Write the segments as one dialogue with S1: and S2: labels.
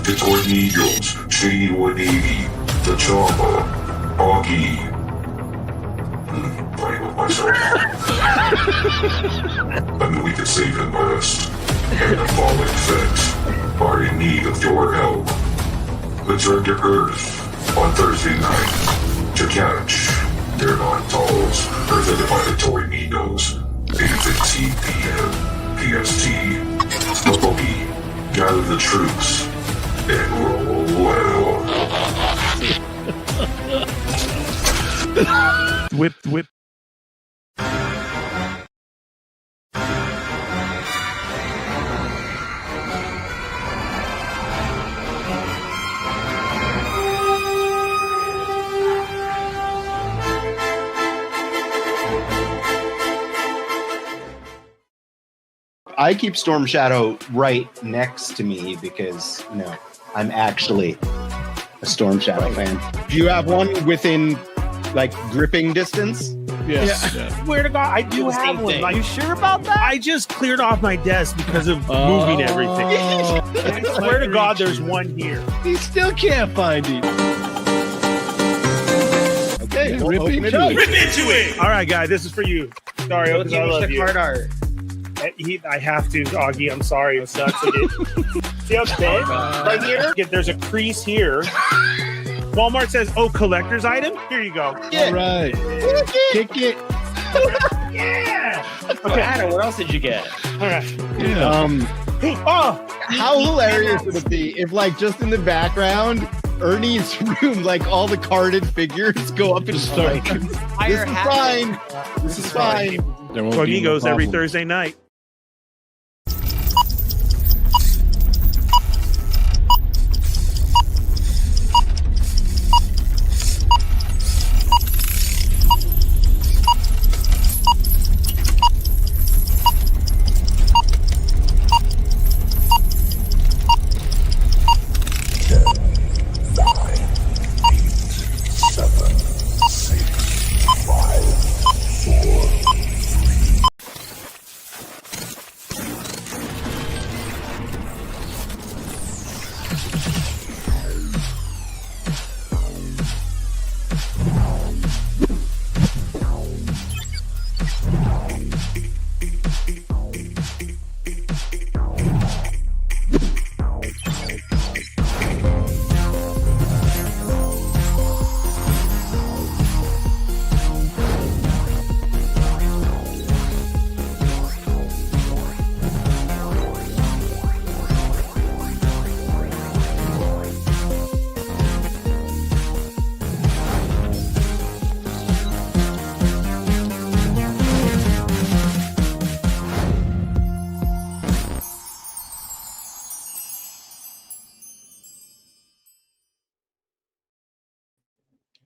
S1: the tornadoes, Shady 180, the chopper, Augie. Playing with myself. And we can save him first. And the fallen Fett are in need of your help. Return to Earth on Thursday night to catch their non-dolls presented by the tornadoes. 8:15 p.m. PST. Boogie, gather the troops and roll well.
S2: Whip.
S3: I keep Storm Shadow right next to me because, I'm actually a Storm Shadow fan.
S4: Do you have one within, like, gripping distance?
S2: Yes.
S5: Yeah. Swear to God, I do have one. Are you sure about that? I just cleared off my desk because of moving everything. I swear to God, there's one here.
S2: He still can't find it.
S4: Okay,
S2: Rip into it.
S5: Rip into it! All right, guys, this is for you. Sorry, because I love you.
S4: Card art.
S5: I have to, Augie. I'm sorry. It sucks. See how it's bent? Right here? There's a crease here. Walmart says, "Oh, collector's item." Here you go.
S2: Yeah. All right. Kick it.
S5: Yeah.
S6: Okay, Adam, what else did you get?
S5: All right.
S2: Yeah.
S5: Oh,
S4: How hilarious would it be if, like, just in the background, Ernie's room, like, all the carded figures go up and start. This is fine. This is fine.
S2: There won't be
S5: Amigos
S2: no
S5: every
S2: problem.
S5: Thursday night.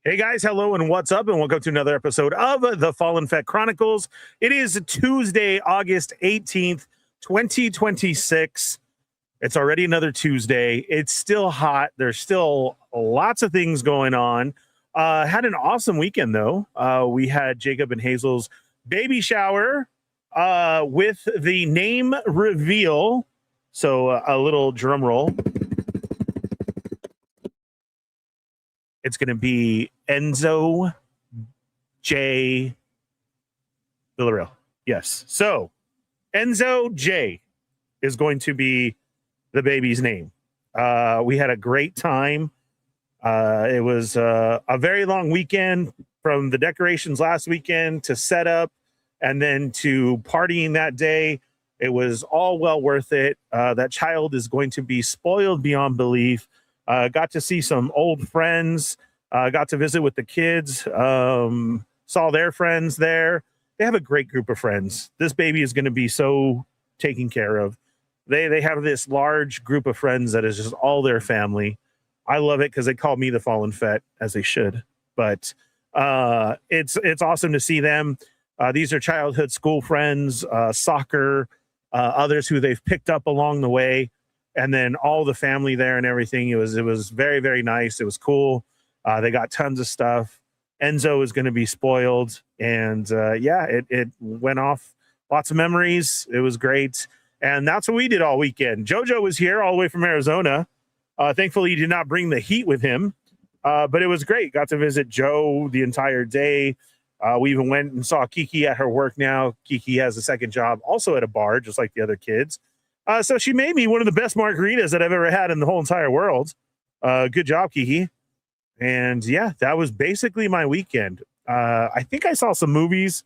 S5: Hey guys, hello and what's up, and welcome to another episode of the Fallen Fett Chronicles. It is Tuesday, August 18th, 2026. It's already another Tuesday. It's still hot. There's still lots of things going on. Had an awesome weekend though. We had Jacob and Hazel's baby shower with the name reveal. So a little drum roll. It's going to be Enzo J. Villarreal. Yes. So Enzo J is going to be the baby's name. We had a great time. It was a very long weekend, from the decorations last weekend to setup and then to partying that day. It was all well worth it. That child is going to be spoiled beyond belief. Got to see some old friends, got to visit with the kids, saw their friends there. They have a great group of friends. This baby is going to be so taken care of. They have this large group of friends that is just all their family. I love it because they call me the Fallen Fett, as they should. But it's awesome to see them. These are childhood school friends, soccer, others who they've picked up along the way. And then all the family there and everything. It was very, very nice. It was cool. They got tons of stuff. Enzo is going to be spoiled. And it went off. Lots of memories. It was great. And that's what we did all weekend. JoJo was here all the way from Arizona. Thankfully, he did not bring the heat with him, but it was great. Got to visit Joe the entire day. We even went and saw Kiki at her work now. Kiki has a second job, also at a bar, just like the other kids. So she made me one of the best margaritas that I've ever had in the whole entire world. Good job, Kiki. And yeah, that was basically my weekend. I think I saw some movies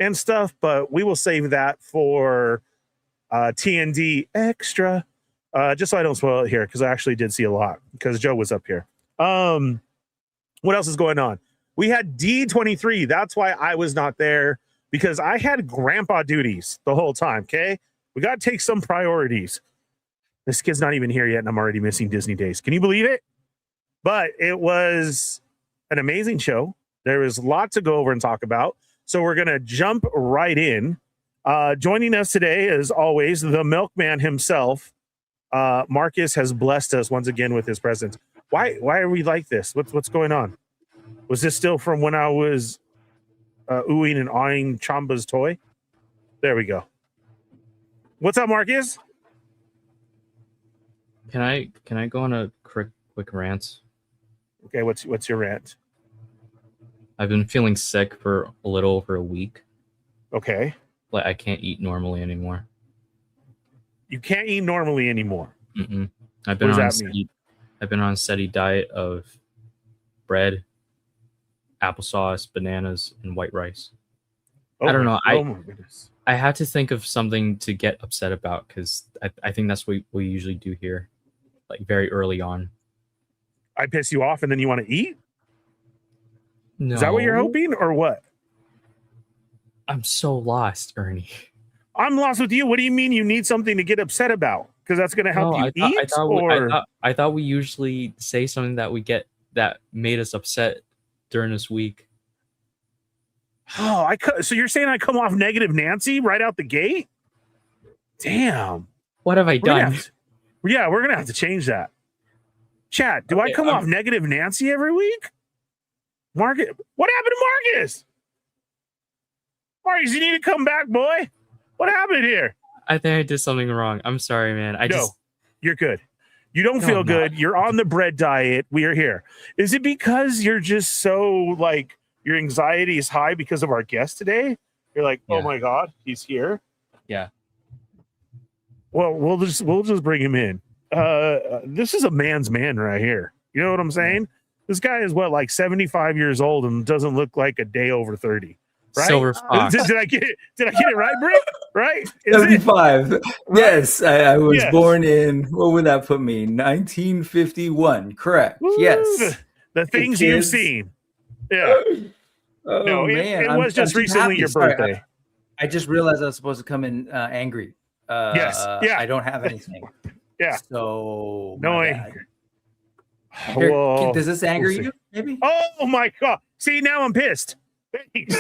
S5: and stuff, but we will save that for TND Extra, just so I don't spoil it here, because I actually did see a lot because Joe was up here. What else is going on? We had D23. That's why I was not there, because I had grandpa duties the whole time. Okay, we got to take some priorities. This kid's not even here yet, and I'm already missing Disney days. Can you believe it? But it was an amazing show. There was a lot to go over and talk about. So we're going to jump right in. Joining us today, as always, the milkman himself. Marcus has blessed us once again with his presence. Why are we like this? What's going on? Was this still from when I was oohing and awing Chamba's toy? There we go. What's up, Marcus?
S7: Can I go on a quick rant?
S5: Okay, what's your rant?
S7: I've been feeling sick for a little over a week.
S5: Okay.
S7: Like I can't eat normally anymore.
S5: You can't eat normally anymore.
S7: Mm-mm.
S5: What does that mean?
S7: I've been on a steady diet of bread, applesauce, bananas, and white rice.
S5: Oh,
S7: I don't know.
S5: Oh my goodness.
S7: I had to think of something to get upset about, because I think that's what we usually do here, like very early on.
S5: I piss you off and then you want to eat?
S7: No.
S5: Is that what you're hoping or what?
S7: I'm so lost, Ernie.
S5: I'm lost with you. What do you mean you need something to get upset about? Because that's going to help you eat?
S7: I thought we usually say something that made us upset during this week.
S5: Oh, so you're saying I come off negative Nancy right out the gate? Damn.
S7: What have I done?
S5: We're going to have to change that. Chat, do I come off negative Nancy every week? Marcus, what happened to Marcus? Marcus, you need to come back, boy. What happened here?
S7: I think I did something wrong. I'm sorry, man.
S5: You're good. You don't feel good. You're on the bread diet. We are here. Is it because you're just so like your anxiety is high because of our guest today? You're like, oh my God, he's here.
S7: Yeah.
S5: Well, we'll just bring him in. This is a man's man right here. You know what I'm saying? This guy is what, like 75 years old and doesn't look like a day over 30. Right?
S7: Silver Fox.
S5: Did I get it right, Brick? Right?
S8: 75. Yes, I was born in, what would that put me? 1951. Correct.
S5: Woo,
S8: yes.
S5: The things you've seen. Yeah.
S8: Oh,
S5: no,
S8: man.
S5: it was just recently your birthday.
S8: Sorry, I just realized I was supposed to come in angry.
S5: Yes. Yeah.
S8: I don't have anything.
S5: Yeah.
S8: So
S5: no anger.
S8: Here,
S5: Well,
S8: does this anger you? Maybe.
S5: Oh my God! See, now I'm pissed. Thanks.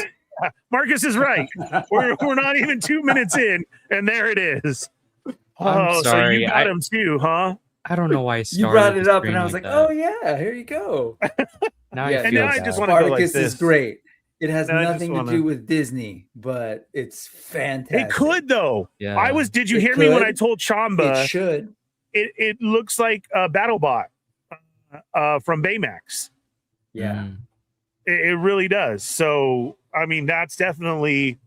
S5: Marcus is right. We're not even 2 minutes in, and there it is.
S7: I'm sorry.
S5: So you got him too, huh?
S7: I don't know why I started.
S8: You brought it up, and I was
S7: like,
S8: oh yeah, here you go.
S7: Now
S8: Yeah,
S7: I feel
S5: I
S7: bad.
S5: just want to go like
S8: Spartacus
S5: this.
S8: is great. It has
S5: Now I just
S8: nothing to
S5: wanna-
S8: do with Disney, but it's fantastic.
S5: It could though.
S7: Yeah.
S5: Did you
S8: It
S5: hear me when
S8: could.
S5: I told Chamba?
S8: It should.
S5: It looks like a BattleBot from Baymax.
S8: Yeah.
S7: Mm.
S5: It really does. So I mean, that's definitely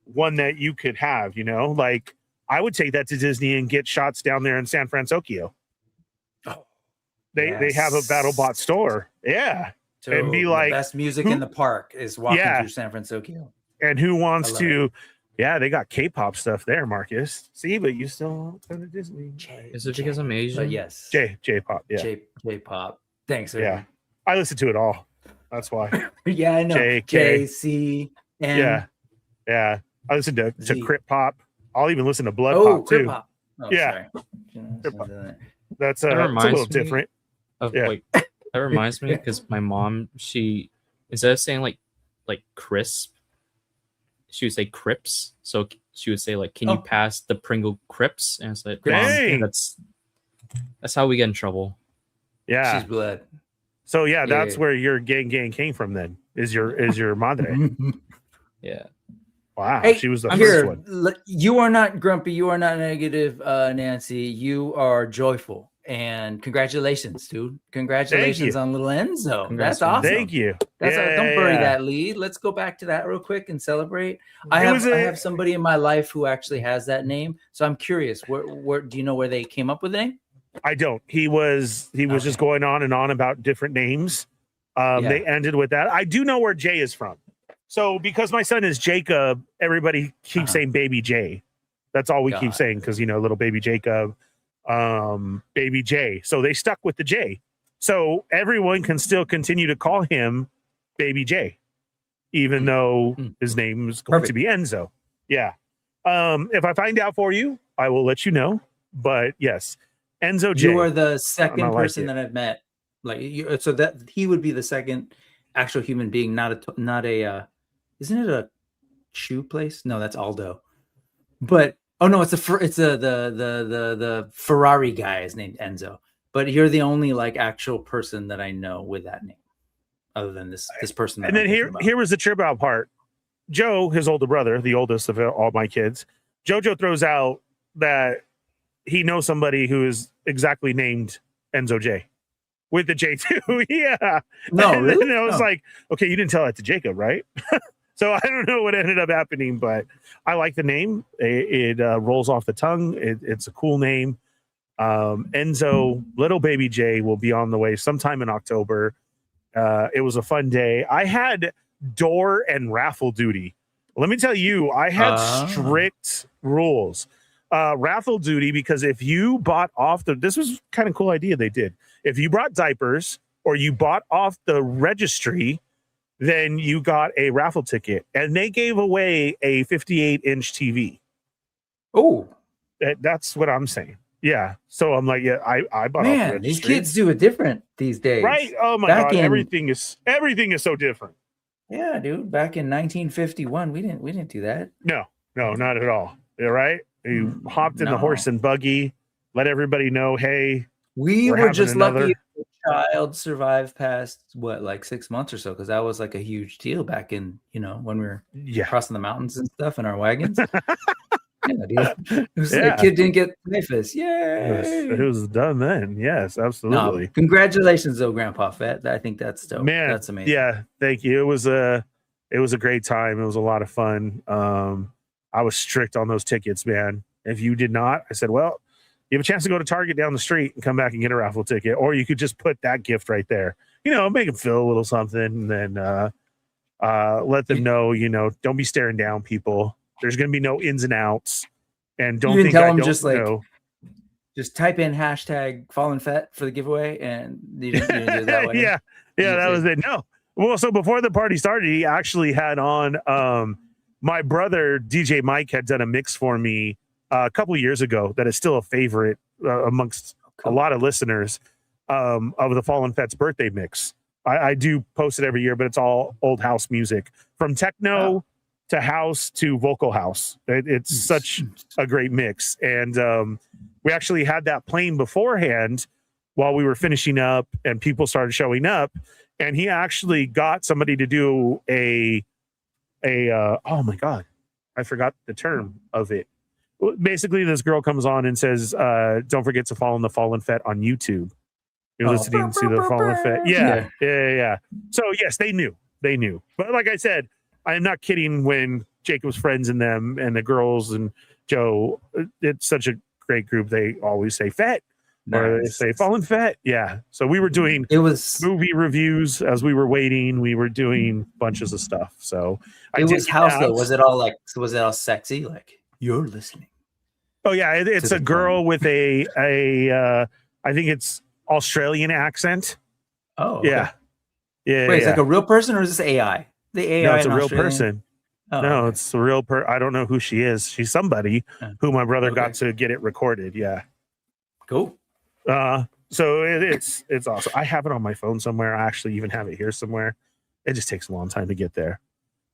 S5: one that you could have. You know, like I would take that to Disney and get shots down there in San Francisco. They have a BattleBot store. Yeah.
S8: So
S5: And be
S8: the
S5: like,
S8: best music in the park is walking
S5: Yeah.
S8: through San Francisco.
S5: And who wants
S8: I love
S5: to? Yeah, they got K-pop stuff there, Marcus. See, but you still go to Disney.
S7: Is it because I'm Asian?
S8: But yes,
S5: J-pop. Yeah,
S8: J-pop. Thanks.
S5: yeah.
S8: Ernie.
S5: I listen to it all. That's why.
S8: Yeah, I know.
S5: J, K.
S8: J, C, N.
S5: Yeah, yeah. I listen to
S8: Z.
S5: Crip Pop. I'll even listen to Blood
S8: Oh,
S5: Pop too.
S8: Crip Hop. Oh,
S5: Yeah.
S8: sorry.
S5: Crip Hop.
S8: That
S5: That's
S7: That
S5: it's a
S7: reminds
S5: little
S7: me-
S5: different.
S7: Of
S5: Yeah.
S7: like that reminds me because my mom, she instead of saying like crisp, she would say crips. So she would say like, "Can you
S8: Oh.
S7: pass the Pringle crips?" And it's like,
S5: Dang.
S7: Mom, that's how we get in trouble.
S5: Yeah.
S8: She's blood.
S5: So yeah, that's
S8: Yeah.
S5: where your gang came from. Then is your madre?
S7: Yeah.
S5: Wow,
S8: Hey,
S5: she was the
S8: Here,
S5: first one.
S8: you are not grumpy. You are not negative, Nancy. You are joyful. And congratulations, dude. Congratulations on little Enzo. That's awesome.
S5: Thank you.
S8: Don't bury that lead. Let's go back to that real quick and celebrate. I have somebody in my life who actually has that name. So I'm curious, where do you know where they came up with the name?
S5: I don't. He was just going on and on about different names. They ended with that. I do know where Jay is from. So because my son is Jacob, everybody keeps saying baby Jay. That's all we keep saying because, little baby Jacob, baby Jay. So they stuck with the J. So everyone can still continue to call him baby Jay, even though his name is going to be Enzo. Yeah. If I find out for you, I will let you know. But yes, Enzo J.
S8: You are the second person that I've met. So that he would be the second actual human being, not a isn't it a shoe place? No, that's Aldo. But it's the Ferrari guy is named Enzo. But you're the only actual person that I know with that name, other than this person.
S5: And then here was the trip out part. Joe, his older brother, the oldest of all my kids, Jojo throws out that he knows somebody who is exactly named Enzo J. With the J too. Yeah.
S8: No,
S5: and
S8: really?
S5: then I was like, okay, you didn't tell that to Jacob, right? So I don't know what ended up happening, but I like the name. It rolls off the tongue. It's a cool name. Enzo, little baby J, will be on the way sometime in October. It was a fun day. I had door and raffle duty. Let me tell you, I had strict rules. Raffle duty, because if you bought off this was kind of cool idea they did. If you brought diapers or you bought off the registry, then you got a raffle ticket, and they gave away a 58-inch TV.
S8: Oh,
S5: that's what I'm saying. Yeah. So I'm like, yeah, I bought off the registry.
S8: These kids do it different these days.
S5: Right. Oh my God. Everything is so different.
S8: Yeah, dude. Back in 1951, we didn't do that.
S5: No, not at all. Yeah, right. You hopped in the horse and buggy, let everybody know, hey,
S8: we were just lucky the child survived past 6 months or so, because that was a huge deal back in when we were crossing the mountains and stuff in our wagons. The kid didn't get typhus. Yay!
S5: It was done then. Yes, absolutely.
S8: No, congratulations, though, Grandpa Fett. I think that's dope.
S5: Man,
S8: that's amazing.
S5: Yeah, thank you. It was a great time. It was a lot of fun. I was strict on those tickets, man. If you did not, I said, well, you have a chance to go to Target down the street and come back and get a raffle ticket, or you could just put that gift right there. Make them feel a little something, and then let them know, don't be staring down people. There's going to be no ins and outs, and don't think I don't know.
S8: Just type in hashtag Fallen Fett for the giveaway, and you didn't do it that way.
S5: Yeah, that was it. No, well, so before the party started, he actually had on my brother DJ Mike had done a mix for me a couple of years ago that is still a favorite amongst a lot of listeners of the Fallen Fett's birthday mix. I do post it every year, but it's all old house music, from techno to house to vocal house. It's such a great mix. And we actually had that playing beforehand while we were finishing up, and people started showing up, and he actually got somebody to do a oh my God, I forgot the term of it. Basically, this girl comes on and says, don't forget to follow the Fallen Fett on YouTube. You're listening to the Fallen Fett. Yeah. So yes, they knew. But like I said, I'm not kidding when Jacob's friends and them and the girls and Joe, it's such a great group. They always say Fett, or they say Fallen Fett. Yeah. So we were doing movie reviews as we were waiting. We were doing bunches of stuff. So
S8: it was house though. Was it all sexy? You're listening.
S5: Oh yeah, it's a girl with a I think it's Australian accent.
S8: Oh okay.
S5: Yeah.
S8: Wait, it's a real person, or is this AI? The AI.
S5: No, it's a real person. Oh, no, okay. It's a real I don't know who she is. She's somebody who my brother got to get it recorded. Yeah.
S8: Cool.
S5: So it's awesome. I have it on my phone somewhere. I actually even have it here somewhere. It just takes a long time to get there.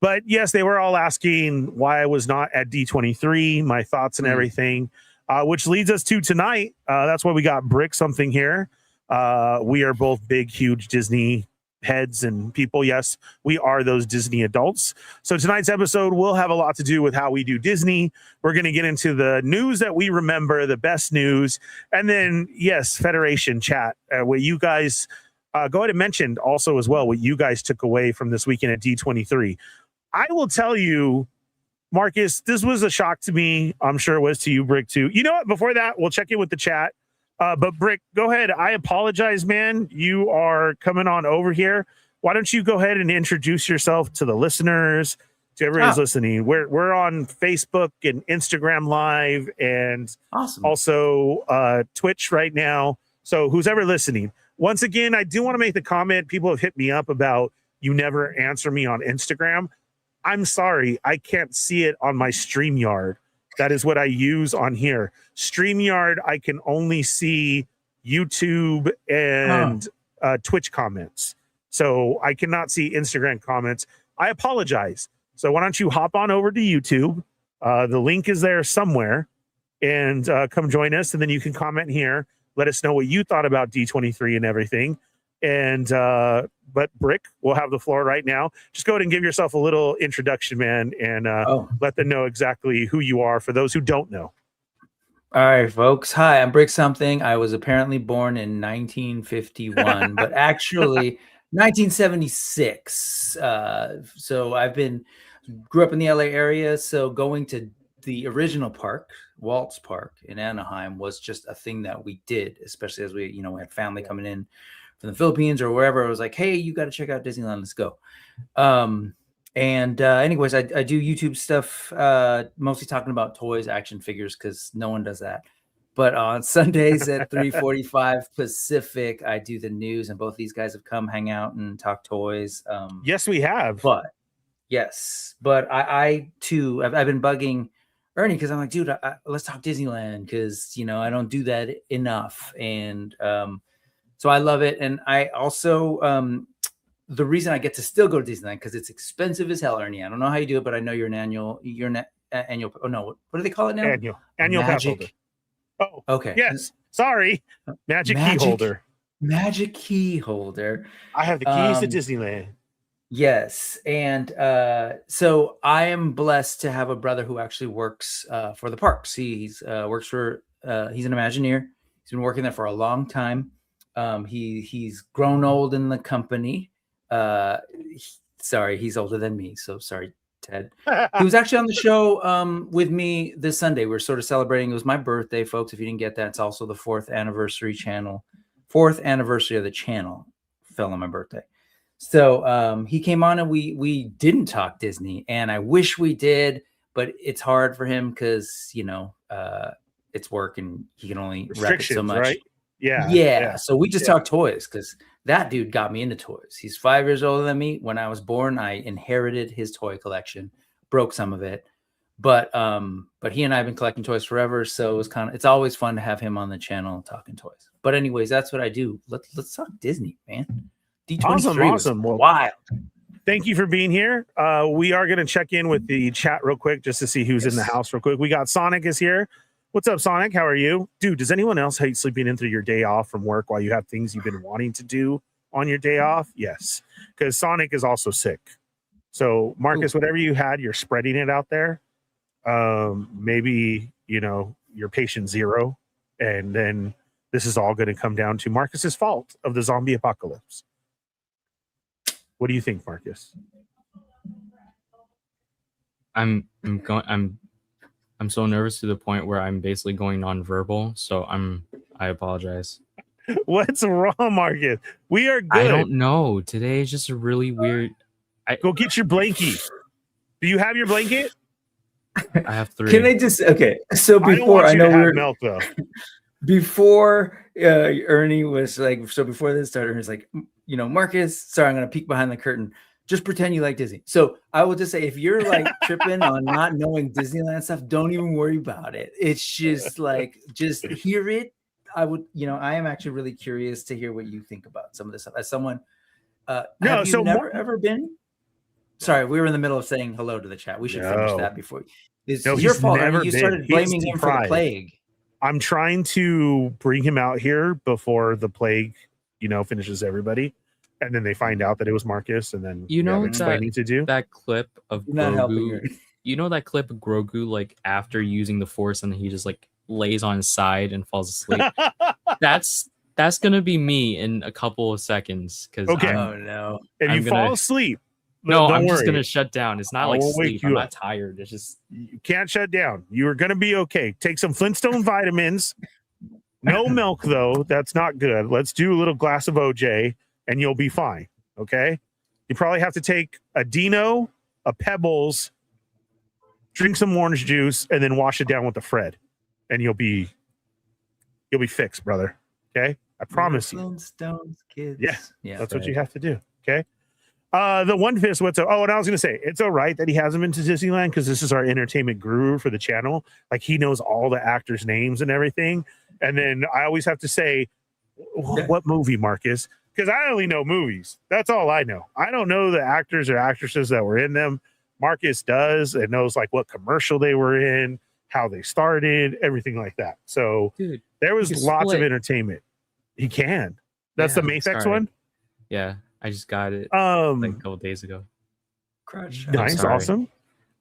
S5: But yes, they were all asking why I was not at D23, my thoughts and everything, which leads us to tonight. That's why we got Brick something here. We are both big, huge Disney heads and people. Yes, we are those Disney adults. So tonight's episode will have a lot to do with how we do Disney. We're going to get into the news that we remember, the best news. And then, yes, Federation chat, what you guys go ahead and mention also as well what you guys took away from this weekend at D23. I will tell you, Marcus, this was a shock to me. I'm sure it was to you, Brick, too. You know what? Before that, we'll check in with the chat. But Brick, go ahead. I apologize, man. You are coming on over here. Why don't you go ahead and introduce yourself to the listeners, to everybody who's listening? We're on Facebook and Instagram Live and also Twitch right now. So who's ever listening, once again, I do want to make the comment. People have hit me up about you never answer me on Instagram. I'm sorry. I can't see it on my StreamYard. That is what I use on here. StreamYard, I can only see YouTube and Twitch comments. So I cannot see Instagram comments. I apologize. So why don't you hop on over to YouTube? The link is there somewhere. And come join us. And then you can comment here. Let us know what you thought about D23 and everything. And but Brick, we'll have the floor right now. Just go ahead and give yourself a little introduction, man, and let them know exactly who you are for those who don't know.
S8: All right, folks. Hi, I'm Brick Something. I was apparently born in 1951, but actually 1976. So grew up in the LA area. So going to the original park, Waltz Park in Anaheim, was just a thing that we did, especially as we had family coming in from the Philippines or wherever. I was like, hey, you got to check out Disneyland. Let's go. Anyways, I do YouTube stuff, mostly talking about toys, action figures, because no one does that. But on Sundays at 3:45 Pacific, I do the news, and both these guys have come hang out and talk toys.
S5: Yes, we have.
S8: But I too, I've been bugging Ernie because I'm like, dude, let's talk Disneyland, because I don't do that enough. And so I love it. And I also the reason I get to still go to Disneyland, because it's expensive as hell, Ernie. I don't know how you do it, but I know you're an annual. Oh no, what do they call it now?
S5: Annual pass holder. Oh, okay. Yes. Sorry, magic key holder.
S8: Magic key holder.
S5: I have the keys to Disneyland.
S8: Yes, and so I am blessed to have a brother who actually works for the parks. He's works for. He's an Imagineer. He's been working there for a long time. He's grown old in the company. Sorry, he's older than me. So sorry, Ted. He was actually on the show with me this Sunday. We're sort of celebrating. It was my birthday, folks. If you didn't get that, it's also the 4th anniversary of the channel fell on my birthday. So he came on and we didn't talk Disney, and I wish we did, but it's hard for him because it's work and he can only rep it so much. Right? Yeah. So we just talk toys, because that dude got me into toys. He's 5 years older than me. When I was born, I inherited his toy collection, broke some of it, but he and I have been collecting toys forever. So it's always fun to have him on the channel talking toys. But anyways, that's what I do. Let's talk Disney, man. D23 awesome. Wild.
S5: Thank you for being here. We are going to check in with the chat real quick just to see who's in the house real quick. We got Sonic is here. What's up, Sonic? How are you? Dude, does anyone else hate sleeping in through your day off from work while you have things you've been wanting to do on your day off? Yes, because Sonic is also sick. So, Marcus, whatever you had, you're spreading it out there. Maybe, you're patient 0, and then this is all going to come down to Marcus's fault of the zombie apocalypse. What do you think, Marcus?
S7: I'm so nervous to the point where I'm basically going nonverbal. So I apologize.
S5: What's wrong, Marcus? We are good.
S7: I don't know. Today is just a really weird.
S5: Go get your blankie. Do you have your blanket?
S7: I have 3.
S8: Can I just So before I know we're
S5: milk though.
S8: Before Ernie was like, so before this started, he's like, Marcus, sorry, I'm gonna peek behind the curtain. Just pretend you like Disney. So I will just say, if you're like tripping on not knowing Disneyland stuff, don't even worry about it. It's just like, just hear it. I would, I am actually really curious to hear what you think about some of this stuff. As someone, have you ever been? Sorry, we were in the middle of saying hello to the chat. We should finish that before. It's your fault. You started blaming him for the plague.
S5: I'm trying to bring him out here before the plague, finishes everybody. and then they find out that it was Marcus, and then
S7: You know
S5: have explaining to do.
S7: that clip of
S8: You're not helping
S7: Grogu.
S8: her.
S7: You know that clip of Grogu like after using the Force and he just like lays on his side and falls asleep. that's gonna be me in a couple of seconds because
S5: Okay.
S8: Oh no.
S5: If
S7: I'm
S5: you fall
S7: gonna-
S5: asleep,
S7: no,
S5: don't
S7: I'm just
S5: worry.
S7: gonna shut down. It's not
S5: I
S7: like
S5: will wake
S7: sleep.
S5: you
S7: I'm
S5: up.
S7: not tired. It's just
S5: You can't shut down. You are going to be okay. Take some Flintstone vitamins. No milk, though. That's not good. Let's do a little glass of OJ, and you'll be fine. Okay. You probably have to take a Dino, a Pebbles, drink some orange juice, and then wash it down with the Fred, and you'll be fixed, brother. Okay. I promise you.
S8: Flintstones kids.
S5: Yeah. That's what you have to do. Okay. The One Fist, what's up? Oh, and I was gonna say it's all right that he hasn't been to Disneyland because this is our entertainment guru for the channel. Like he knows all the actors' names and everything. And then I always have to say, what movie, Marcus? Because I only know movies. That's all I know. I don't know the actors or actresses that were in them. Marcus does and knows like what commercial they were in, how they started, everything like that. So
S7: dude.
S5: there was
S7: he can
S5: lots of
S7: split.
S5: entertainment. He can. That's
S7: Yeah,
S5: the Mafex
S7: sorry.
S5: one.
S7: Yeah, I just got it like a couple days ago.
S8: Crotch.
S5: Nice,
S7: sorry.
S5: awesome.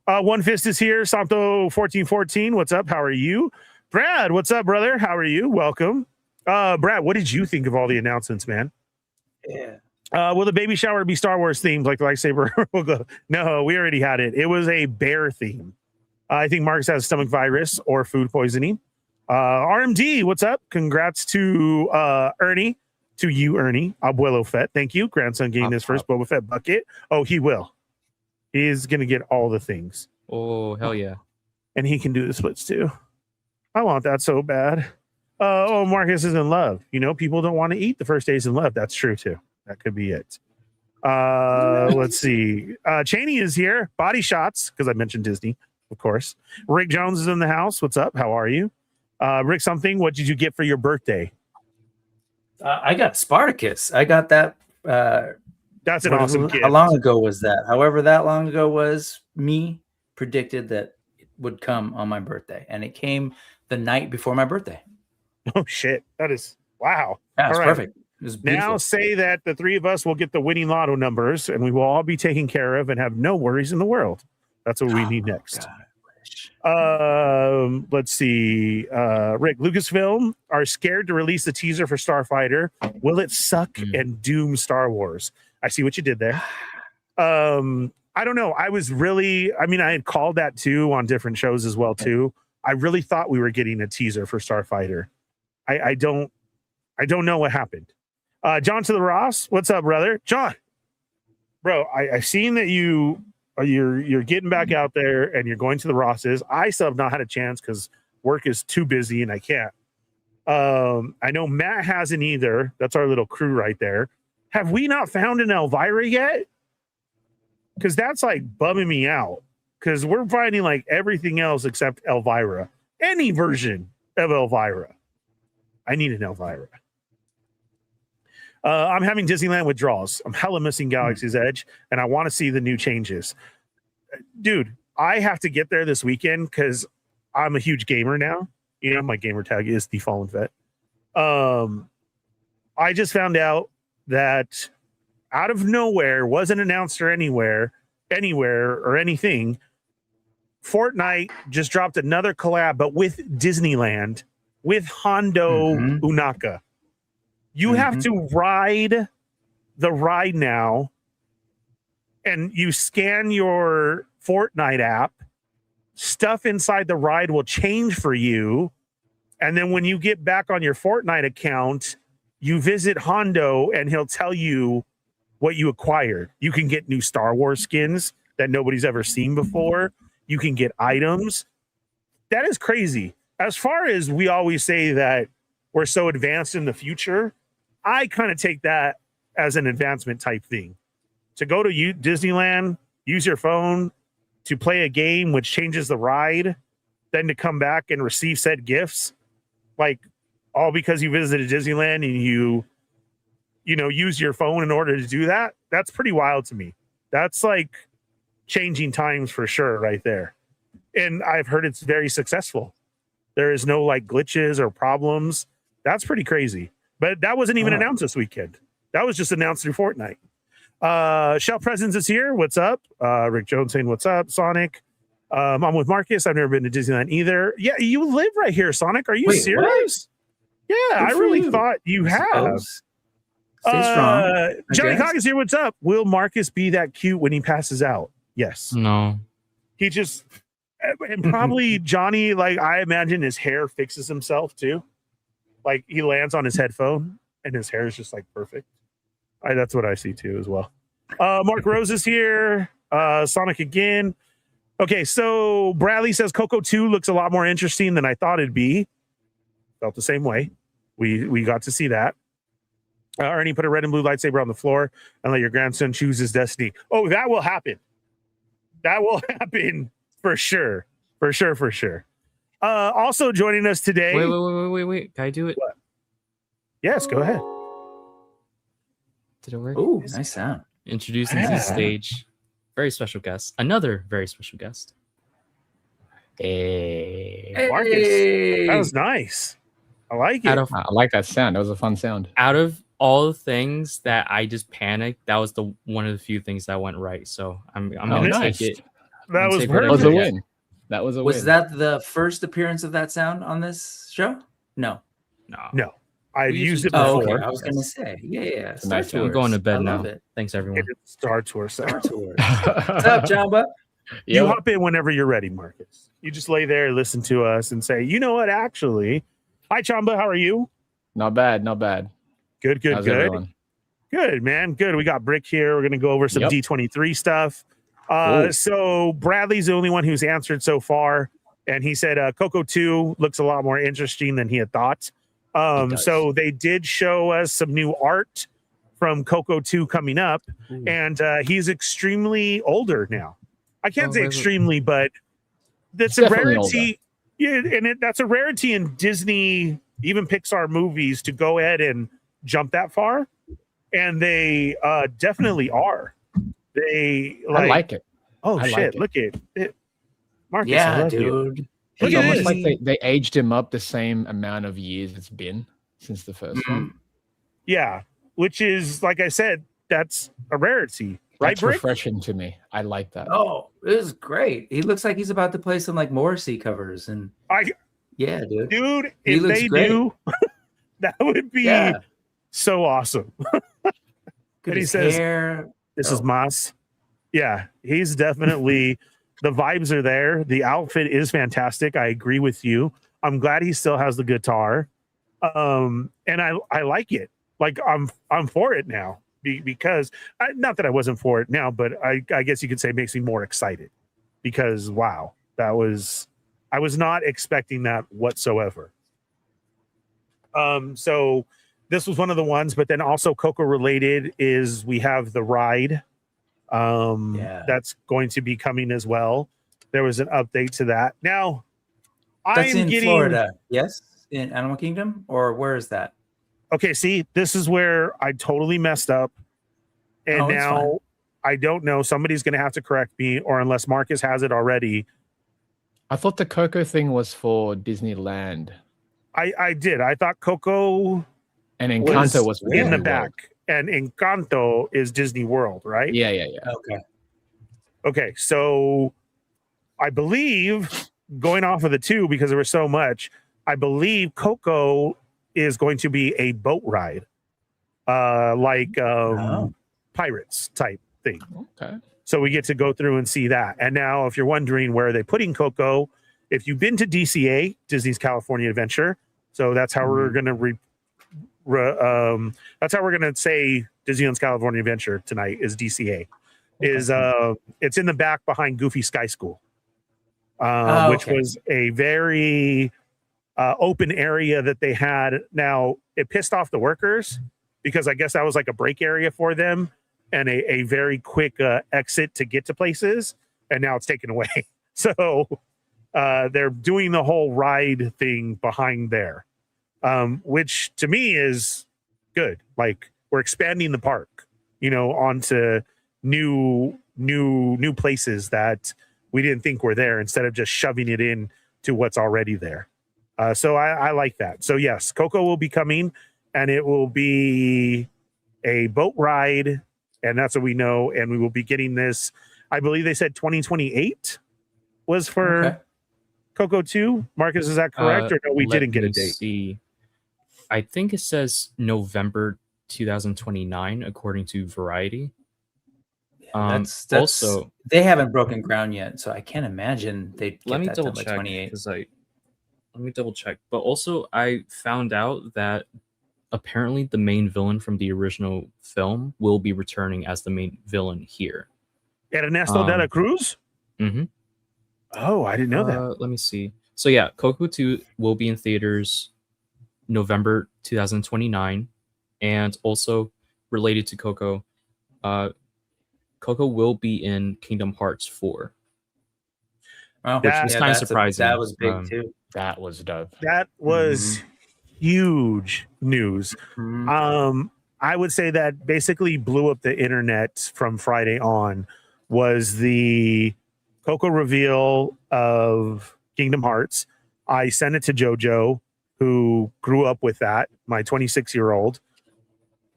S5: One Fist is here. Santo 1414. What's up? How are you? Brad, what's up, brother? How are you? Welcome. Brad, what did you think of all the announcements, man?
S8: Yeah.
S5: Will the baby shower be Star Wars themed like the lightsaber? We'll go. No, we already had it. It was a bear theme. I think Marcus has stomach virus or food poisoning. RMD, what's up? Congrats to Ernie. To you, Ernie. Abuelo Fett. Thank you. Grandson getting his first Boba Fett bucket. Oh, he will. He's going to get all the things.
S7: Oh, hell yeah.
S5: And he can do the splits too. I want that so bad. Oh, Marcus is in love. You know, people don't want to eat the first days in love. That's true too. That could be it. Let's see. Cheney is here. Body shots, because I mentioned Disney, of course. Rick Jones is in the house. What's up? How are you? Rick something. What did you get for your birthday?
S8: I got Spartacus. I got that.
S5: That's an awesome gift.
S8: How long ago was that? However, that long ago was me predicted that it would come on my birthday, and it came the night before my birthday.
S5: Oh shit! That is wow.
S8: Yeah, it's
S5: All right.
S8: perfect. It was beautiful.
S5: Now say that the three of us will get the winning lotto numbers, and we will all be taken care of and have no worries in the world. That's what we need next.
S8: God.
S5: Let's see. Rick, Lucasfilm are scared to release the teaser for Starfighter. Will it suck and doom Star Wars? I see what you did there. I don't know. I had called that too on different shows as well too. I really thought we were getting a teaser for Starfighter. I don't know what happened. John to the Ross, what's up, brother? John, bro, I've seen that you're getting back out there and you're going to the Rosses. I still have not had a chance because work is too busy and I can't. I know Matt hasn't either. That's our little crew right there. Have we not found an Elvira yet? Because that's like bumming me out. Because we're finding like everything else except Elvira. Any version of Elvira. I need an Elvira. I'm having Disneyland withdrawals. I'm hella missing Galaxy's Edge, and I want to see the new changes. Dude, I have to get there this weekend because I'm a huge gamer now. You know, my gamer tag is The Fallen Vet. I just found out that out of nowhere, wasn't announced or anywhere or anything, Fortnite just dropped another collab, but with Disneyland, with Hondo Unaka. You have to ride the ride now, and you scan your Fortnite app. Stuff inside the ride will change for you. And then when you get back on your Fortnite account, you visit Hondo and he'll tell you what you acquired. You can get new Star Wars skins that nobody's ever seen before. You can get items. That is crazy. As far as we always say that we're so advanced in the future, I kind of take that as an advancement type thing. To go to Disneyland, use your phone to play a game which changes the ride, then to come back and receive said gifts, like all because you visited Disneyland and you use your phone in order to do that. That's pretty wild to me. That's like changing times for sure right there. And I've heard it's very successful. There is no like glitches or problems. That's pretty crazy. But that wasn't even announced this weekend. That was just announced through Fortnite. Shell Presence is here. What's up? Rick Jones saying, what's up? Sonic. I'm with Marcus. I've never been to Disneyland either. Yeah, you live right here, Sonic. Are you
S8: Wait,
S5: serious? Yeah,
S8: Good
S5: I
S8: for
S5: really
S8: you.
S5: thought you
S8: I
S5: have.
S8: suppose. Stay strong. I
S5: Johnny
S8: guess.
S5: Cock is here. What's up? Will Marcus be that cute when he passes out? Yes.
S7: No.
S5: He just, and probably Johnny, like, I imagine his hair fixes himself too. Like, he lands on his headphone and his hair is just like perfect. That's what I see too as well. Mark Rose is here. Sonic again. Okay, so Bradley says Coco 2 looks a lot more interesting than I thought it'd be. Felt the same way. We got to see that. Ernie, put a red and blue lightsaber on the floor and let your grandson choose his destiny. Oh, that will happen. That will happen for sure. For sure. Also joining us today.
S7: Wait. Can I do it?
S5: What? Yes, go ahead.
S7: Did it work?
S8: Ooh, nice sound.
S7: Introducing to the stage, very special guest. Another very special guest.
S6: Hey.
S5: Marcus. That was nice. I like it.
S6: I like that sound. That was a fun sound.
S7: Out of all the things that I just panicked, that was the one of the few things that went right. So I'm gonna
S6: nice.
S7: take it.
S5: That was
S7: Take
S6: That
S7: whatever
S6: was
S7: it
S6: a
S7: is.
S6: win. That was a win.
S8: Was that the first appearance of that sound on this show? No.
S5: No, I've
S7: We
S5: used
S7: usually-
S5: it
S8: Oh,
S5: before.
S8: okay. I was gonna say, yeah.
S6: a nice
S8: Star
S6: sound.
S7: I'm going to
S8: Tours. I
S7: bed now.
S8: love it.
S7: Thanks everyone.
S5: It is Star Tour. So
S8: Star Tours. What's up, Jamba?
S5: you
S6: Yep.
S5: hop in whenever you're ready, Marcus. You just lay there, listen to us, and say, you know what? Actually, hi, Chamba. How are you?
S6: Not bad. Not bad.
S5: Good.
S6: How's everyone?
S5: Good, man. Good. We got Brick here. We're going to go over some
S6: Yep.
S5: D23 stuff.
S6: Cool.
S5: So Bradley's the only one who's answered so far. And he said Coco 2 looks a lot more interesting than he had thought.
S6: does.
S5: So they did show us some new art from Coco 2 coming up.
S7: Ooh.
S5: And he's extremely older now. I can't
S7: Oh,
S5: say
S7: wait.
S5: extremely, but that's
S6: He's
S5: a
S6: definitely
S5: rarity. Yeah, and that's a rarity in Disney, even Pixar movies, to go ahead and jump that far. And they definitely are. They
S6: I like it.
S5: Oh
S6: I
S5: shit!
S6: like it.
S5: Look at it, Marcus. I
S8: Yeah,
S5: love you.
S8: dude.
S5: Look
S6: It's
S5: at
S6: almost
S5: this.
S6: like they aged him up the same amount of years it's been since the first one.
S5: Yeah, which is like I said, that's a rarity, right,
S6: That's
S5: Brick?
S6: refreshing to me. I like that.
S8: Oh, it was great. He looks like he's about to play some like Morrissey covers, and yeah, dude.
S5: Dude,
S8: He
S5: if
S8: looks
S5: they
S8: great.
S5: do, that would be
S8: Yeah.
S5: so awesome.
S8: Good
S5: And he
S8: his
S5: says-
S8: hair.
S5: This is
S8: Oh.
S5: Mas. Yeah, he's definitely the vibes are there. The outfit is fantastic. I agree with you. I'm glad he still has the guitar. And I like it. Like I'm for it now because not that I wasn't for it now, but I guess you could say it makes me more excited because wow, I was not expecting that whatsoever. So this was one of the ones, but then also Coco related is we have the ride. That's going to be coming as well. There was an update to that. Now,
S8: That's
S5: I'm
S8: in
S5: getting
S8: Florida. Yes, in Animal Kingdom, or where is that?
S5: okay. See, this is where I totally messed up, and
S8: Oh, it's
S5: now
S8: fine.
S5: I don't know. Somebody's going to have to correct me, or unless Marcus has it already.
S6: I thought the Coco thing was for Disneyland,
S5: I did. I thought Coco
S6: and Encanto was for
S5: in the
S6: Disney
S5: back,
S6: World.
S5: and Encanto is Disney World, right?
S6: Yeah.
S8: Okay.
S5: Okay, so I believe going off of the two because there was so much, I believe Coco is going to be a boat ride, like pirates type thing.
S6: Okay.
S5: So we get to go through and see that. And now, if you're wondering where are they putting Coco, if you've been to DCA, Disney's California Adventure, so that's how we're gonna that's how we're gonna say Disneyland's California Adventure tonight is DCA. Is it's in the back behind Goofy Sky School, which
S8: okay.
S5: was a very open area that they had. Now it pissed off the workers because I guess that was like a break area for them and a very quick exit to get to places, and now it's taken away. So they're doing the whole ride thing behind there, which to me is good. Like we're expanding the park, onto new places that we didn't think were there instead of just shoving it in to what's already there. So I like that. So yes, Coco will be coming, and it will be a boat ride, and that's what we know. And we will be getting this. I believe they said 2028 was for Coco 2. Marcus, is that correct? Or no, we didn't get a date.
S7: See. I think it says November 2029, according to Variety.
S8: That's
S7: also,
S8: they haven't broken ground yet, so I can't imagine they'd get
S7: let me
S8: that
S7: double
S8: done by
S7: check
S8: 28.
S7: because let me double check. But also, I found out that apparently the main villain from the original film will be returning as the main villain here.
S5: Ernesto de la Cruz?
S7: Mm-hmm.
S5: Oh, I didn't know that.
S7: Let me see. So yeah, Coco 2 will be in theaters November 2029, and also related to Coco, Coco will be in Kingdom Hearts 4.
S8: Wow,
S7: which was kind of surprising.
S8: That was big too.
S6: That was dope.
S5: That was huge news. I would say that basically blew up the internet from Friday on was the Coco reveal of Kingdom Hearts. I sent it to JoJo, who grew up with that, my 26-year-old.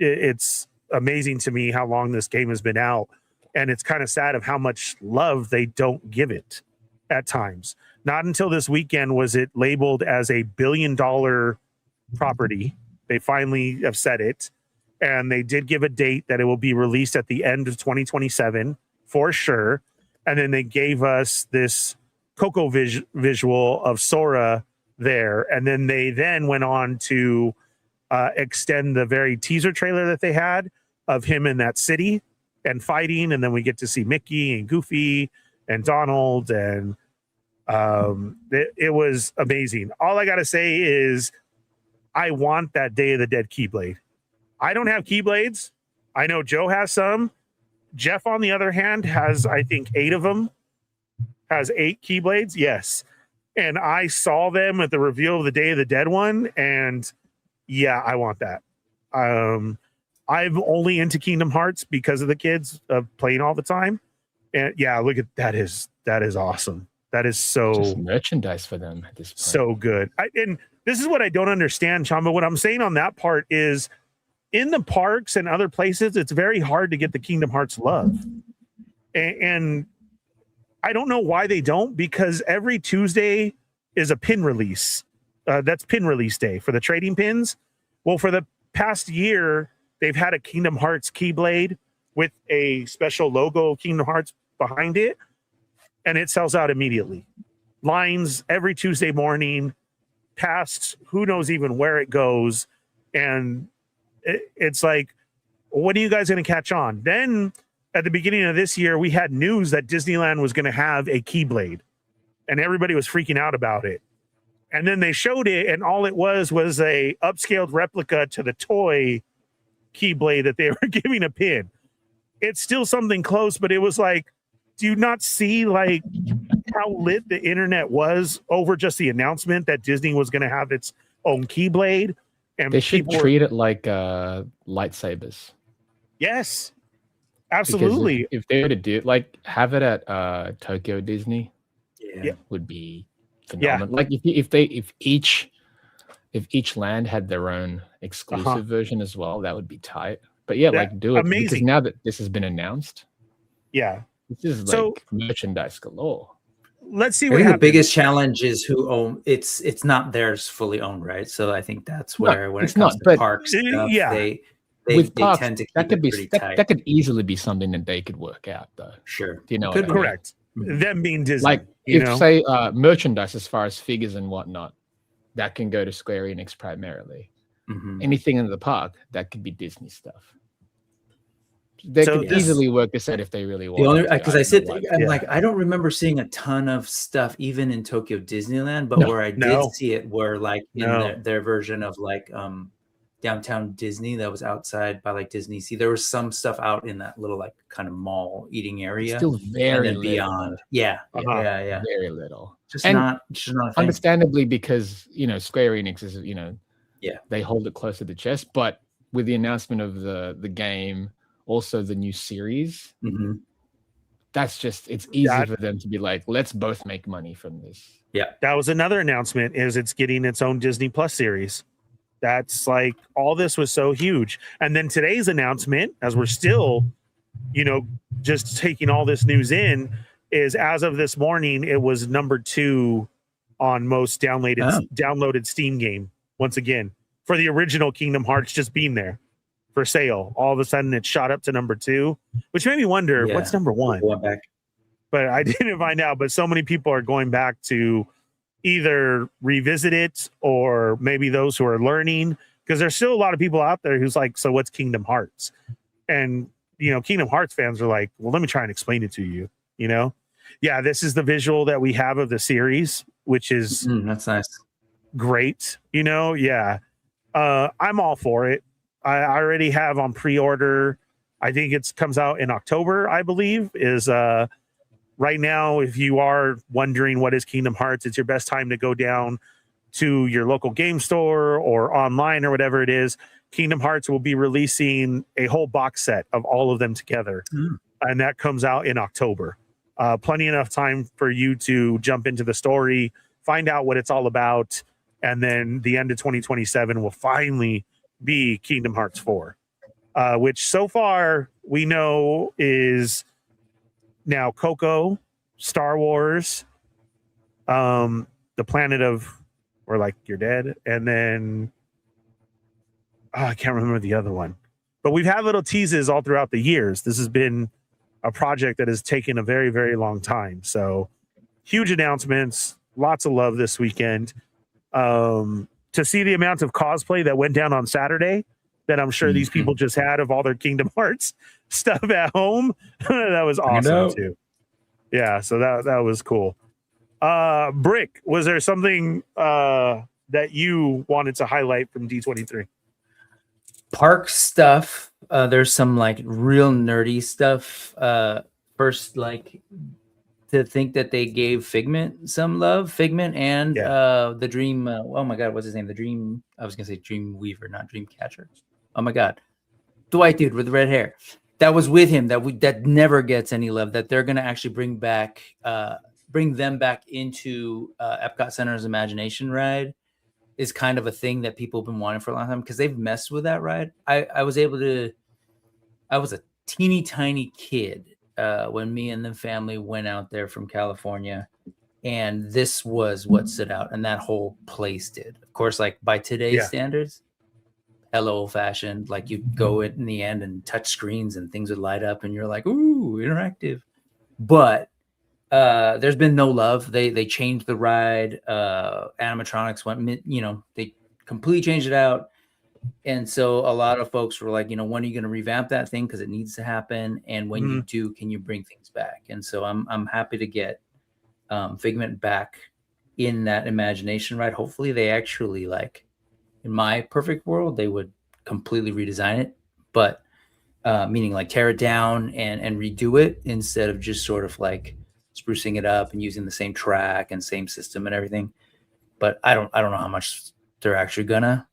S5: It's amazing to me how long this game has been out. And it's kind of sad of how much love they don't give it at times. Not until this weekend was it labeled as a $1 billion property. They finally have said it. And they did give a date that it will be released at the end of 2027 for sure. And then they gave us this Coco visual of Sora there. And then they went on to extend the very teaser trailer that they had of him in that city and fighting. And then we get to see Mickey and Goofy and Donald. And it was amazing. All I got to say is I want that Day of the Dead Keyblade. I don't have Keyblades. I know Joe has some. Jeff, on the other hand, has, I think, 8 of them. Has 8 Keyblades. Yes. And I saw them at the reveal of the Day of the Dead one. And yeah, I want that. I'm only into Kingdom Hearts because of the kids playing all the time. And yeah, look at that is awesome. That is so
S6: just merchandise for them at this point.
S5: So good. And this is what I don't understand, Sean, but what I'm saying on that part is in the parks and other places, it's very hard to get the Kingdom Hearts love. And I don't know why they don't, because every Tuesday is a pin release. That's pin release day for the trading pins. Well, for the past year, they've had a Kingdom Hearts Keyblade with a special logo of Kingdom Hearts behind it, and it sells out immediately. Lines every Tuesday morning, past who knows even where it goes. And it's like, when are you guys going to catch on? Then at the beginning of this year, we had news that Disneyland was going to have a Keyblade, and everybody was freaking out about it. And then they showed it, and all it was a upscaled replica to the toy Keyblade that they were giving a pin. It's still something close, but it was like, do you not see like how lit the internet was over just the announcement that Disney was going to have its own Keyblade? And
S6: they should treat it like lightsabers.
S5: Yes, absolutely.
S6: If they were to do it, like have it at Tokyo Disney, would be phenomenal. Like if each land had their own exclusive version as well, that would be tight. But yeah, like do it because now that this has been announced, this is like merchandise galore.
S5: Let's see
S8: what happens. The biggest challenge is who own it's not theirs fully owned, right? So I think that's where when it comes to parks stuff, they
S6: parks,
S8: tend to keep
S6: that could be
S8: pretty tight.
S6: that could easily be something that they could work out though.
S8: Sure.
S6: You know,
S5: correct. Them being Disney,
S6: like if say merchandise as far as figures and whatnot, that can go to Square Enix primarily. Anything in the park that could be Disney stuff. They could easily work this out if they really want.
S8: The only because I'm like, I don't remember seeing a ton of stuff even in Tokyo Disneyland, but where I did see it were like in their version of like Downtown Disney that was outside by like Disney Sea. There was some stuff out in that little like kind of mall eating area.
S6: Still very little.
S8: Beyond. Yeah.
S6: Very little.
S8: Just not
S6: understandably because Square Enix is they hold it close to the chest, but with the announcement of the game, also the new series, that's just it's easy for them to be like, let's both make money from this.
S5: That was another announcement, is it's getting its own Disney Plus series. That's like all this was so huge. And then today's announcement, as we're still, just taking all this news in, is as of this morning, it was number 2 on most downloaded Steam game once again for the original Kingdom Hearts just being there for sale. All of a sudden, it shot up to number 2, which made me wonder what's number 1. But I didn't find out. But so many people are going back to either revisit it or maybe those who are learning, because there's still a lot of people out there who's like, so what's Kingdom Hearts? And Kingdom Hearts fans are like, well, let me try and explain it to you. Yeah, this is the visual that we have of the series, which is
S8: that's nice,
S5: great. I'm all for it. I already have on pre-order. I think it comes out in October, I believe. Is right now, if you are wondering what is Kingdom Hearts, it's your best time to go down to your local game store or online or whatever it is. Kingdom Hearts will be releasing a whole box set of all of them together, and that comes out in October. Plenty enough time for you to jump into the story, find out what it's all about, and then the end of 2027 will finally be Kingdom Hearts 4, which so far we know is now Coco, Star Wars, the planet of where like you're dead, and then I can't remember the other one. But we've had little teases all throughout the years. This has been a project that has taken a very, very long time. So huge announcements, lots of love this weekend. To see the amount of cosplay that went down on Saturday that I'm sure these people just had of all their Kingdom Hearts stuff at home, that was awesome too. Yeah, so that was cool. Brick, was there something that you wanted to highlight from D23?
S8: Park stuff. There's some like real nerdy stuff. First, like to think that they gave Figment some love. Figment and the Dream. Oh my God, what's his name? The Dream. I was gonna say Dream Weaver, not Dream Catcher. Oh my God, the white dude with the red hair. That was with him. That never gets any love. That they're gonna actually bring them back into Epcot Center's Imagination ride is kind of a thing that people have been wanting for a long time because they've messed with that ride. I was a teeny tiny kid when me and the family went out there from California, and this was what stood out, and that whole place did. Of course, like by today's standards, hella old fashioned. Like you go in the end and touch screens and things would light up, and you're like, ooh, interactive. But there's been no love. They changed the ride. Animatronics went, they completely changed it out. And so a lot of folks were like, when are you going to revamp that thing? Because it needs to happen. And when you do, can you bring things back? And so I'm happy to get Figment back in that Imagination ride. Hopefully they actually, like, in my perfect world, they would completely redesign it. But meaning like tear it down and redo it instead of just sort of like sprucing it up and using the same track and same system and everything. But I don't know how much they're actually gonna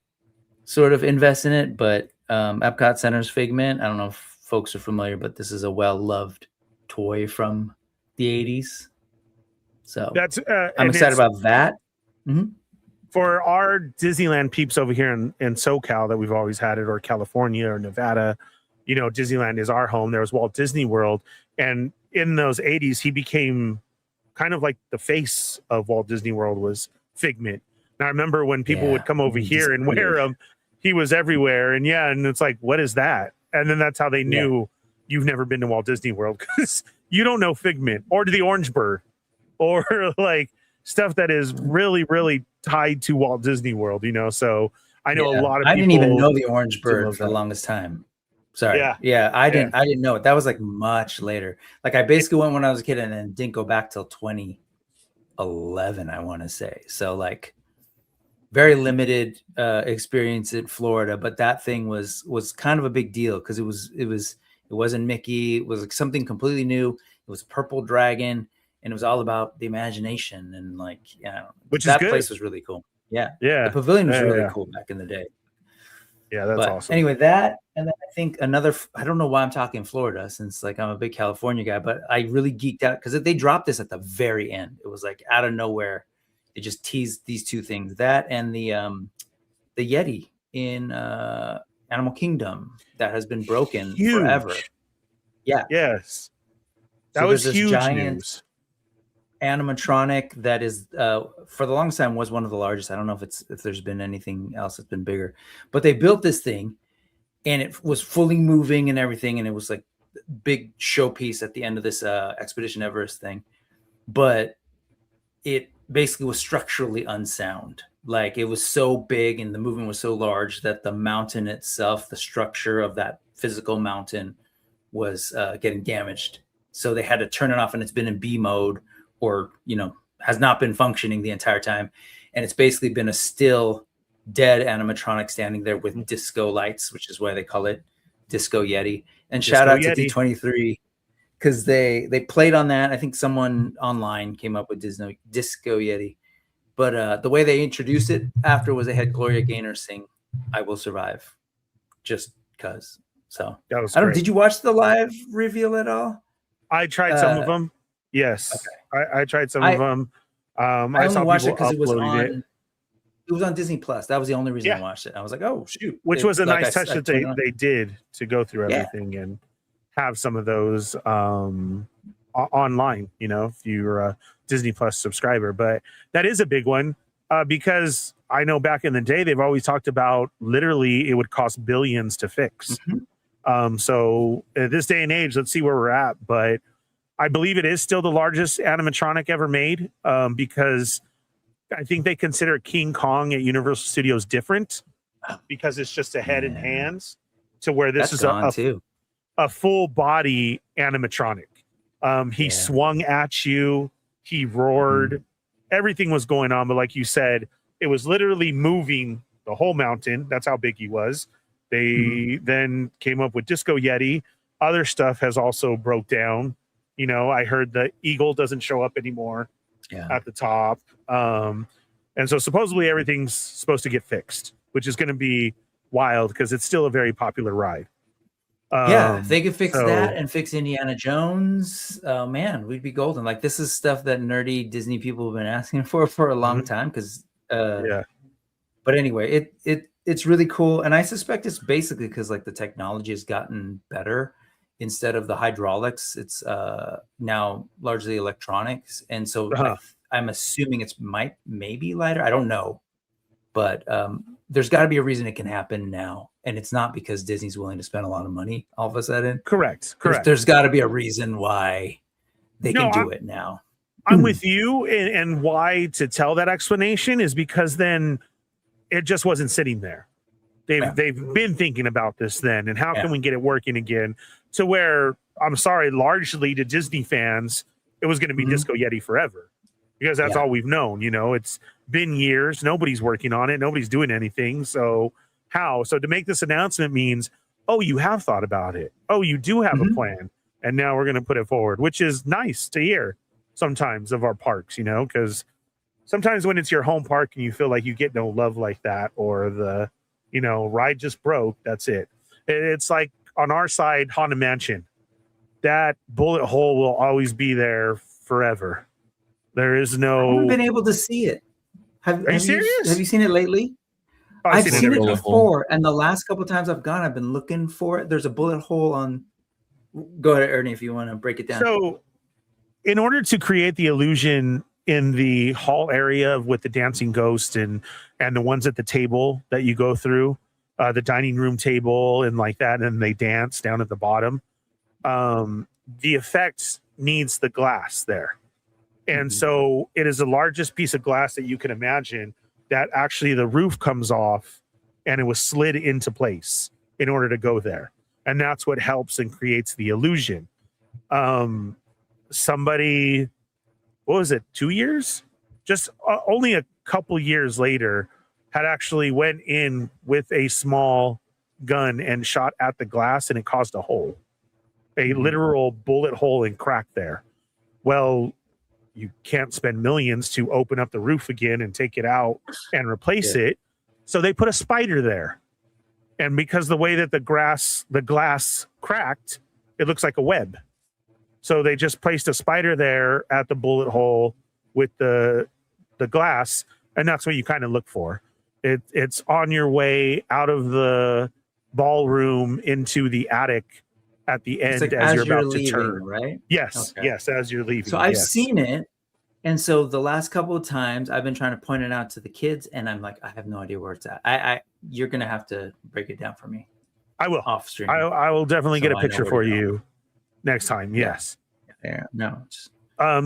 S8: sort of invest in it. But Epcot Center's Figment, I don't know if folks are familiar, but this is a well-loved toy from the 80s. So
S5: that's
S8: I'm excited about that.
S5: For our Disneyland peeps over here in SoCal that we've always had it, or California or Nevada, Disneyland is our home. There was Walt Disney World, and in those 80s, he became kind of like the face of Walt Disney World was Figment. And I remember when people would come over here and wear them, he was everywhere. And and it's like, what is that? And then that's how they knew you've never been to Walt Disney World, because you don't know Figment or the Orange Bird or like stuff that is really, really tied to Walt Disney World, So I know a lot of people.
S8: I didn't even know the Orange Bird for the longest time. Sorry. I didn't know it. That was like much later. Like I basically went when I was a kid and then didn't go back till 2011, I want to say. So like very limited experience in Florida, but that thing was kind of a big deal because it wasn't Mickey. It was like something completely new. It was a purple dragon, and it was all about the imagination and like
S5: which
S8: that
S5: is good.
S8: place was really cool. Yeah.
S5: The
S8: pavilion was really cool back in the day.
S5: Yeah, that's awesome.
S8: Anyway, that, and then I think I don't know why I'm talking Florida, since like I'm a big California guy, but I really geeked out because they dropped this at the very end. It was like out of nowhere. They just teased these two things, that and the Yeti in Animal Kingdom that has been broken
S5: Huge.
S8: forever. Yeah.
S5: Yes. That
S8: So
S5: was
S8: there's this
S5: huge
S8: giant
S5: news.
S8: animatronic that is for the longest time was one of the largest. I don't know if there's been anything else that's been bigger, but they built this thing and it was fully moving and everything, and it was like big showpiece at the end of this Expedition Everest thing. But it basically was structurally unsound. Like it was so big and the movement was so large that the mountain itself, the structure of that physical mountain, was getting damaged. So they had to turn it off, and it's been in B mode, or has not been functioning the entire time. And it's basically been a still dead animatronic standing there with disco lights, which is why they call it Disco Yeti. And shout out to D23 because they played on that. I think someone online came up with Disco Yeti. But the way they introduced it after was they had Gloria Gaynor sing "I Will Survive," just because. So
S5: that was
S8: did you watch the live reveal at all?
S5: I tried some of them. Yes, okay. I tried some of them.
S8: I only watched it because it was on. It was on Disney Plus. That was the only reason I watched it. I was like, "Oh shoot!"
S5: Which was a nice touch that they did to go through everything and have some of those online. If you're a Disney Plus subscriber, but that is a big one because I know back in the day they've always talked about literally it would cost billions to fix. Mm-hmm. So at this day and age, let's see where we're at. But I believe it is still the largest animatronic ever made because I think they consider King Kong at Universal Studios different because it's just a head and hands to where this is a full body animatronic. He swung at you. He roared. Everything was going on. But like you said, it was literally moving the whole mountain. That's how big he was. They then came up with Disco Yeti. Other stuff has also broke down. I heard the eagle doesn't show up anymore at the top. And so supposedly everything's supposed to get fixed, which is going to be wild because it's still a very popular ride.
S8: If they could fix that and fix Indiana Jones, man, we'd be golden. Like this is stuff that nerdy Disney people have been asking for a long time. Because, but anyway, it's really cool, and I suspect it's basically because like the technology has gotten better. Instead of the hydraulics, it's now largely electronics, and so I'm assuming it's maybe lighter. I don't know, but there's got to be a reason it can happen now. And it's not because Disney's willing to spend a lot of money all of a sudden.
S5: Correct.
S8: There's got to be a reason why they can do it now.
S5: I'm with you. And why to tell that explanation is because then it just wasn't sitting there. They've been thinking about this then. And how can we get it working again to where, I'm sorry, largely to Disney fans, it was going to be Disco Yeti forever. Because that's all we've known. It's been years. Nobody's working on it. Nobody's doing anything. So how? So to make this announcement means, oh, you have thought about it. Oh, you do have a plan. And now we're going to put it forward, which is nice to hear sometimes of our parks, because sometimes when it's your home park and you feel like you get no love like that, or the, ride just broke, that's it. It's like on our side, Haunted Mansion, that bullet hole will always be there forever. There is no.
S8: I haven't been able to see it.
S5: Are you serious?
S8: Have you seen it lately?
S5: Oh,
S8: I've seen it before, and the last couple of times I've gone, I've been looking for it. There's a bullet hole on. Go ahead, Ernie, if you want to break it down.
S5: So, in order to create the illusion in the hall area with the dancing ghost and the ones at the table that you go through, the dining room table and like that, and they dance down at the bottom, the effect needs the glass there. And so it is the largest piece of glass that you can imagine that actually the roof comes off and it was slid into place in order to go there. And that's what helps and creates the illusion. Somebody, what was it, 2 years? Just only a couple years later had actually went in with a small gun and shot at the glass, and it caused a hole, a literal bullet hole and crack there. Well, you can't spend millions to open up the roof again and take it out and replace it. So they put a spider there. And because the way that the glass cracked, it looks like a web. So they just placed a spider there at the bullet hole with the glass. And that's what you kind of look for. It's on your way out of the ballroom into the attic at the end
S8: like
S5: as you're about
S8: leaving,
S5: to turn.
S8: right?
S5: Yes,
S8: Okay.
S5: yes, as you're leaving.
S8: So I've
S5: yes.
S8: seen it. And so the last couple of times I've been trying to point it out to the kids, and I'm like, I have no idea where it's at. You're gonna have to break it down for me.
S5: I will.
S8: Off stream.
S5: I will definitely
S8: So
S5: get a
S8: I know
S5: picture
S8: where
S5: for
S8: to go.
S5: you next time. Yes.
S8: Yeah. No. It's,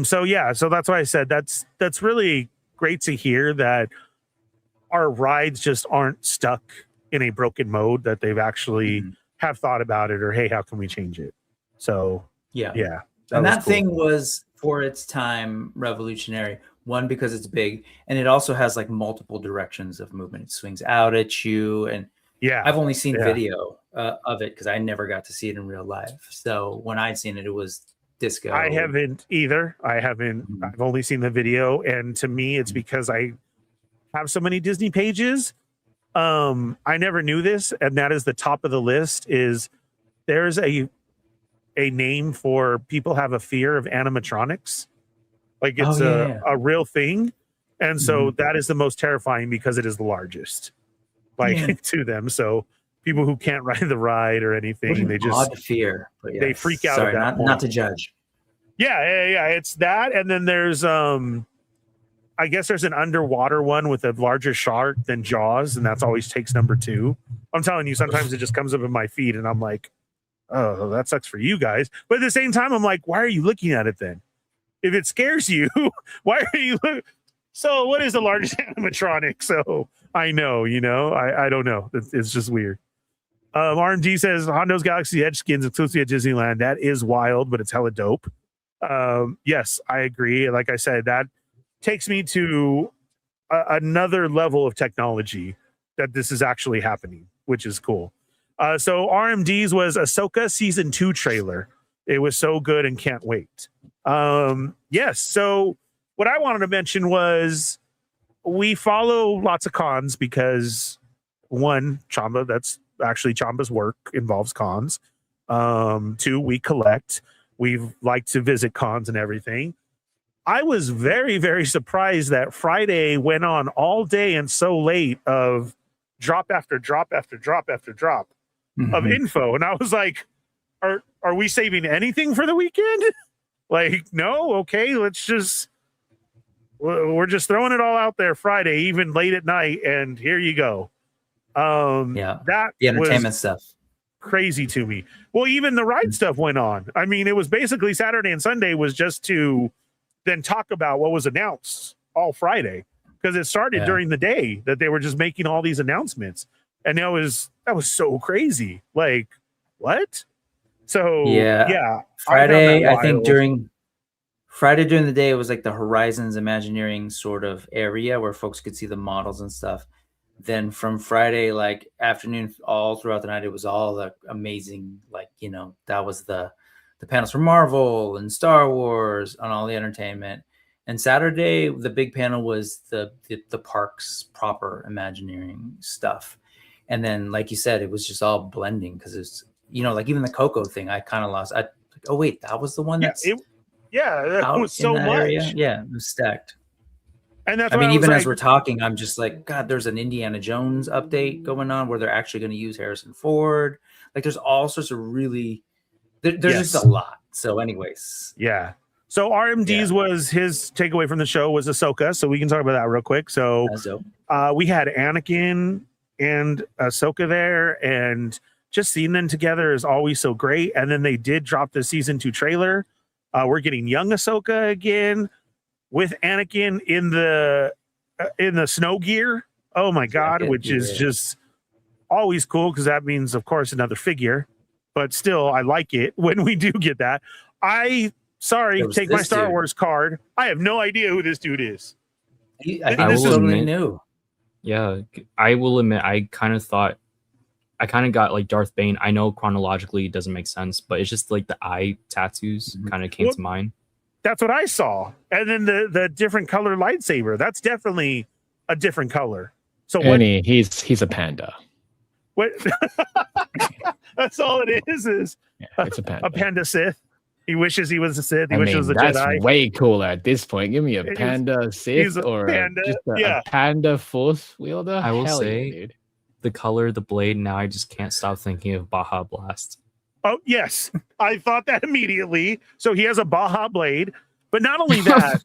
S5: So yeah, so that's why I said that's really great to hear that our rides just aren't stuck in a broken mode, that they've actually have thought about it, or hey, how can we change it? So
S8: yeah.
S5: That
S8: and
S5: was
S8: that
S5: cool.
S8: thing was for its time revolutionary. One, because it's big, and it also has like multiple directions of movement. It swings out at you, and I've only seen video of it because I never got to see it in real life. So when I'd seen it, it was disco.
S5: I haven't either. I've only seen the video, and to me, it's because I have so many Disney pages. I never knew this, and that is the top of the list. Is there's a name for people have a fear of animatronics, like it's a real thing, and so that is the most terrifying because it is the largest, like to them. So people who can't ride the ride or anything, they just
S8: odd fear. But
S5: they freak out.
S8: Sorry,
S5: at that
S8: not to judge.
S5: Yeah. It's that, and then there's I guess there's an underwater one with a larger shark than Jaws, and that's always takes number 2. I'm telling you, sometimes it just comes up in my feed, and I'm like, oh, that sucks for you guys. But at the same time, I'm like, why are you looking at it then? If it scares you, why are you So what is the largest animatronic? So I know, I don't know. It's just weird. RMD says Hondo's Galaxy Edge skins exclusively at Disneyland. That is wild, but it's hella dope. Yes, I agree. Like I said, that takes me to another level of technology that this is actually happening, which is cool. So RMD's was Ahsoka season 2 trailer. It was so good and can't wait. Yes. So what I wanted to mention was we follow lots of cons because 1, Chamba, that's actually Chamba's work involves cons. 2, we collect. We've liked to visit cons and everything. I was very, very surprised that Friday went on all day and so late of drop after drop after drop after drop of info. And I was like, are we saving anything for the weekend? Like, no, okay, we're just throwing it all out there Friday, even late at night, and here you go. That
S8: the entertainment
S5: was
S8: stuff
S5: crazy to me. Well, even the ride stuff went on. I mean, it was basically Saturday and Sunday was just to then talk about what was announced all Friday, because it started during the day that they were just making all these announcements, and that was so crazy. Like, what? So
S8: Friday, I think during the day, it was like the Horizons Imagineering sort of area where folks could see the models and stuff. Then from Friday, like afternoon, all throughout the night, it was all the amazing, like, that was the panels for Marvel and Star Wars and all the entertainment. And Saturday, the big panel was the parks proper Imagineering stuff. And then, like you said, it was just all blending because it's, like even the Coco thing, I kind of lost. Oh wait, that was the one that's
S5: that was so much.
S8: Area? Yeah, it was stacked.
S5: And that's
S8: even as we're talking, I'm just like, God, there's an Indiana Jones update going on where they're actually going to use Harrison Ford. Like, there's all sorts of really, there's just a lot. So, anyways,
S5: So RMD's was his takeaway from the show was Ahsoka. So we can talk about that real quick. So we had Anakin and Ahsoka there, and just seeing them together is always so great. And then they did drop the season 2 trailer. We're getting young Ahsoka again with Anakin in the snow gear. Oh my God, which is just always cool because that means, of course, another figure. But still, I like it when we do get that. Take my Star Wars card. I have no idea who this dude is.
S8: I think this is totally new.
S7: Yeah, I will admit, I kind of got like Darth Bane. I know chronologically it doesn't make sense, but it's just like the eye tattoos kind of came to mind.
S5: That's what I saw. And then the different color lightsaber. That's definitely a different color. So
S6: Ernie, he's a panda.
S5: What? That's all it is
S6: it's a panda.
S5: A panda Sith. He wishes he was a Sith. He
S6: I
S5: wishes he
S6: mean,
S5: was a
S6: that's
S5: Jedi.
S6: way cooler at this point. Give me a
S5: He's-
S6: panda
S5: he's
S6: Sith
S5: a
S6: or
S5: panda,
S6: just
S5: yeah.
S6: a panda Force wielder.
S7: I will
S6: Hell
S7: say-
S6: yeah, dude.
S7: The color, the blade. Now I just can't stop thinking of Baja Blast.
S5: Oh, yes. I thought that immediately. So he has a Baja blade. But not only that,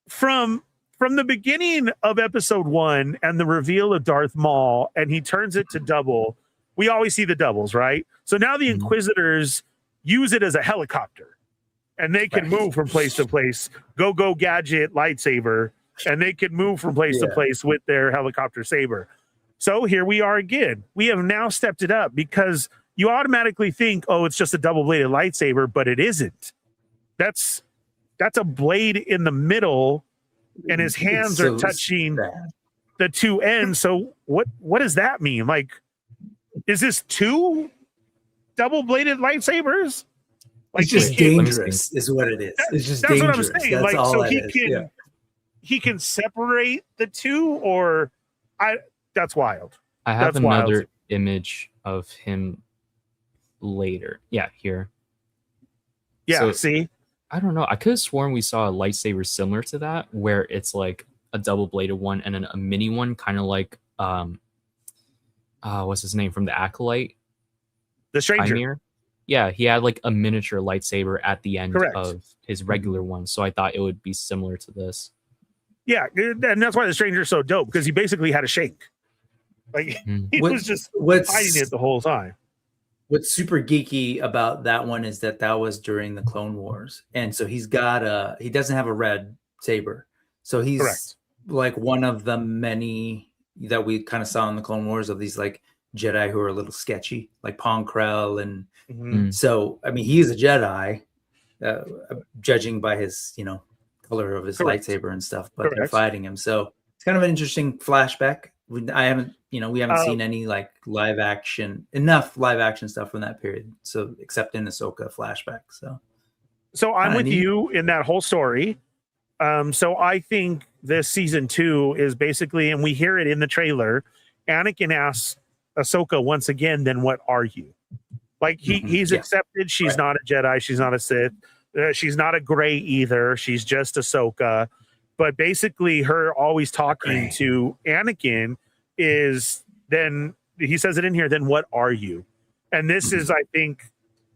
S5: from the beginning of episode 1 and the reveal of Darth Maul, and he turns it to double, we always see the doubles, right? So now the Inquisitors use it as a helicopter, and they can move from place to place, go gadget lightsaber, and they can move from place to place with their helicopter saber. So here we are again. We have now stepped it up because you automatically think, oh, it's just a double-bladed lightsaber, but it isn't. That's a blade in the middle, and his hands are touching the two ends. So what does that mean? Like, is this 2 double-bladed lightsabers? Like,
S8: It's just dangerous, is what it is. It's just
S5: that's
S8: dangerous.
S5: what I'm saying.
S8: That's
S5: Like,
S8: all
S5: so
S8: that is.
S5: he can separate the 2, or that's wild.
S7: I have
S5: That's wild.
S7: another image of him later. Yeah, here.
S5: Yeah,
S7: So-
S5: see?
S7: I don't know. I could have sworn we saw a lightsaber similar to that, where it's like a double-bladed one and then a mini one, kind of like what's his name from the Acolyte?
S5: The Stranger.
S7: Ymir? Yeah, he had like a miniature lightsaber at the end
S5: Correct.
S7: of his regular one, so I thought it would be similar to this.
S5: Yeah, and that's why the Stranger's so dope, because he basically had a shank. Like, he was just hiding it the whole time.
S8: What's super geeky about that one is that was during the Clone Wars, and so he doesn't have a red saber, so he's
S5: Correct.
S8: like one of the many that we kind of saw in the Clone Wars of these like Jedi who are a little sketchy, like Pong Krell, and so I mean he is a Jedi, judging by his color of his
S5: Correct.
S8: lightsaber and stuff, but they're
S5: Correct.
S8: fighting him, so it's kind of an interesting flashback. We haven't seen any enough live action stuff from that period. So except in Ahsoka flashback. So
S5: I'm with you in that whole story. So I think this season 2 is basically, and we hear it in the trailer, Anakin asks Ahsoka once again, then what are you? Like he's accepted. She's not a Jedi. She's not a Sith. She's not a gray either. She's just Ahsoka. But basically her always talking to Anakin is, then he says it in here, then what are you? And this is, I think,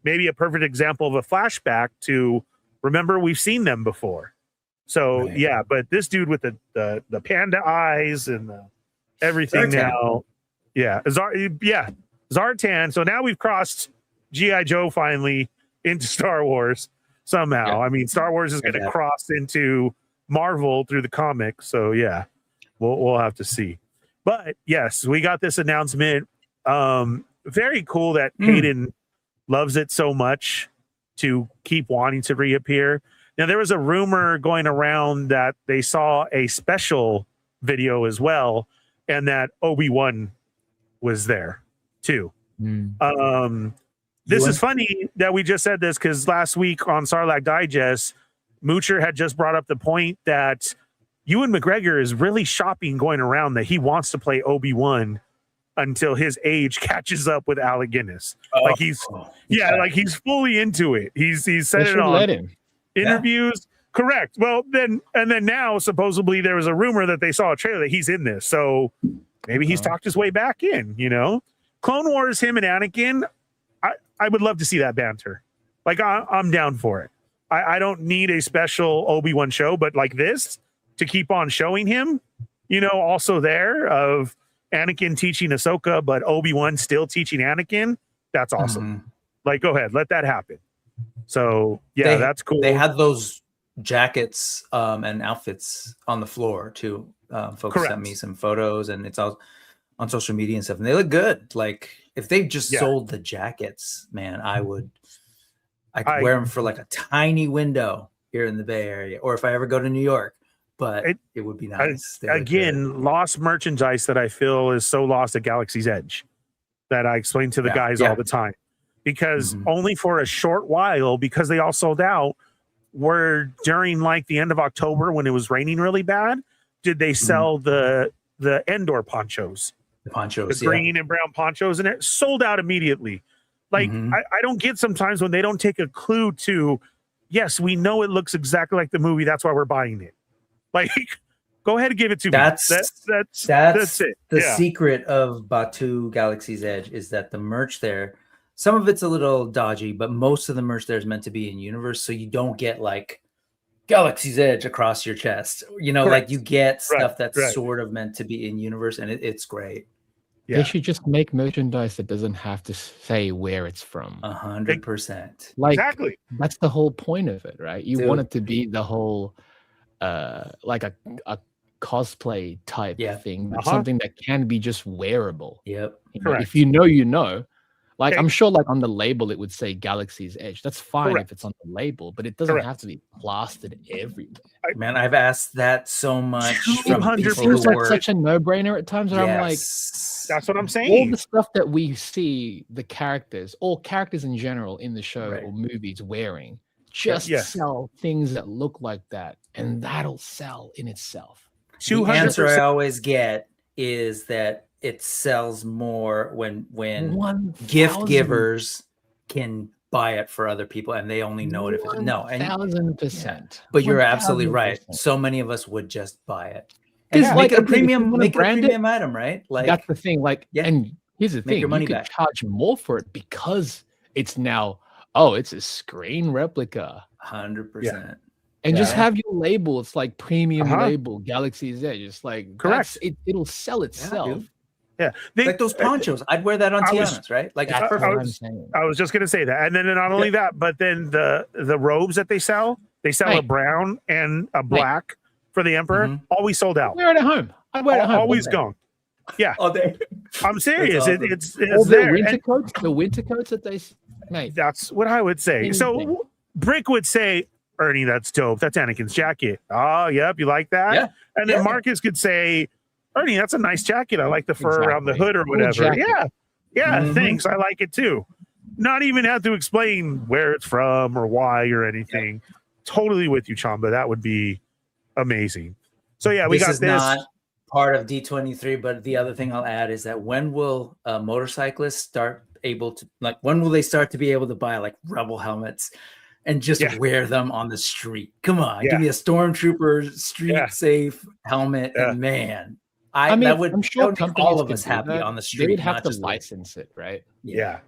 S5: maybe a perfect example of a flashback to remember we've seen them before. So yeah, but this dude with the panda eyes and everything
S8: Zartan.
S5: now. Zartan. So now we've crossed G.I. Joe finally into Star Wars somehow.
S7: Yeah.
S5: I mean, Star Wars is going to cross into Marvel through the comics. So yeah, we'll have to see. But yes, we got this announcement. Very cool that Hayden loves it so much to keep wanting to reappear. Now, there was a rumor going around that they saw a special video as well, and that Obi-Wan was there too. This is funny that we just said this, because last week on Sarlacc Digest, Moocher had just brought up the point that Ewan McGregor is really shopping going around that he wants to play Obi-Wan until his age catches up with Alec Guinness. Like he's fully into it. He's said
S6: They
S5: it
S6: should
S5: on
S6: let him.
S5: interviews. Correct. Well, then now supposedly there was a rumor that they saw a trailer that he's in this. So maybe he's talked his way back in, Clone Wars, him and Anakin. I would love to see that banter. Like I'm down for it. I don't need a special Obi-Wan show, but like this to keep on showing him, also there of Anakin teaching Ahsoka, but Obi-Wan still teaching Anakin. That's awesome. Like, go ahead, let that happen. So yeah, that's cool.
S8: They had those jackets and outfits on the floor too. Folks sent me some photos, and it's all on social media and stuff, and they look good. Like if they just sold the jackets, man, I could wear them for like a tiny window here in the Bay Area, or if I ever go to New York. But it would be nice.
S5: Again, lost merchandise that I feel is so lost at Galaxy's Edge that I explain to the guys all the time, because only for a short while, because they all sold out, were during like the end of October when it was raining really bad, did they sell the Endor ponchos, the green and brown ponchos, and it sold out immediately. Like I don't get sometimes when they don't take a clue to yes, we know it looks exactly like the movie. That's why we're buying it. Like, go ahead and give it to me.
S8: That's
S5: it.
S8: The secret of Batu Galaxy's Edge is that the merch there, some of it's a little dodgy, but most of the merch there is meant to be in universe, so you don't get like Galaxy's Edge across your chest. You know,
S5: Correct.
S8: like you get stuff
S5: Right,
S8: that's
S5: right.
S8: sort of meant to be in universe, and it's great.
S5: Yeah.
S6: They should just make merchandise that doesn't have to say where it's from.
S8: 100%.
S6: Like
S5: Exactly.
S6: that's the whole point of it, right? You
S8: Dude.
S6: want it to be the whole like a cosplay type thing, but something that can be just wearable.
S8: Yep.
S6: You know,
S5: Correct.
S6: if you know, you know. Like
S5: Okay.
S6: I'm sure like on the label it would say Galaxy's Edge. That's fine
S5: Correct.
S6: if it's on the label, but it doesn't
S5: Correct.
S6: have to be plastered everywhere.
S8: Man, I've asked that so much from
S5: 200%.
S8: people
S6: It seems
S8: who
S6: like
S8: work.
S6: such a no-brainer at times where I'm like,
S8: Yes.
S5: That's what I'm
S6: all
S5: saying.
S6: the stuff that we see the characters or characters in general in the show
S8: Right.
S6: or movies wearing, just
S5: Yes.
S6: sell things that look like that, and that'll sell in itself.
S8: The answer I
S5: 200%.
S8: always get is that it sells more when
S6: 1,000
S8: gift givers can buy it for other people and they only know it if it's no. And
S6: 1,000%.
S8: but you're absolutely right.
S6: 1,000%.
S8: So many of us would just buy it. And
S6: Because,
S8: make
S6: like,
S8: it a
S6: again, if you
S8: premium,
S6: wanna
S8: make it a
S6: brand it,
S8: premium item, right? Like
S6: That's the thing. Like,
S8: Yeah.
S6: and here's the
S8: Make
S6: thing:
S8: your money
S6: you could
S8: back.
S6: charge more for it because it's now, oh, it's a screen replica,
S8: 100%.
S6: and just
S8: Yeah.
S6: have your label. It's like premium
S5: Uh-huh.
S6: label, Galaxy's Edge. It's like
S5: Correct.
S6: It'll sell
S8: Yeah,
S6: itself.
S8: dude.
S5: Yeah. They,
S8: Like those ponchos. I'd wear that on
S5: I was-
S8: Tiana's, right? Like it's
S6: That's
S8: perfect.
S6: what I'm saying.
S5: I was just gonna say that, and then not only that, but then the robes that they sell a
S6: Right.
S5: brown and a black for the Emperor.
S8: Mhm.
S5: Always sold out.
S6: Wear it at home. I wear it at home.
S5: Always
S6: all day.
S5: gone. Yeah,
S8: All day.
S5: I'm serious.
S8: awesome.
S5: It's
S6: All the
S5: there.
S6: winter
S5: And
S6: coats, that they, mate.
S5: that's what I would say.
S6: Anything.
S5: So Brick would say, Ernie, that's dope. That's Anakin's jacket. Oh, yep, you like that?
S8: Yeah.
S5: And then
S8: Yeah.
S5: Marcus could say, Ernie, that's a nice jacket. I like the fur around the
S6: Exactly.
S5: hood or
S6: Cool
S5: whatever.
S6: jacket.
S5: Yeah,
S8: Mhm.
S5: thanks. I like it too. Not even have to explain where it's from or why or anything. Totally with you, Chamba. That would be amazing. So yeah, we
S8: This
S5: got
S8: is
S5: this.
S8: not part of D23, but the other thing I'll add is that when will motorcyclists start able to when will they start to be able to buy like Rebel helmets and just
S5: Yeah.
S8: wear them on the street? Come on,
S5: Yeah.
S8: give me a stormtrooper street
S5: Yeah.
S8: safe helmet,
S5: Yeah.
S8: and man,
S6: I mean,
S8: that would,
S6: I'm
S8: that
S6: sure
S8: would make
S6: companies
S8: all of
S6: could
S8: us
S6: do
S8: happy
S6: that.
S8: on the
S6: They
S8: street.
S6: would have
S8: not
S6: to
S8: just
S6: license it, right?
S5: Yeah.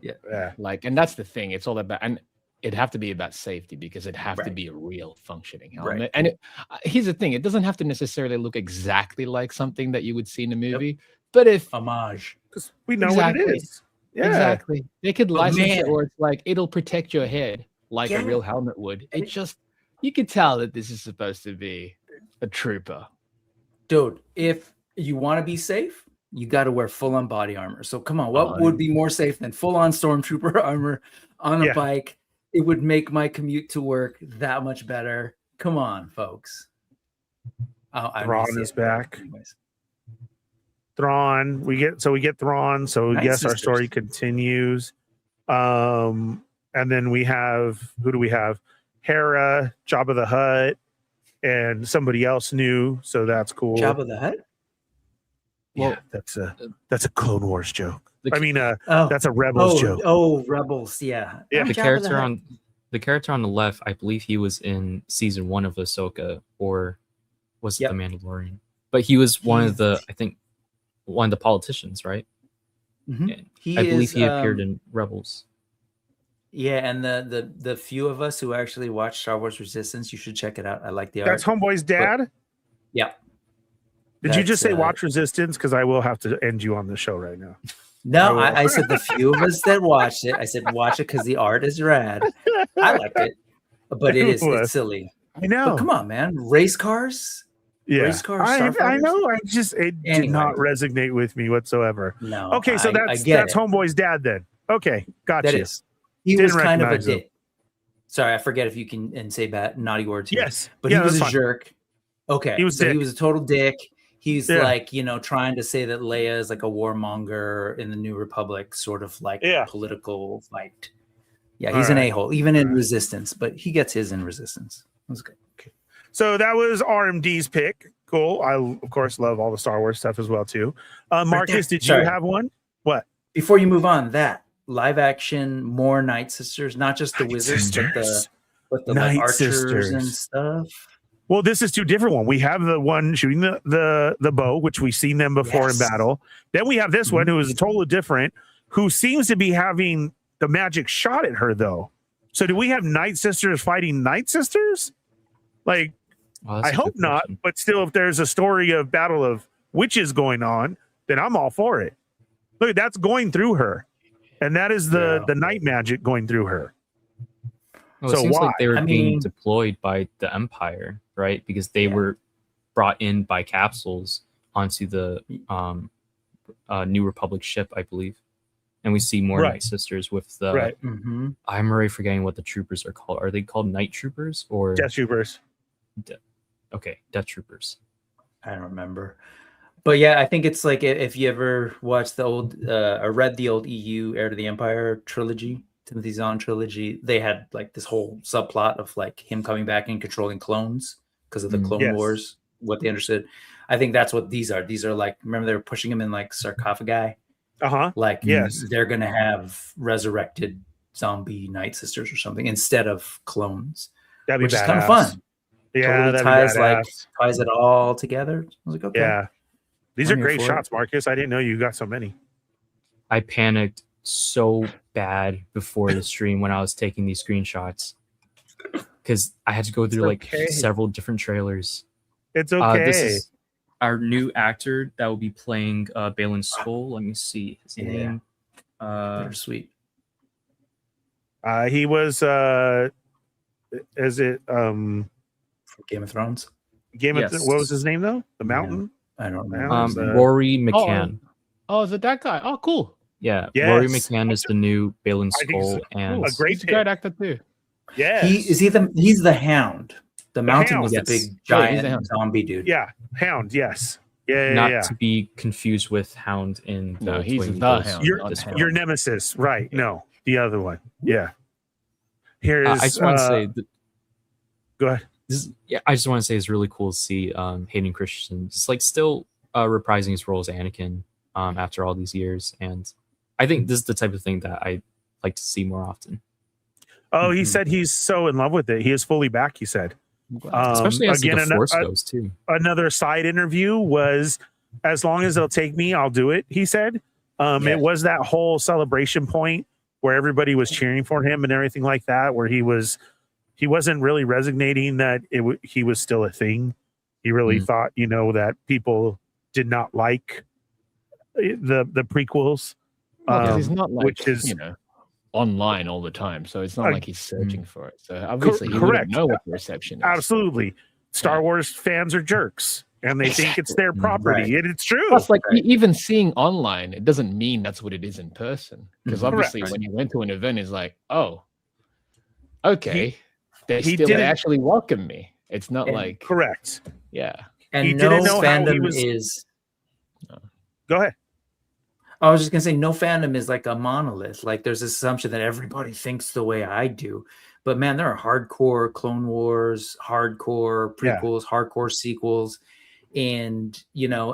S6: Like, and that's the thing. It's all about, and it'd have to be about safety because it'd have to
S8: Right.
S6: be a real functioning
S8: Right.
S6: helmet. And here's the thing: it doesn't have to necessarily look exactly like something that you would see in a movie. But if
S8: homage.
S5: Because we know what
S6: Exactly.
S5: it is. Yeah.
S6: exactly, they could license it,
S8: man.
S6: or it's like it'll protect your head like
S8: Yeah.
S6: a real helmet would.
S8: And
S6: It just you could tell that this is supposed to be a trooper.
S8: Dude, if you want to be safe, you got to wear full-on body armor. So come on, what
S6: Oh,
S8: would be more safe than full-on stormtrooper armor on a
S5: Yeah.
S8: bike? It would make my commute to work that much better. Come on, folks. Oh, I
S5: Thrawn
S8: miss it.
S5: is back.
S8: Anyways.
S5: Thrawn. We get Thrawn. So
S8: Night
S5: yes, our
S8: Sisters.
S5: story continues. And then we have who do we have? Hera, Jabba the Hutt, and somebody else new. So that's cool.
S8: Jabba the Hutt?
S5: Yeah,
S6: Well,
S5: that's a Clone Wars joke.
S6: the-
S5: I mean,
S8: Oh,
S5: that's a Rebels joke.
S8: Rebels. Yeah.
S5: Yeah.
S8: I'm
S7: The
S8: Jabba
S7: character
S8: Hutt.
S7: the character on the left, I believe he was in season 1 of Ahsoka, or was it
S8: Yep.
S7: The Mandalorian? But he was one of the, I think, one of the politicians, right?
S8: Mhm.
S7: And
S8: He
S7: I believe
S8: is,
S7: he appeared in Rebels.
S8: Yeah, and the few of us who actually watch Star Wars Resistance, you should check it out. I like the art.
S5: That's Homeboy's dad.
S8: Yeah.
S5: Did you just say
S8: That's,
S5: watch Resistance? Because I will have to end you on the show right now.
S8: No, I said the few of us that watched it. I said watch it because the art is rad. I liked it, but it's silly.
S5: I know.
S8: But come on, man, race cars.
S5: Yeah,
S8: race cars,
S5: I
S8: Starfighters?
S5: know. It did not resonate with me whatsoever.
S8: No.
S5: Okay, so
S8: I get
S5: that's
S8: it.
S5: Homeboy's dad then. Okay, gotcha.
S8: That is. He
S5: Didn't
S8: was kind of a
S5: recognize him.
S8: dick. Sorry, I forget if you can and say bad naughty words here.
S5: Yes,
S8: but
S5: yeah,
S8: he was a
S5: that's fine.
S8: jerk. Okay,
S5: He was
S8: so
S5: dick.
S8: he was a total dick. He's
S5: Yeah.
S8: like, trying to say that Leia is like a warmonger in the New Republic, sort of like political fight. Yeah, he's an a-hole, even in Resistance, but he gets his in Resistance. That's good.
S5: So that was RMD's pick. Cool. I of course love all the Star Wars stuff as well too. Marcus, did you
S8: Sorry.
S5: have one? What?
S8: Before you move on, that live action, more Night Sisters, not just the
S5: Night
S8: Wizards, but the
S5: Sisters.
S8: With the
S5: Night
S8: archers and
S5: Sisters.
S8: stuff.
S5: Well, this is two different ones. We have the one shooting the bow, which we've seen them before in battle. Then we have this one who is totally different, who seems to be having the magic shot at her, though. So do we have Night Sisters fighting Night Sisters? Like, I hope not. But still, if there's a story of battle of witches going on, then I'm all for it. Look, that's going through her. And that is the night magic going through her.
S7: Well,
S5: So
S7: it seems
S5: why?
S7: like they were
S8: I
S7: being
S8: mean-
S7: deployed by the Empire, right? Because they were brought in by capsules onto the New Republic ship, I believe. And we see more Night Sisters with the.
S5: Right.
S8: Mm-hmm.
S7: I'm already forgetting what the troopers are called. Are they called Night Troopers or
S5: Death Troopers.
S7: Okay, Death Troopers.
S8: I don't remember. But yeah, I think it's like if you ever watched the old or read the old EU Heir to the Empire trilogy, Timothy Zahn trilogy, they had like this whole subplot of like him coming back and controlling clones because of the Clone Wars, what they understood. I think that's what these are. These are like, remember they were pushing him in like sarcophagi? Like, they're going to have resurrected zombie Night Sisters or something instead of clones.
S5: That'd be
S8: which is
S5: badass.
S8: kind of fun.
S5: Yeah,
S8: totally
S5: that'd be
S8: ties it all together. I was like, okay.
S5: Yeah. These
S8: I'm
S5: are
S8: here
S5: great
S8: for
S5: shots, Marcus. I didn't know you got so many.
S7: I panicked so bad before the stream when I was taking these screenshots because I had to go through like several different trailers.
S5: It's okay.
S7: This is our new actor that will be playing Balin Skull. Let me see his name.
S8: Sweet.
S5: He was is it
S8: Game of Thrones?
S5: What was his name though? The Mountain?
S8: I don't remember.
S7: Rory McCann.
S6: Oh, is it that guy? Oh, cool.
S7: Yeah,
S5: Yes.
S7: Rory McCann is the new Balin
S5: I think
S7: Skull,
S5: so.
S7: and
S5: A great
S6: He's a great actor too.
S5: Yeah.
S8: He's the Hound. The Mountain was the
S7: Yes.
S8: big
S6: Yeah, he's
S8: giant
S6: the Hound.
S8: zombie dude.
S5: Yeah. Hound, yes. Yeah,
S7: not to be confused with Hound in the
S6: No, he's
S7: Toy
S6: the
S7: Ghost.
S6: Hound.
S5: Your,
S6: not the Hound.
S5: your nemesis, right? No, the other one. Yeah. Here's
S7: I just want to say that
S5: go ahead.
S7: I just want to say it's really cool to see Hayden Christensen just like still reprising his role as Anakin after all these years, and I think this is the type of thing that I like to see more often.
S5: Oh, he said he's so in love with it. He is fully back, he said.
S7: Especially as
S5: again,
S7: the Force goes too.
S5: Another side interview was, as long as they'll take me, I'll do it, he said. It was that whole celebration point where everybody was cheering for him and everything like that, where he wasn't really resignating that he was still a thing. He really thought, that people did not like the prequels.
S6: He's not like,
S5: which is
S6: online all the time, so it's not like he's searching for it. So obviously he wouldn't know what the reception is.
S5: Absolutely. Star Wars fans are jerks and they think it's their property. And it's true.
S6: Plus, like even seeing online, it doesn't mean that's what it is in person. Because obviously when you went to an event, it's like, oh, okay. They actually welcome me. It's not like
S5: correct.
S6: Yeah.
S8: And
S5: he
S8: no
S5: didn't know how he
S8: fandom
S5: was-
S8: is.
S5: Go ahead.
S8: I was just gonna say, no fandom is like a monolith. Like there's this assumption that everybody thinks the way I do, but man, there are hardcore Clone Wars, hardcore prequels, hardcore sequels, and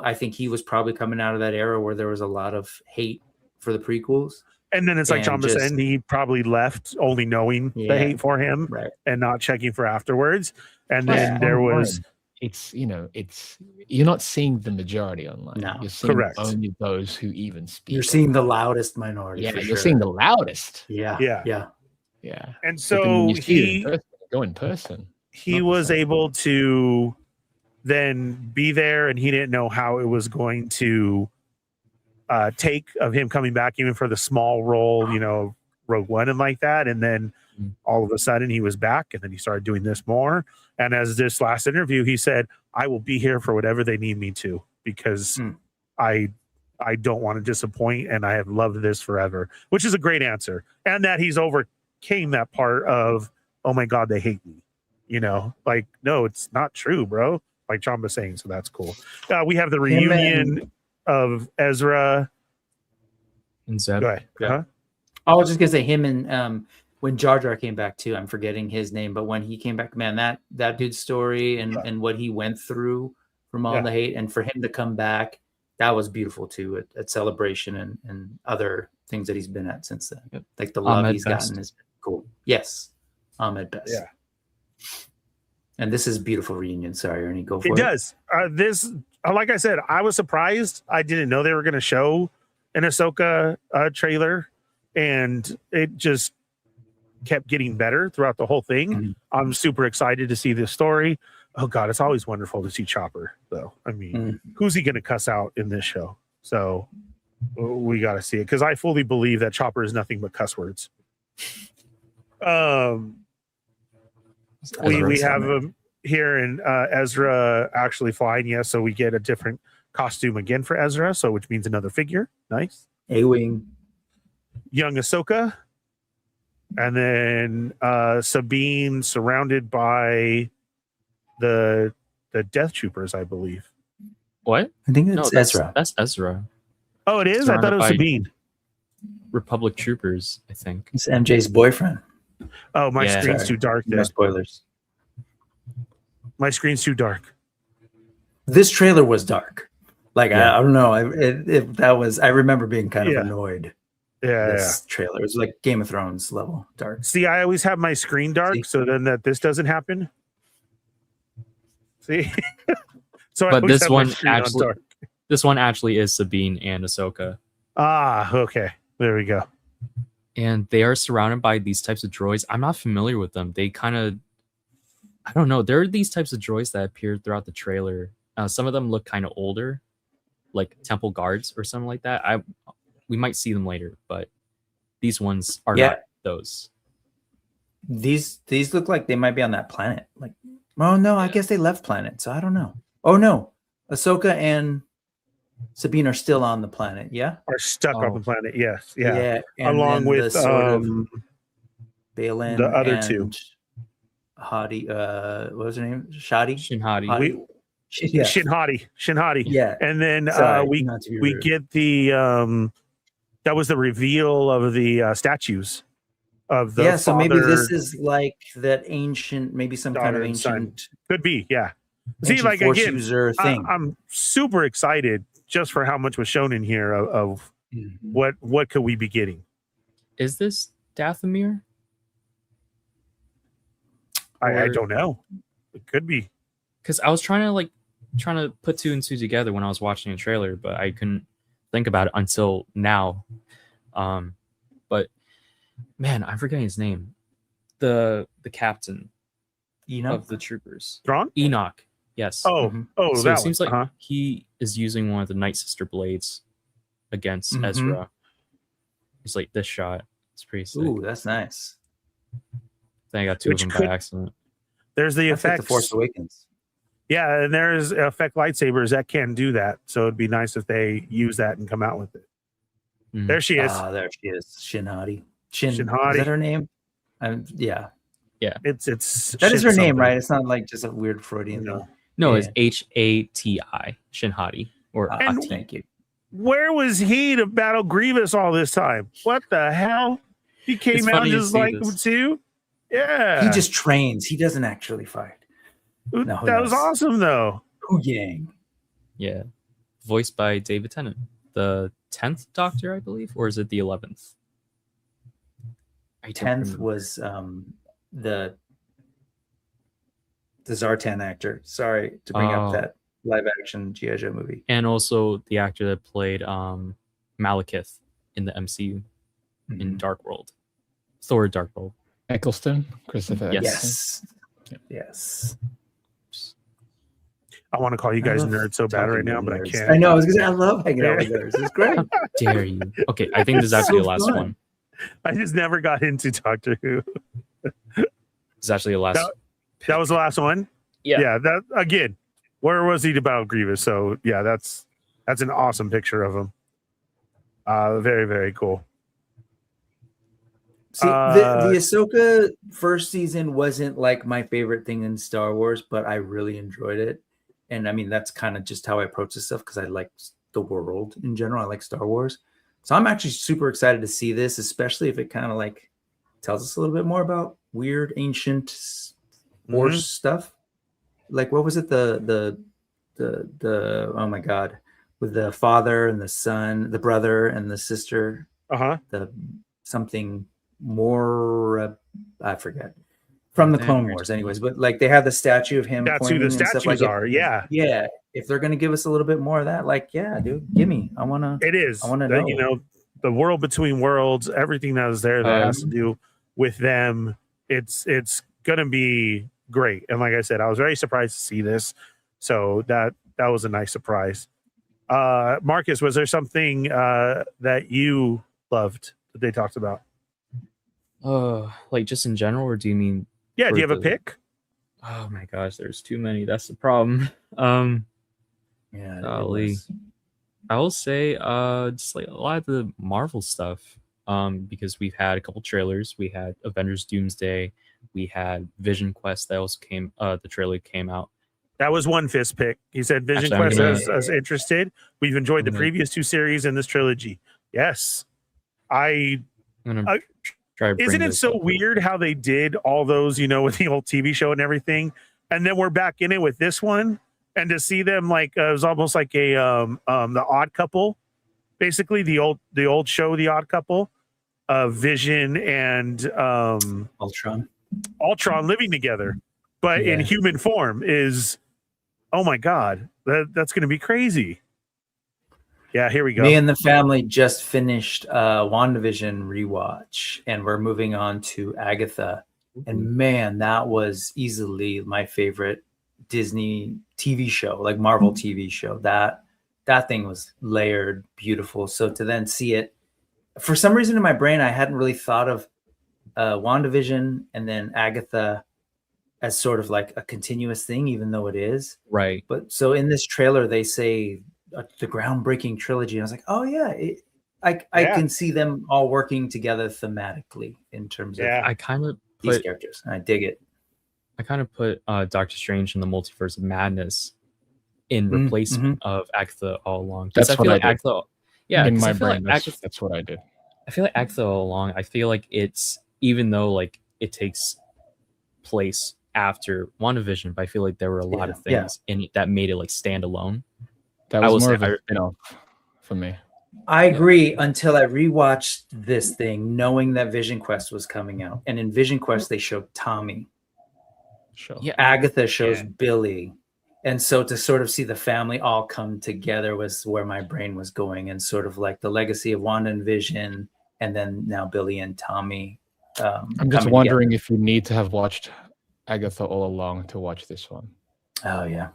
S8: I think he was probably coming out of that era where there was a lot of hate for the prequels.
S5: And then it's like John was saying, he probably left only knowing the hate for him and not checking for afterwards. And then there was.
S6: It's you're not seeing the majority online.
S8: No.
S6: You're seeing
S5: Correct.
S6: only those who even speak.
S8: You're seeing the loudest minority.
S6: Yeah,
S8: for
S6: you're
S8: sure.
S6: seeing the loudest.
S8: Yeah.
S5: And
S6: But then
S5: so
S6: when you see it in person, go in person.
S5: he was able to then be there, and he didn't know how it was going to take of him coming back, even for the small role, Rogue One and like that. And then all of a sudden he was back, and then he started doing this more. And as this last interview, he said, I will be here for whatever they need me to, because I don't want to disappoint, and I have loved this forever, which is a great answer. And that he's overcame that part of, oh my God, they hate me. Like, no, it's not true, bro. Like John was saying, so that's cool. We have the reunion of Ezra
S7: And Zeb.
S5: Go ahead.
S8: Yeah. I was just gonna say him and when Jar Jar came back too. I'm forgetting his name, but when he came back, man, that dude's story and what he went through from all the hate, and for him to come back, that was beautiful too at Celebration and other things that he's been at since then. Like the love
S7: Ahmed
S8: he's
S7: Best.
S8: gotten is cool. Yes, Ahmed Best.
S5: Yeah.
S8: And this is a beautiful reunion. Sorry, Ernie, go for it.
S5: It does. This, like I said, I was surprised. I didn't know they were going to show an Ahsoka trailer, and it just kept getting better throughout the whole thing. I'm super excited to see this story. Oh God, it's always wonderful to see Chopper, though. I mean, who's he going to cuss out in this show? So we got to see it, because I fully believe that Chopper is nothing but cuss words. We have him here in Ezra actually flying, yes, so we get a different costume again for Ezra, so which means another figure. Nice.
S8: A-Wing.
S5: Young Ahsoka. And then Sabine surrounded by the Death Troopers, I believe.
S7: What?
S8: I think it's Ezra.
S7: That's Ezra.
S5: Oh, it is? I thought it was Sabine.
S7: Republic Troopers, I think.
S8: It's MJ's boyfriend.
S5: Oh, my screen's too dark there.
S8: No spoilers.
S5: My screen's too dark.
S8: This trailer was dark. Like, I don't know. I remember being kind of annoyed. This trailer. It was like Game of Thrones level dark.
S5: See, I always have my screen dark, so then that this doesn't happen. See? So
S7: but this one actually is Sabine and Ahsoka.
S5: Ah, okay. There we go.
S7: And they are surrounded by these types of droids. I'm not familiar with them. They kind of, I don't know. There are these types of droids that appeared throughout the trailer. Some of them look kind of older, like temple guards or something like that. We might see them later, but these ones are not those.
S8: These look like they might be on that planet. Like, oh no, I guess they left planet, so I don't know. Oh no, Ahsoka and Sabine are still on the planet. Yeah,
S5: are stuck on the planet. Yes,
S8: yeah.
S5: Along with
S8: Balin,
S5: the other two.
S8: Hadi, what was her name? Shinhadi.
S5: Shinhadi.
S8: Yeah.
S5: And then we get the that was the reveal of the statues of the
S8: so maybe this is like that ancient, maybe some kind of ancient.
S5: Could be, yeah. See, like again, I'm super excited just for how much was shown in here of what could we be getting.
S7: Is this Dathomir?
S5: I don't know. It could be,
S7: because I was trying to put two and two together when I was watching a trailer, but I couldn't think about it until now. But man, I'm forgetting his name. The captain of the troopers.
S5: Thrawn?
S7: Enoch. Yes.
S5: Oh,
S7: so it seems like he is using one of the Night Sister blades against Ezra. It's like this shot. It's pretty sick.
S8: Ooh, that's nice.
S7: I think I got two of them by accident.
S5: There's the effects.
S8: Like the Force Awakens.
S5: Yeah, and there's effect lightsabers that can do that. So it'd be nice if they use that and come out with it. There she is.
S8: There she is. Shinhadi.
S5: Shinhadi.
S8: Is that her name? Yeah.
S5: It's
S8: that is her name, right? It's not like just a weird Freudian.
S7: No, it's Hati. Shinhadi.
S8: Thank you.
S5: Where was he to battle Grievous all this time? What the hell? He came out just like him too. Yeah.
S8: He just trains. He doesn't actually fight.
S5: No, that was awesome though.
S8: Hu Yang.
S7: Yeah. Voiced by David Tennant. The 10th Doctor, I believe, or is it the 11th?
S8: 10th was the Zartan actor. Sorry to bring up that live action G.I. Joe movie.
S7: And also the actor that played Malekith in the MCU in Dark World. Thor Dark World.
S6: Eccleston? Christopher
S7: Yes.
S8: Yes.
S5: I want to call you guys nerds so bad right now, but I can't.
S8: I know. I was going to say, I love hanging out with nerds. It's great.
S7: How dare you? Okay, I think this is actually the last one.
S5: I just never got into Doctor Who.
S7: It's actually the last.
S5: That was the last one? Yeah. That again, where was he to battle Grievous? So yeah, that's an awesome picture of him. Very, very cool.
S8: See, the Ahsoka first season wasn't like my favorite thing in Star Wars, but I really enjoyed it. And I mean, that's kind of just how I approach this stuff because I like the world in general. I like Star Wars. So I'm actually super excited to see this, especially if it kind of like tells us a little bit more about weird ancient Force stuff. Like, what was it? The oh my God, with the father and the son, the brother and the sister.
S5: The
S8: something more, I forget. from the Clone Wars, anyways. But like they have the statue of him.
S5: That's who the
S8: pointing and stuff.
S5: statues
S8: Like,
S5: are. Yeah.
S8: Yeah. If they're gonna give us a little bit more of that, like, yeah, dude, give me. I wanna.
S5: It is.
S8: I wanna know.
S5: You know, the world between worlds, everything that is there that has to do with them. It's gonna be great. And like I said, I was very surprised to see this. So that was a nice surprise. Marcus, was there something that you loved that they talked about?
S7: Like just in general, or do you mean?
S5: Yeah, do you have a pick?
S7: Oh my gosh, there's too many. That's the problem.
S8: Yeah,
S7: golly. I will say just like a lot of the Marvel stuff. Because we've had a couple trailers. We had Avengers Doomsday, we had Vision Quest that also came the trailer came out.
S5: That was one Fist pick. He said Vision
S7: Actually,
S5: Quest is interested. We've enjoyed the previous 2 series in this trilogy. Yes.
S7: I'm gonna try to bring
S5: isn't it
S7: this
S5: so
S7: up.
S5: weird how they did all those, you know, with the old TV show and everything, and then we're back in it with this one, and to see them like it was almost like a the Odd Couple, basically the old show, The Odd Couple, Vision and
S8: Ultron
S5: living together, but in human form is, oh my god, that's going to be crazy. Yeah, here we go.
S8: Me and the family just finished WandaVision rewatch, and we're moving on to Agatha. And man, that was easily my favorite Disney TV show, like Marvel TV show. That thing was layered, beautiful. So to then see it, for some reason in my brain, I hadn't really thought of WandaVision and then Agatha as sort of like a continuous thing, even though it is.
S7: Right.
S8: But so in this trailer, they say the groundbreaking trilogy. And I was like, oh yeah, I can see them all working together thematically in terms of
S7: I kind of
S8: these characters. I dig it.
S7: I kind of put Doctor Strange in the Multiverse of Madness in replacement of Agatha all along.
S6: That's
S7: I
S6: what
S7: feel
S6: I
S7: like
S6: did.
S7: Agatha, yeah,
S6: in
S7: 'cause I
S6: my
S7: feel
S6: brain,
S7: like
S6: that's what I did.
S7: I feel like Agatha all along. I feel like it's, even though like it takes place after WandaVision, but I feel like there were a lot of things in it that made it like stand alone.
S6: That was more of a spin-off for me.
S8: I agree until I rewatched this thing, knowing that Vision Quest was coming out. And in Vision Quest, they showed Tommy.
S6: Sure.
S8: Yeah, Agatha shows Billy. And so to sort of see the family all come together was where my brain was going, and sort of like the legacy of Wanda and Vision, and then now Billy and Tommy.
S6: I'm just wondering if you need to have watched Agatha all along to watch this one.
S8: Oh, yeah.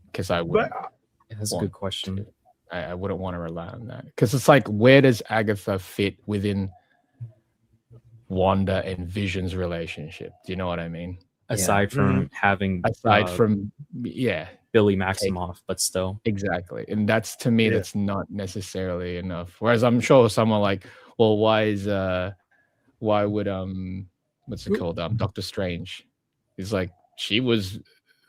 S6: Because I would.
S7: That's a good question.
S6: I wouldn't want to rely on that. Because it's like, where does Agatha fit within Wanda and Vision's relationship? Do you know what I mean?
S7: Aside from having
S6: from
S7: Billy Maximoff, but still.
S6: Exactly. And that's, to me, that's not necessarily enough. Whereas I'm sure someone like, well, why would what's it called? Doctor Strange. It's like, she was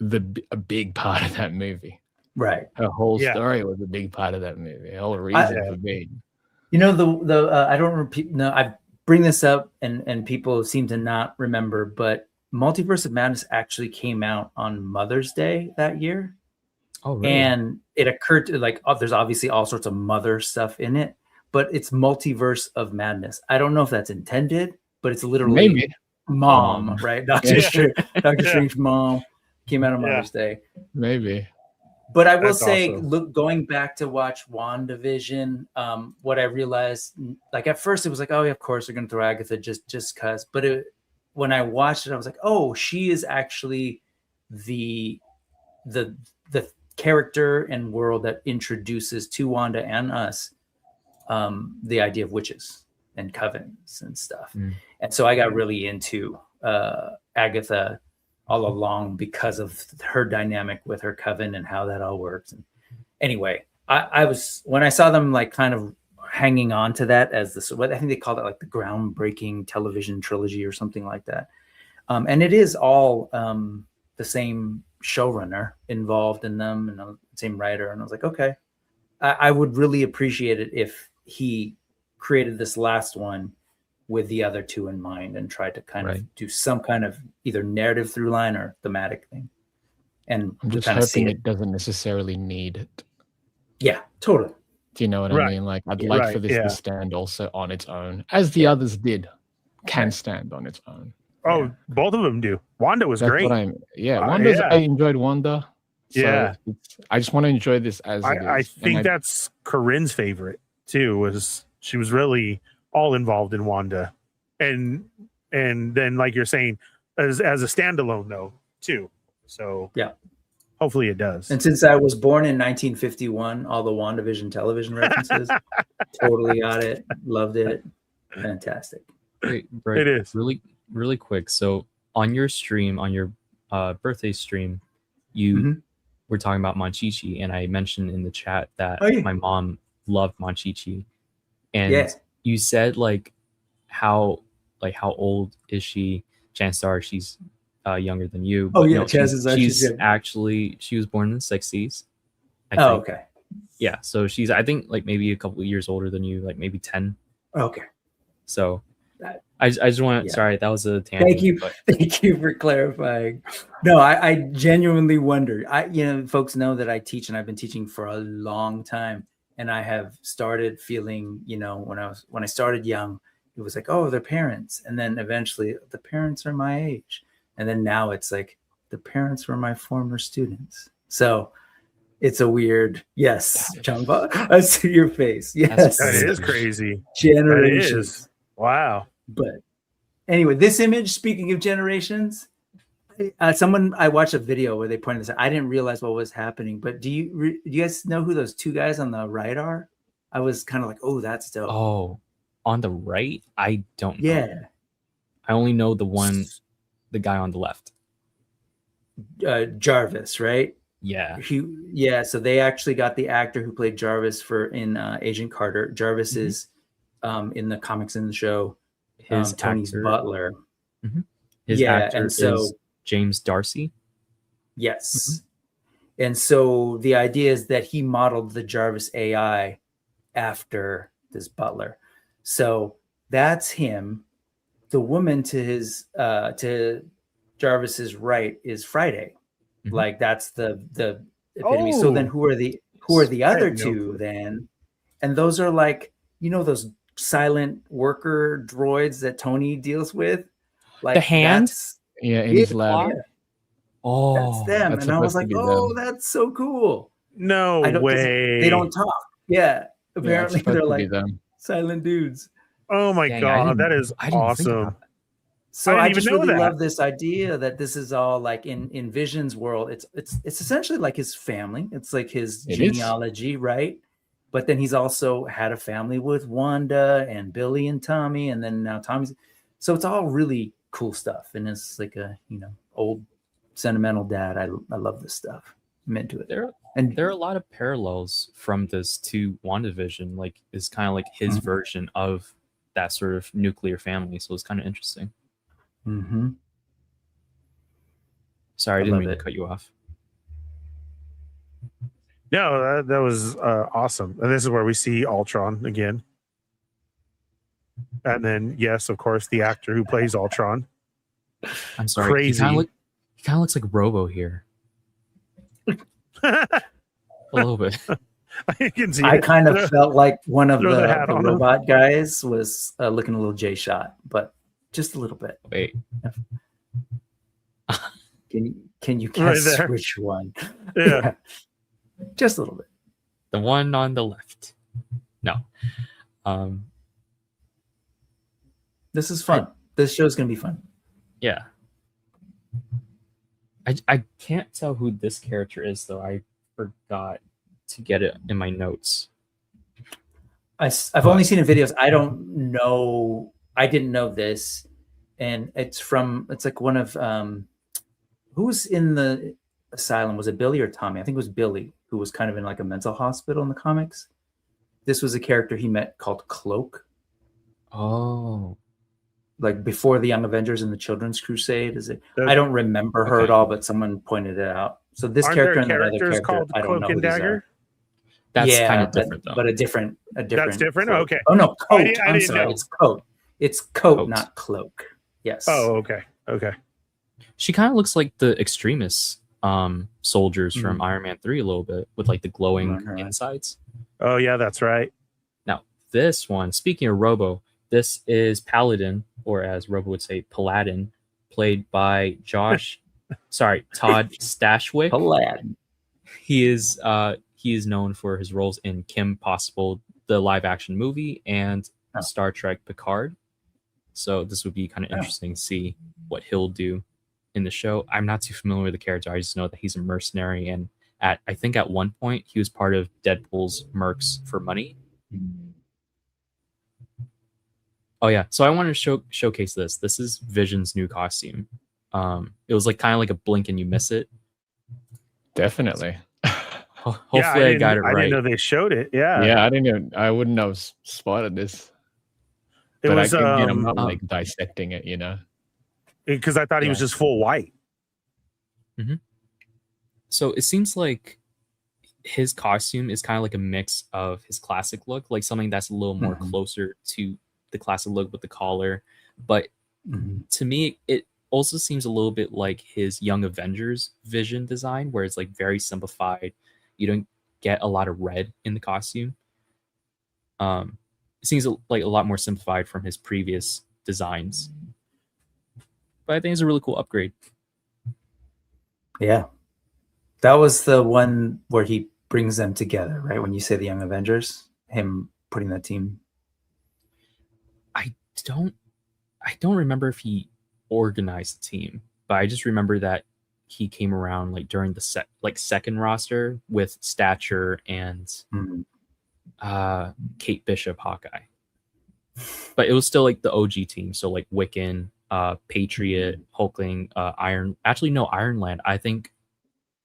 S6: a big part of that movie.
S8: Right.
S6: Her whole story was a big part of that movie. The whole reason for being.
S8: You know, I don't repeat. No, I bring this up, and people seem to not remember, but Multiverse of Madness actually came out on Mother's Day that year.
S7: Oh, really?
S8: And it occurred to, like, there's obviously all sorts of mother stuff in it, but it's Multiverse of Madness. I don't know if that's intended, but it's literally mom, right? Doctor Strange mom came out on Mother's Day.
S6: Maybe.
S8: But I will say, look, going back to watch WandaVision, what I realized, like at first it was like, oh yeah, of course they're gonna throw Agatha just cause. But when I watched it, I was like, oh, she is actually the character and world that introduces to Wanda and us the idea of witches and covens and stuff. And so I got really into Agatha all along because of her dynamic with her coven and how that all works. And anyway, I was, when I saw them like kind of hanging on to that as this, what I think they called it like the groundbreaking television trilogy or something like that. And it is all the same showrunner involved in them and the same writer. And I was like, okay, I would really appreciate it if he created this last one with the other two in mind and tried to kind of do some kind of either narrative through line or thematic thing. And
S6: I'm just hoping it doesn't necessarily need it.
S8: Yeah, totally.
S6: Do you know what I mean? Like, I'd like for this to stand also on its own, as the others did, can stand on its own.
S5: Oh, both of them do. Wanda was
S6: That's
S5: great.
S6: what Wanda's.
S5: yeah.
S6: I enjoyed Wanda. So
S5: Yeah.
S6: I just want to enjoy this as it is.
S5: I think that's Corinne's favorite too. Was she was really all involved in Wanda, and then like you're saying, as a standalone though too. So
S8: Yeah.
S5: hopefully it does.
S8: And since I was born in 1951, all the WandaVision television references, totally got it, loved it, fantastic.
S7: Wait,
S5: It is.
S7: really quick. So on your stream, on your birthday stream, you were talking about Monchichi, and I mentioned in the chat that my mom loved Monchichi, and you said like how old is she? Chances are she's younger than you.
S8: Oh
S7: but
S8: yeah,
S7: no,
S8: chances are
S7: she's
S8: younger.
S7: actually she was born in the 60s. I
S8: Oh,
S7: think.
S8: okay.
S7: Yeah, so she's I think like maybe a couple of years older than you, like maybe 10.
S8: Okay.
S7: So I just want to sorry, that was a tangent.
S8: Thank you. Thank you for clarifying. No, I genuinely wonder. Folks know that I teach, and I've been teaching for a long time. And I have started feeling, when I started young, it was like, oh, they're parents. And then eventually the parents are my age. And then now it's like the parents were my former students. So it's a weird, yes, Chamba, I see your face. Yes.
S5: That is crazy.
S8: Generations.
S5: That is. Wow.
S8: But anyway, this image, speaking of generations, I watched a video where they pointed this out. I didn't realize what was happening, but do you guys know who those two guys on the right are? I was kind of like, oh, that's dope.
S7: Oh, on the right? I don't know.
S8: Yeah.
S7: I only know the guy on the left.
S8: Jarvis, right?
S7: Yeah.
S8: So they actually got the actor who played Jarvis in Agent Carter. Jarvis is in the comics in the show.
S7: His
S8: Tony's
S7: actor,
S8: butler.
S7: His actor
S8: and so
S7: is James Darcy.
S8: Yes. And so the idea is that he modeled the Jarvis AI after this butler. So that's him. The woman to his to Jarvis's right is Friday. Like that's the epitome. So then who are the other two then? And those are like, those silent worker droids that Tony deals with. Like
S7: the hands?
S6: Yeah, in his lab.
S8: Yeah.
S7: Oh,
S8: that's them. And I was like, oh, that's so cool.
S5: No way.
S8: They don't talk. Yeah. Apparently they're like silent dudes.
S5: Oh my God. That is awesome.
S8: So I just really love this idea that this is all like in Vision's world. It's essentially like his family. It's like his genealogy, right? But then he's also had a family with Wanda and Billy and Tommy, and then now Tommy's. So it's all really cool stuff, and it's like a old sentimental dad. I love this stuff. I'm into it.
S7: There are a lot of parallels from this to WandaVision. Like it's kind of like his version of that sort of nuclear family. So it's kind of interesting. Sorry, I didn't mean to cut you off.
S5: No, that was awesome. And this is where we see Ultron again. And then, yes, of course, the actor who plays Ultron.
S7: I'm sorry.
S5: Crazy.
S7: He kind of looks like Robo here. A little bit.
S5: I can see.
S8: I kind of felt like one of the
S5: on
S8: robot guys was looking a little J-shot, but just a little bit.
S7: Wait.
S8: Can you guess which one?
S5: Yeah.
S8: Just a little bit.
S7: The one on the left. No.
S8: This is fun. This show's gonna be fun.
S7: Yeah. I can't tell who this character is though. I forgot to get it in my notes.
S8: I've only seen in videos. I don't know. I didn't know this, and it's like one of who was in the asylum? Was it Billy or Tommy? I think it was Billy, who was kind of in like a mental hospital in the comics. This was a character he met called Cloak.
S7: Oh.
S8: Like before the Young Avengers and the Children's Crusade. I don't remember her at all, but someone pointed it out. So this character and another character,
S5: called
S8: I don't
S5: Cloak
S8: know
S5: and
S8: who these
S5: Dagger?
S8: are.
S7: That's kind of different though.
S8: But a different.
S5: That's different?
S8: Cloak.
S5: Okay.
S8: Oh no, coat. I'm
S5: didn't
S8: sorry.
S5: know.
S8: It's coat. It's coat, not cloak. Yes.
S5: Oh, okay. Okay.
S7: She kind of looks like the Extremis soldiers from Iron Man 3 a little bit, with like the glowing insides.
S5: Oh yeah, that's right.
S7: Now this one, speaking of Robo, this is Paladin, or as Robo would say, Paladin, played by Todd Stashwick.
S8: Aladdin.
S7: He is known for his roles in Kim Possible, the live action movie, and Star Trek Picard. So this would be kind of interesting to see what he'll do in the show. I'm not too familiar with the character. I just know that he's a mercenary, and I think at one point he was part of Deadpool's Mercs for Money. Oh yeah, so I wanted to showcase this. This is Vision's new costume. It was like kind of like a blink and you miss it.
S6: Definitely.
S7: Hopefully I got it right.
S5: I didn't know they showed it. Yeah.
S6: Yeah, I didn't. I wouldn't have spotted this.
S5: It was.
S6: I'm not like dissecting it, you know.
S5: Because I thought he was just full white.
S7: Mm-hmm. So it seems like his costume is kind of like a mix of his classic look, like something that's a little more closer to the classic look with the collar. But to me, it also seems a little bit like his Young Avengers Vision design, where it's like very simplified. You don't get a lot of red in the costume. It seems like a lot more simplified from his previous designs. But I think it's a really cool upgrade.
S8: Yeah. That was the one where he brings them together, right? When you say the Young Avengers, him putting that team.
S7: I don't remember if he organized the team, but I just remember that he came around like during the second roster with Stature and Kate Bishop, Hawkeye. But it was still like the OG team, so like Wiccan, Patriot, Hulkling, Ironland. I think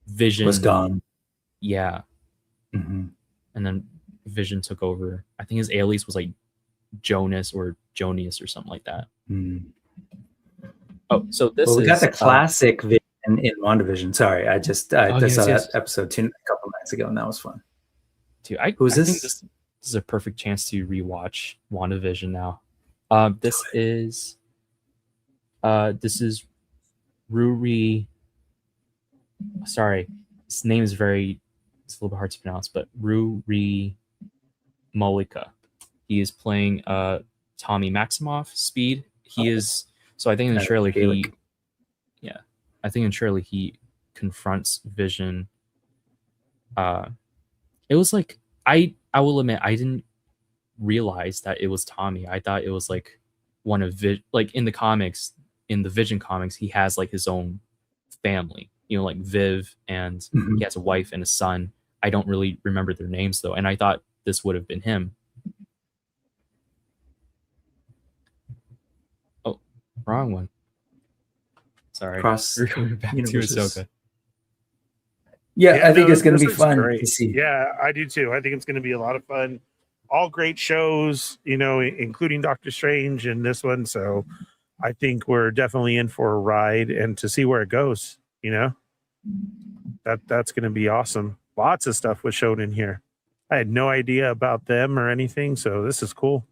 S7: Vision
S8: was gone.
S7: Yeah. And then Vision took over. I think his alias was like Jonas or Jonius or something like that. Oh, so this
S8: we got the classic Vision in WandaVision. Sorry, I saw that episode a couple nights ago, and that was fun.
S7: Dude, I think this is a perfect chance to rewatch WandaVision now. This is Ruri. Sorry, his name is it's a little bit hard to pronounce, but Ruri Molika. He is playing Tommy Maximoff, Speed. He is, so I think in the trailer he confronts Vision. It was like, I will admit, I didn't realize that it was Tommy. I thought it was like one of like in the comics, in the Vision comics, he has like his own family, you know, like Viv, and he has a wife and a son. I don't really remember their names though, and I thought this would have been him. Oh, wrong one. Sorry. We're going back to Ahsoka.
S8: Yeah, I think it's going to be fun to see.
S5: Yeah, I do too. I think it's going to be a lot of fun. All great shows, you know, including Doctor Strange and this one. So I think we're definitely in for a ride, and to see where it goes, you know, that's going to be awesome. Lots of stuff was shown in here. I had no idea about them or anything, so this is cool.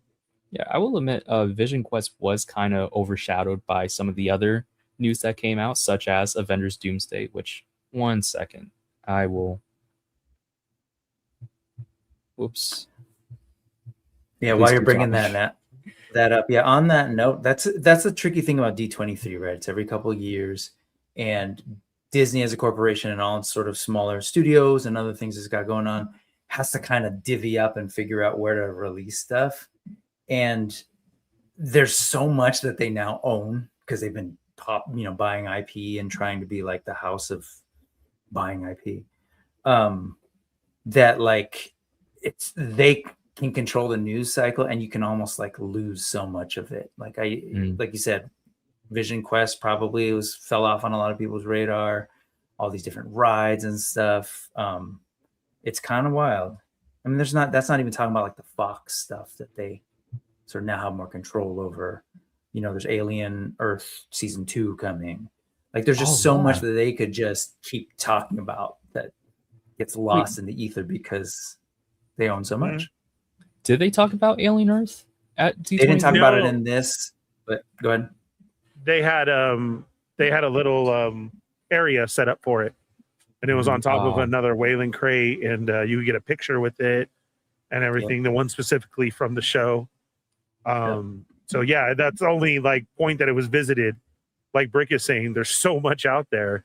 S7: Yeah, I will admit, Vision Quest was kind of overshadowed by some of the other news that came out, such as Avengers Doomsday, which, one second, I will... Whoops.
S8: Yeah, while you're bringing that up, yeah, on that note, that's the tricky thing about D23, right? It's every couple of years, and Disney as a corporation and all its sort of smaller studios and other things it's got going on has to kind of divvy up and figure out where to release stuff. And there's so much that they now own because they've been buying IP and trying to be like the house of buying IP. That like they can control the news cycle, and you can almost like lose so much of it. Like like you said, Vision Quest probably fell off on a lot of people's radar, all these different rides and stuff. It's kind of wild. I mean, that's not even talking about like the Fox stuff that they sort of now have more control over. You know, there's Alien Earth season 2 coming. Like there's just so much that they could just keep talking about that gets lost in the ether because they own so much.
S7: Did they talk about Alien Earth at D23?
S8: They didn't talk about it in this, but go ahead.
S5: They had a little area set up for it, and it was on top of another whaling crate, and you could get a picture with it and everything. The one specifically from the show. So yeah, that's the only like point that it was visited. like Brick is saying, there's so much out there.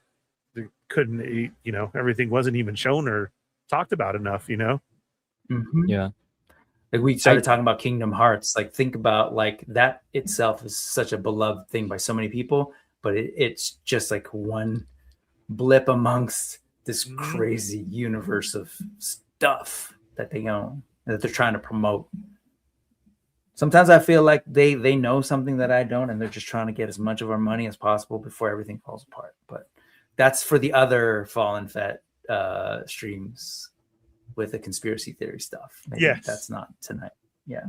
S5: There couldn't, everything wasn't even shown or talked about enough,
S7: Yeah.
S8: Like we started talking about Kingdom Hearts. Like think about like that itself is such a beloved thing by so many people, but it's just like one blip amongst this crazy universe of stuff that they own, that they're trying to promote. Sometimes I feel like they know something that I don't, and they're just trying to get as much of our money as possible before everything falls apart. But that's for the other Fallen Fett streams with the conspiracy theory stuff. Maybe
S5: yes.
S8: That's not tonight. Yeah.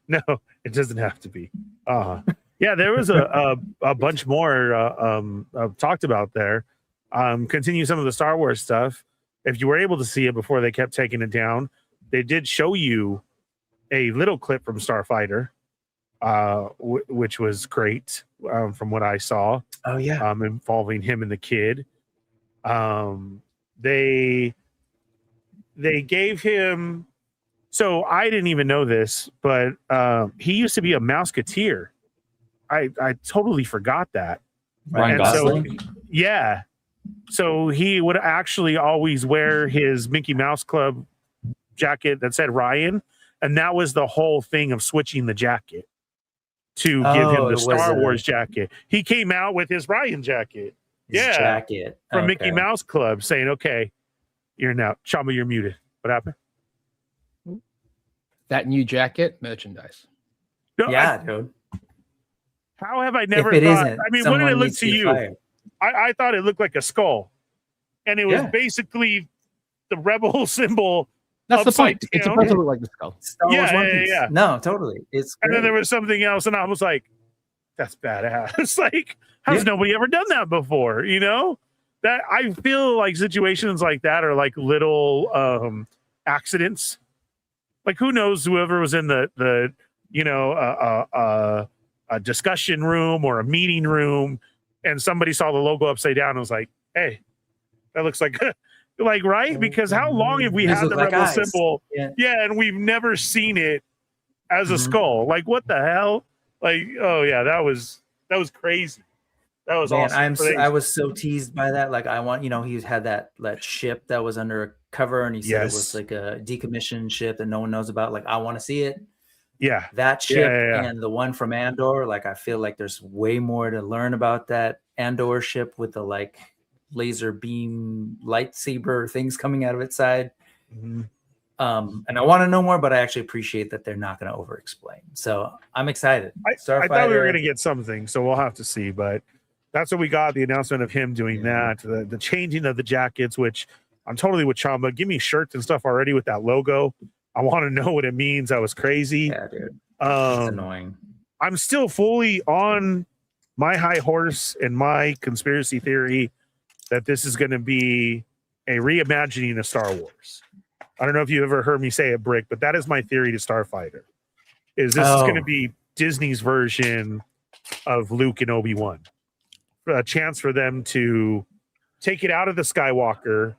S5: No, it doesn't have to be. Yeah, there was a bunch more talked about there. Continue some of the Star Wars stuff. If you were able to see it before they kept taking it down, they did show you a little clip from Starfighter, which was great from what I saw.
S8: Oh yeah.
S5: Involving him and the kid. They gave him. So I didn't even know this, but he used to be a Mouseketeer. I totally forgot that.
S7: Ryan Gosling?
S5: Yeah. So he would actually always wear his Mickey Mouse Club jacket that said Ryan, and that was the whole thing of switching the jacket to give him the Star Wars jacket. He came out with his Ryan jacket.
S8: Jacket
S5: from Mickey Mouse Club, saying, "Okay, you're now Chamba, you're muted." What happened?
S6: That new jacket merchandise.
S5: No,
S8: yeah, dude.
S5: How have I never
S8: if it
S5: thought?
S8: Isn't,
S5: I mean, what did it look to you?
S8: Fired.
S5: I thought it looked like a skull, and it was basically the rebel symbol.
S6: That's the point.
S5: Down.
S6: It's supposed to look like the skull.
S8: Star Wars One Piece. No, totally. It's great.
S5: And then there was something else, and I was like, "That's badass." Like, how's nobody ever done that before? That I feel like situations like that are like little accidents. Like, who knows? Whoever was in the a discussion room or a meeting room, and somebody saw the logo upside down and was like, "Hey, that looks like." Like, right? Because how long have we had the rebel symbol? Yeah, and we've never seen it as a skull. Like, what the hell? Like, oh yeah, that was crazy. That was awesome.
S8: I was so teased by that. Like, I want, he had that ship that was under a cover, and he said it was like a decommissioned ship that no one knows about. Like, I want to see it.
S5: Yeah,
S8: that ship and the one from Andor. Like, I feel like there's way more to learn about that Andor ship with the laser beam lightsaber things coming out of its side. And I want to know more, but I actually appreciate that they're not going to over explain. So I'm excited.
S5: I thought we were going to get something, so we'll have to see, but that's what we got. The announcement of him doing that, the changing of the jackets, which I'm totally with Chamba. Give me shirts and stuff already with that logo. I want to know what it means. That was crazy.
S8: Yeah, dude. It's annoying.
S5: I'm still fully on my high horse and my conspiracy theory that this is going to be a reimagining of Star Wars. I don't know if you ever heard me say it, Brick, but that is my theory to Starfighter. This is going to be Disney's version of Luke and Obi-Wan. A chance for them to take it out of the Skywalker,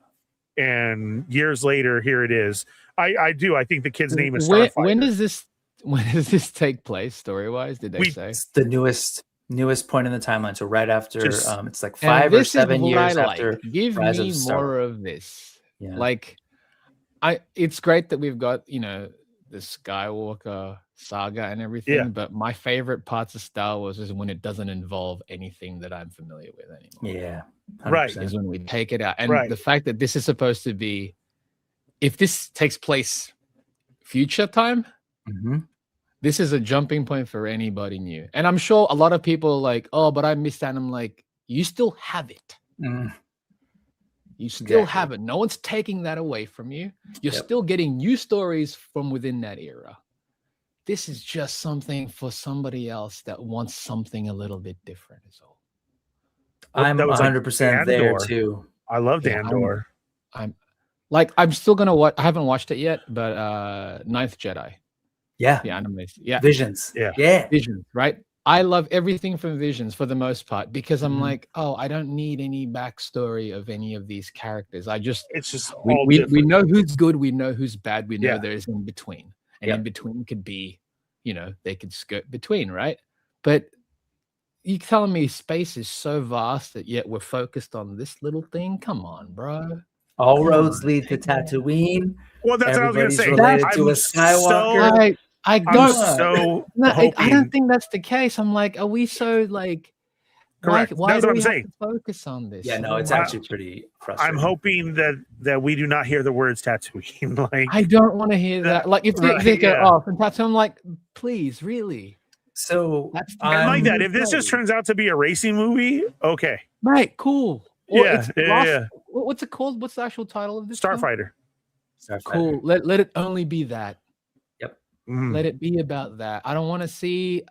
S5: and years later, here it is. I think the kid's name is Starfighter.
S6: When does this take place story-wise? Did they say?
S8: It's the newest point in the timeline. So right after, it's like 5 or 7 years after.
S6: Give me more of this.
S8: Yeah.
S6: Like, it's great that we've got the Skywalker saga and everything, but my favorite parts of Star Wars is when it doesn't involve anything that I'm familiar with anymore.
S8: Yeah,
S6: 100%.
S5: Right.
S6: Is when we take it out, and the fact that this is supposed to be, if this takes place future time. This is a jumping point for anybody new. And I'm sure a lot of people are like, oh, but I missed that. And I'm like, you still have it. You still have it. No one's taking that away from you. You're still getting new stories from within that era. This is just something for somebody else that wants something a little bit different is all.
S8: I'm 100% there too.
S5: I love Andor.
S6: I'm still going to watch. I haven't watched it yet, but Ninth Jedi.
S8: Yeah.
S6: The animation. Yeah.
S8: Visions.
S5: Yeah.
S6: Visions, right? I love everything from Visions for the most part because I'm like, oh, I don't need any backstory of any of these characters.
S5: It's just
S6: we know who's good, we know who's bad, we know there's in between. And in between could be, they could skirt between, right? But you telling me space is so vast that yet we're focused on this little thing? Come on, bro.
S8: All roads lead to Tatooine.
S5: Well, that's what I was gonna
S8: Everybody's
S5: say.
S8: related to a Skywalker.
S6: I
S5: I'm
S6: don't.
S5: so
S6: No, I
S5: hoping.
S6: don't think that's the case. I'm like, are we so like?
S5: Correct.
S6: Why
S5: That's
S6: do
S5: what
S6: we
S5: I'm
S6: have
S5: saying.
S6: to focus on this?
S8: Yeah, no, it's actually pretty frustrating.
S5: I'm hoping that we do not hear the words Tatooine. Like,
S6: I don't want to hear that. Like if they go
S5: yeah.
S6: off and Tatooine, I'm like, please, really?
S8: So
S6: That's
S5: and like that. If this
S6: right.
S5: just turns out to be a racing movie, okay.
S6: Right, cool. Or
S5: Yeah,
S6: it's
S5: yeah, yeah.
S6: What's it called? What's the actual title of this? film?
S5: Starfighter.
S6: Cool. Let it only be that.
S5: Mm.
S6: Let it be about that. I don't want to see.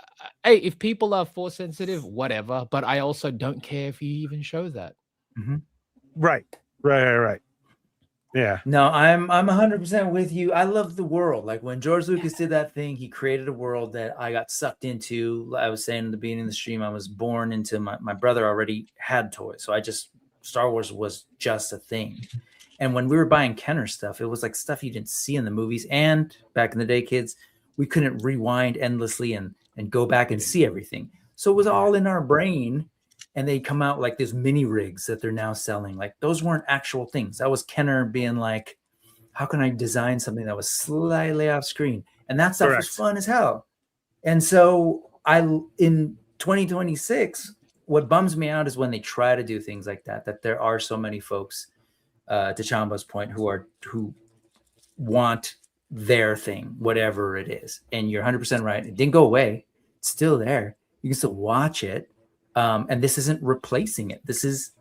S6: Hey, if people are force sensitive, whatever. But I also don't care if you even show that.
S5: Right. Yeah.
S8: No, I'm 100% with you. I love the world. Like when George Lucas did that thing, he created a world that I got sucked into. I was saying in the beginning of the stream, I was born into my brother already had toys. So Star Wars was just a thing. And when we were buying Kenner stuff, it was like stuff you didn't see in the movies. And back in the day, kids, we couldn't rewind endlessly and go back and see everything. So it was all in our brain. And they come out like these mini rigs that they're now selling. Like those weren't actual things. That was Kenner being like, how can I design something that was slightly off screen? And that stuff was fun as hell. And so in 2026, what bums me out is when they try to do things like that there are so many folks, to Chamba's point, who want their thing, whatever it is. And you're 100% right. It didn't go away. It's still there. You can still watch it. And this isn't replacing it. This is,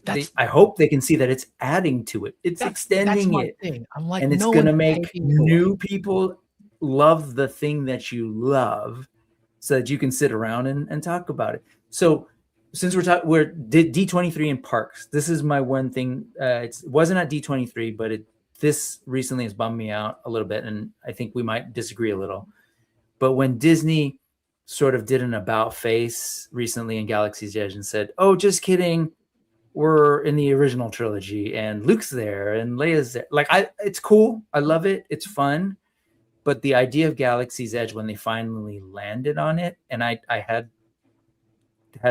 S8: I hope they can see that it's adding to it. It's extending it.
S6: Thing. I'm like,
S8: and it's going to make new people love the thing that you love so that you can sit around and talk about it. So since we're D23 in parks, this is my one thing. It wasn't at D23, but this recently has bummed me out a little bit. And I think we might disagree a little. But when Disney sort of did an about face recently in Galaxy's Edge and said, oh, just kidding, we're in the original trilogy and Luke's there and Leia's there. Like, it's cool. I love it. It's fun. But the idea of Galaxy's Edge, when they finally landed on it, and I had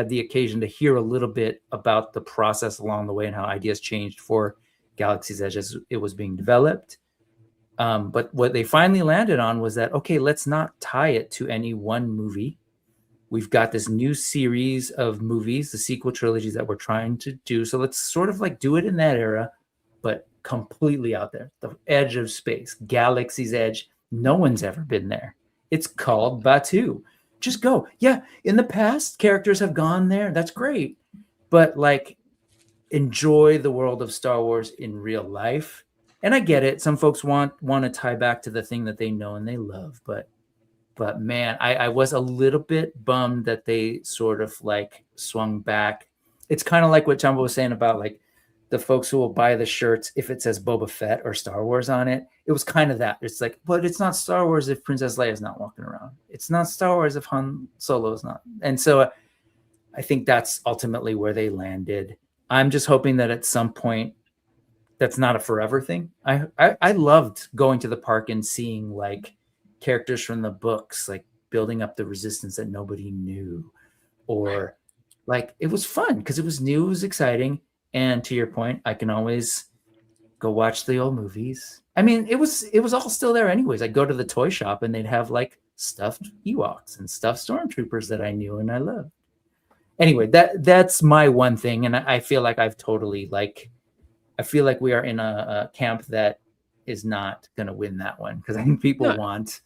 S8: the occasion to hear a little bit about the process along the way and how ideas changed for Galaxy's Edge as it was being developed. But what they finally landed on was that, okay, let's not tie it to any one movie. We've got this new series of movies, the sequel trilogies that we're trying to do. So let's sort of like do it in that era, but completely out there, the edge of space, Galaxy's Edge. No one's ever been there. It's called Batuu. Just go. Yeah, in the past, characters have gone there. That's great. But like, enjoy the world of Star Wars in real life. And I get it. Some folks want to tie back to the thing that they know and they love. But man, I was a little bit bummed that they sort of like swung back. It's kind of like what Chamba was saying about like the folks who will buy the shirts if it says Boba Fett or Star Wars on it. It was kind of that. It's like, but it's not Star Wars if Princess Leia is not walking around. It's not Star Wars if Han Solo is not. And so I think that's ultimately where they landed. I'm just hoping that at some point, that's not a forever thing. I loved going to the park and seeing like characters from the books, like building up the resistance that nobody knew, or like it was fun because it was new, it was exciting. And to your point, I can always go watch the old movies. I mean, it was all still there anyways. I'd go to the toy shop and they'd have like stuffed Ewoks and stuffed stormtroopers that I knew and I loved. Anyway, that's my one thing. And I feel like I've totally like, I feel like we are in a camp that is not going to win that one because I think people want,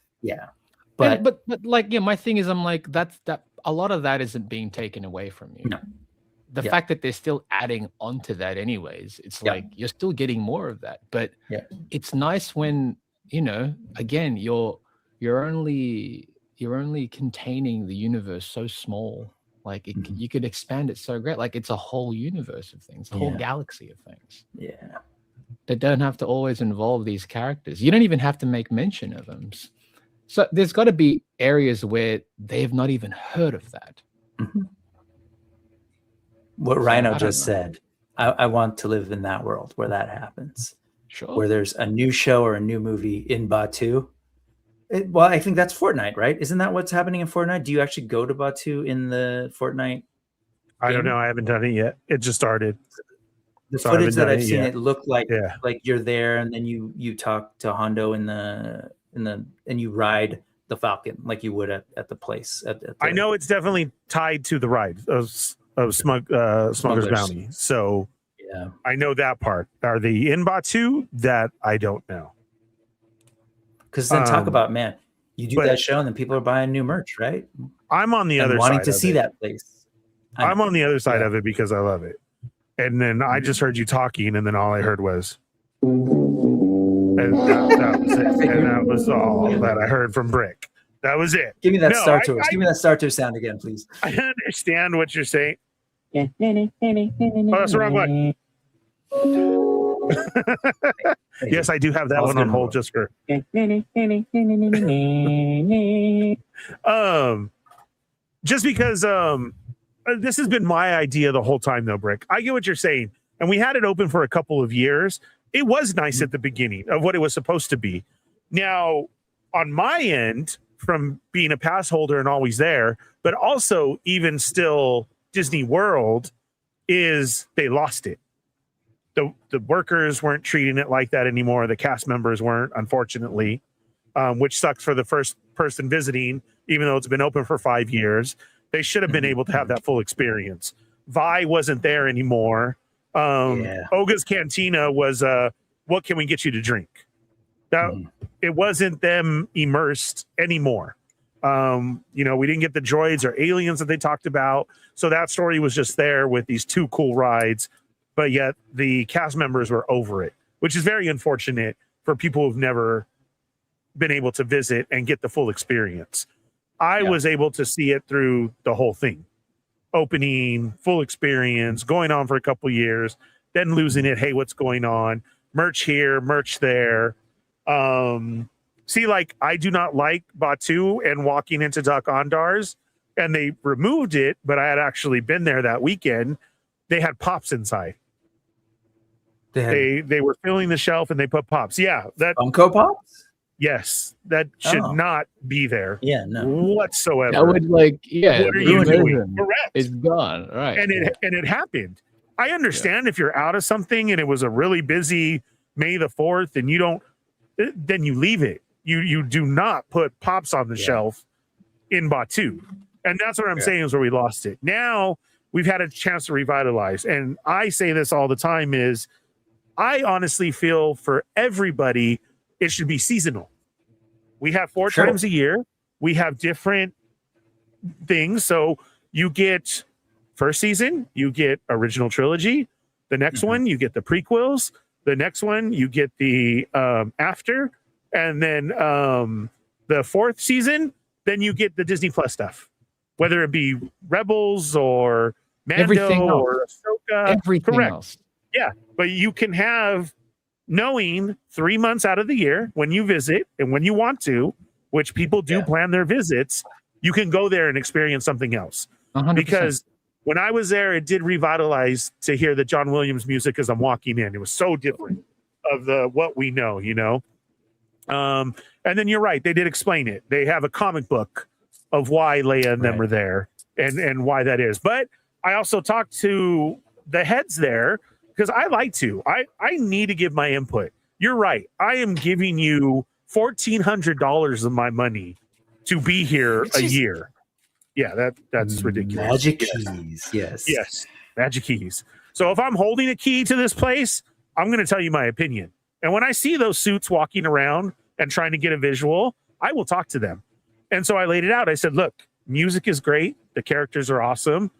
S8: but
S6: like, yeah, my thing is, I'm like, that a lot of that isn't being taken away from you.
S8: No.
S6: The fact that they're still adding onto that anyways, it's like you're still getting more of that. But it's nice when, you know, again, you're only containing the universe so small. Like you could expand it so great. Like it's a whole universe of things, a whole galaxy of things.
S8: Yeah.
S6: That don't have to always involve these characters. You don't even have to make mention of them. So there's got to be areas where they have not even heard of that.
S8: Mm-hmm. What Rhino just said, I want to live in that world where that happens.
S6: Sure.
S8: Where there's a new show or a new movie in Batuu Well, I think that's Fortnite, right? Isn't that what's happening in Fortnite? Do you actually go to Batu in the Fortnite?
S5: I don't
S8: game?
S5: know. I haven't done it yet. It just started.
S8: The
S5: So I haven't
S8: footage that
S5: done
S8: I've
S5: it
S8: seen,
S5: yet.
S8: it looked like
S5: Yeah.
S8: you're there, and then you talk to Hondo in the and you ride the Falcon like you would at the place. At
S5: I know it's definitely tied to the ride of Smuggler's
S8: Smugglers.
S5: Bounty. So
S8: Yeah.
S5: I know that part. Are they in Batu? That I don't know.
S8: Because then talk
S5: Um,
S8: about, man, you do
S5: but-
S8: that show and then people are buying new merch, right?
S5: I'm on the
S8: And
S5: other
S8: wanting
S5: side
S8: to
S5: of
S8: see
S5: it.
S8: that place. I
S5: I'm
S8: know.
S5: on the other side
S8: Yeah.
S5: of it because I love it. And then I just heard you talking, and then all I heard was, and that was it. And that was all that I heard from Brick. That was it.
S8: Give me that
S5: No,
S8: Star
S5: I-
S8: Tours.
S5: I-
S8: Give me that Star Tours sound again, please.
S5: I understand what you're saying. Oh, that's the wrong one.
S8: Thank
S5: Yes,
S8: you.
S5: I do have that
S8: I'll
S5: one
S8: spin
S5: on
S8: the
S5: hold
S8: wheel.
S5: just for. Just because this has been my idea the whole time, though, Brick. I get what you're saying, and we had it open for a couple of years. It was nice at the beginning of what it was supposed to be. Now, on my end, from being a pass holder and always there, but also even still Disney World, is they lost it. The workers weren't treating it like that anymore. The cast members weren't, unfortunately, which sucks for the first person visiting, even though it's been open for 5 years. They should have been able to have that full experience. Vi wasn't there anymore. Oga's Cantina was what can we get you to drink? That it wasn't them immersed anymore. We didn't get the droids or aliens that they talked about. So that story was just there with these two cool rides, but yet the cast members were over it, which is very unfortunate for people who've never been able to visit and get the full experience. I was able to see it through the whole thing. Opening, full experience, going on for a couple years, then losing it. Hey, what's going on? Merch here, merch there. See, like, I do not like Batu and walking into Duck-Ondar's, and they removed it, but I had actually been there that weekend. They had pops inside. They were filling the shelf and they put pops. Yeah, that
S8: Funko Pops?
S5: Yes, that should not be there.
S8: Yeah, no.
S5: Whatsoever.
S6: That would
S5: What are you doing?
S6: immersion.
S5: Correct.
S6: It's gone. Right.
S5: And it happened. I understand if you're out of something and it was a really busy May the 4th and you don't, then you leave it. You do not put pops on the shelf in Batu. And that's what I'm saying is where we lost it. Now we've had a chance to revitalize. And I say this all the time is I honestly feel for everybody, it should be seasonal. We have 4 times a year. We have different things. So you get first season, you get original trilogy. The next one, you get the prequels. The next one, you get the after. And then the 4th season, then you get the Disney Plus stuff, whether it be Rebels or Mando
S6: Everything else.
S5: or Ahsoka.
S6: Everything
S5: Correct.
S6: else.
S5: Yeah, but you can have knowing 3 months out of the year when you visit and when you want to, which people do plan their visits, you can go there and experience something else.
S6: 100%.
S5: Because when I was there, it did revitalize to hear the John Williams music as I'm walking in. It was so different of the what we know, you know. And then you're right, they did explain it. They have a comic book of why Leia and them are there and why that is. But I also talked to the heads there because I like to. I need to give my input. You're right. I am giving you $1,400 of my money to be here a year. Yeah, that's ridiculous.
S8: Magic keys. Yes.
S5: Magic keys. So if I'm holding a key to this place, I'm going to tell you my opinion. And when I see those suits walking around and trying to get a visual, I will talk to them. And so I laid it out. I said, look, music is great. The characters are awesome.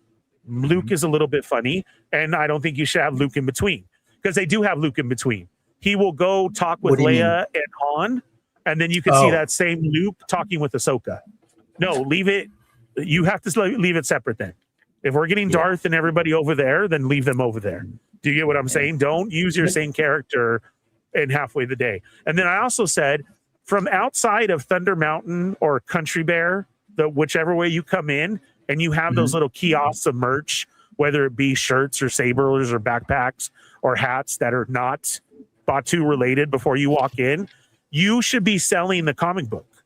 S5: Luke is a little bit funny. And I don't think you should have Luke in between because they do have Luke in between. He will go talk with Leia and Han. And then you can see that same Luke talking with Ahsoka. No, leave it. You have to leave it separate then. If we're getting Darth and everybody over there, then leave them over there. Do you get what I'm saying? Don't use your same character in halfway the day. And then I also said, from outside of Thunder Mountain or Country Bear, whichever way you come in, and you have those little kiosks of merch, whether it be shirts or sabers or backpacks or hats that are not Batu related before you walk in, you should be selling the comic book.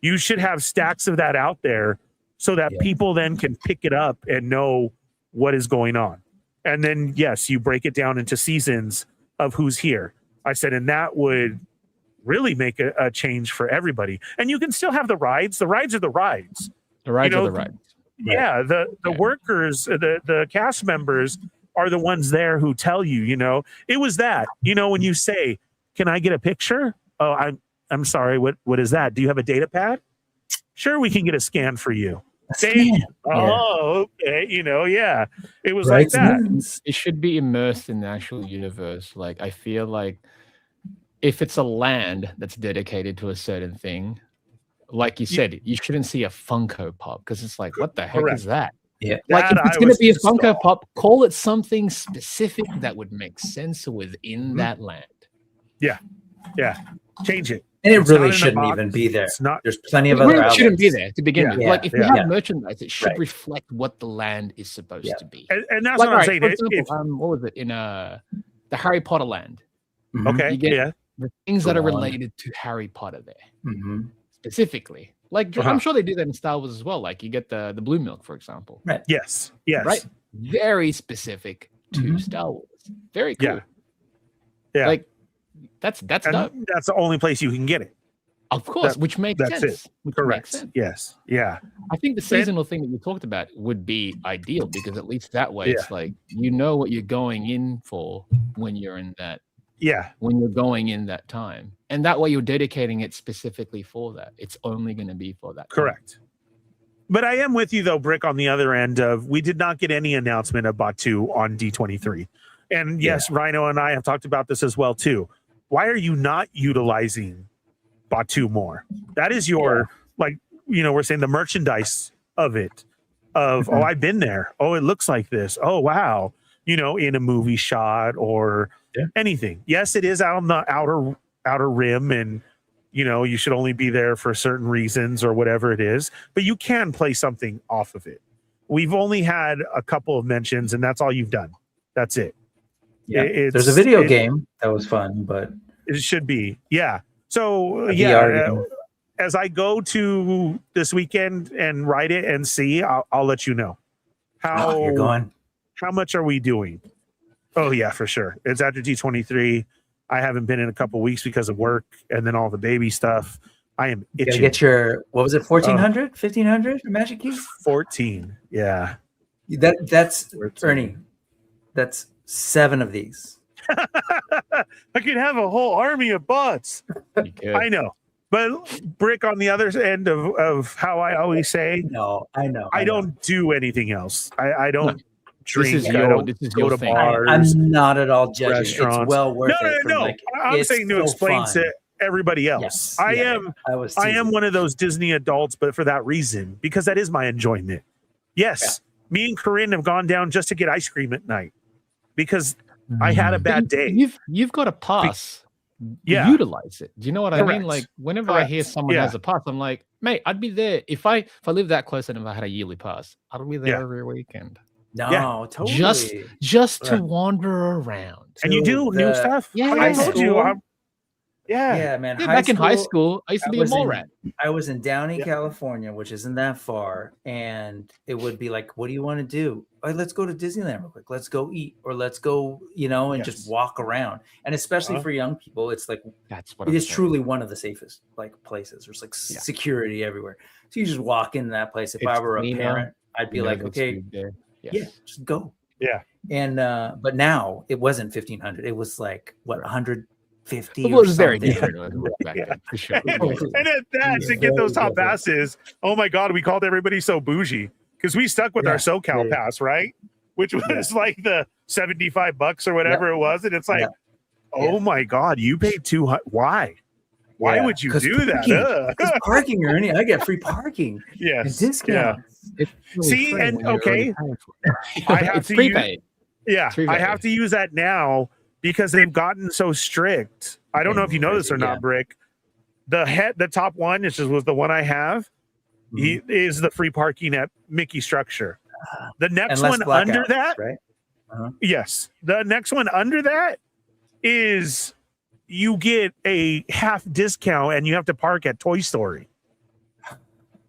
S5: You should have stacks of that out there so that people then can pick it up and know what is going on. And then, yes, you break it down into seasons of who's here. I said, and that would really make a change for everybody. And you can still have the rides. The rides are the rides.
S6: The rides are the rides.
S5: Yeah, the workers, the cast members are the ones there who tell you, it was that, when you say, can I get a picture? Oh, I'm sorry. What is that? Do you have a data pad? Sure, we can get a scan for you. Oh, okay. It was like that.
S6: It should be immersed in the actual universe. Like, I feel like if it's a land that's dedicated to a certain thing, like you said, you shouldn't see a Funko Pop because it's like, what the heck is that?
S8: Yeah.
S6: Like, if it's going to be a Funko Pop, call it something specific that would make sense within that land.
S5: Yeah. Yeah. Change it.
S8: And it really shouldn't even be there.
S5: It's not.
S8: There's plenty of other outlets.
S6: It shouldn't be there to begin with.
S8: Yeah.
S6: Like, if you have merchandise, it should reflect what the land is supposed to be.
S5: And that's
S6: like,
S5: what I'm saying.
S6: For example, what was it in the Harry Potter land?
S5: Okay.
S6: You get the things that are related to Harry Potter there specifically. Like, I'm sure they do that in Star Wars as well. Like, you get the blue milk, for example.
S8: Right.
S5: Yes. Yes.
S6: Right. Very specific to Star Wars. Very cool.
S5: Yeah.
S6: Like, that's dope.
S5: That's the only place you can get it.
S6: Of course, which makes sense.
S5: Correct. Yes. Yeah.
S6: I think the seasonal thing that you talked about would be ideal because at least that way it's like you know what you're going in for when you're in that.
S5: Yeah.
S6: When you're going in that time. And that way you're dedicating it specifically for that. It's only going to be for that.
S5: Correct. Time. But I am with you though, Brick, on the other end of we did not get any announcement of Batu on D23. And yes, Rhino and I have talked about this as well too. Why are you not utilizing Batu more? That is your we're saying the merchandise of it. Of oh, I've been there. Oh, it looks like this. Oh, wow. In a movie shot or anything. Yes, it is out on the outer rim, and you should only be there for certain reasons or whatever it is. But you can play something off of it. We've only had a couple of mentions, and that's all you've done. That's it.
S8: Yeah, there's a video game that was fun, but
S5: it should be So as I go to this weekend and write it and see, I'll let you know how
S8: you're going.
S5: How much are we doing? Oh yeah, for sure. It's after D23. I haven't been in a couple weeks because of work and then all the baby stuff. I am itching.
S8: You gotta get your 1400, 1500 Magic Key?
S5: 14. Yeah.
S8: That's 14. Ernie. That's 7 of these.
S5: I could have a whole army of bots. I know. But Brick, on the other end of how I always say,
S8: I know.
S5: I don't do anything else. I don't drink.
S6: This is
S5: go to
S6: thing.
S5: bars.
S8: I'm not at all judging.
S5: Restaurants.
S8: It's well worth it.
S5: No. I'm saying to explain to everybody else.
S8: Yes.
S5: I am one of those Disney adults, but for that reason, because that is my enjoyment. Yes. Me and Corinne have gone down just to get ice cream at night because I had a bad day.
S6: You've got a pass. Utilize it. Do you know what I mean? Like whenever I hear someone has a pass, I'm like, mate, I'd be there if I live that close and if I had a yearly pass, I'd be there every weekend.
S8: No, totally.
S6: Just to wander around.
S5: And you do new stuff.
S6: Yeah,
S5: I told you.
S8: Yeah, man.
S6: Back in high school, I used to be a mole rat.
S8: I was in Downey, California, which isn't that far, and it would be like, "What do you want to do? Right, let's go to Disneyland real quick. Let's go eat, or let's go, and just walk around." And especially for young people, it's like it is truly one of the safest places. There's security everywhere, so you just walk into that place. If I were a parent, I'd be like, "Okay, just go." Yeah. And but now it wasn't 1500. It was like what 150.
S6: It was very different back then, for sure.
S5: And at that, to get those top passes, oh my God, we called everybody so bougie because we stuck with our SoCal pass, right? Which was like the $75 or whatever it was, and it's like, oh my God, you paid $200. Why? Why would you do that?
S8: Because parking, Ernie, I get free parking.
S5: Yes,
S8: and discounts.
S5: Really see, and okay, I have to use, I have to use that now. Because they've gotten so strict. I don't know if you know this or not, Brick. The top one, which was the one I have, is the free parking at Mickey Structure. The next one under that,
S8: right?
S5: Yes. The next one under that is you get a half discount and you have to park at Toy Story.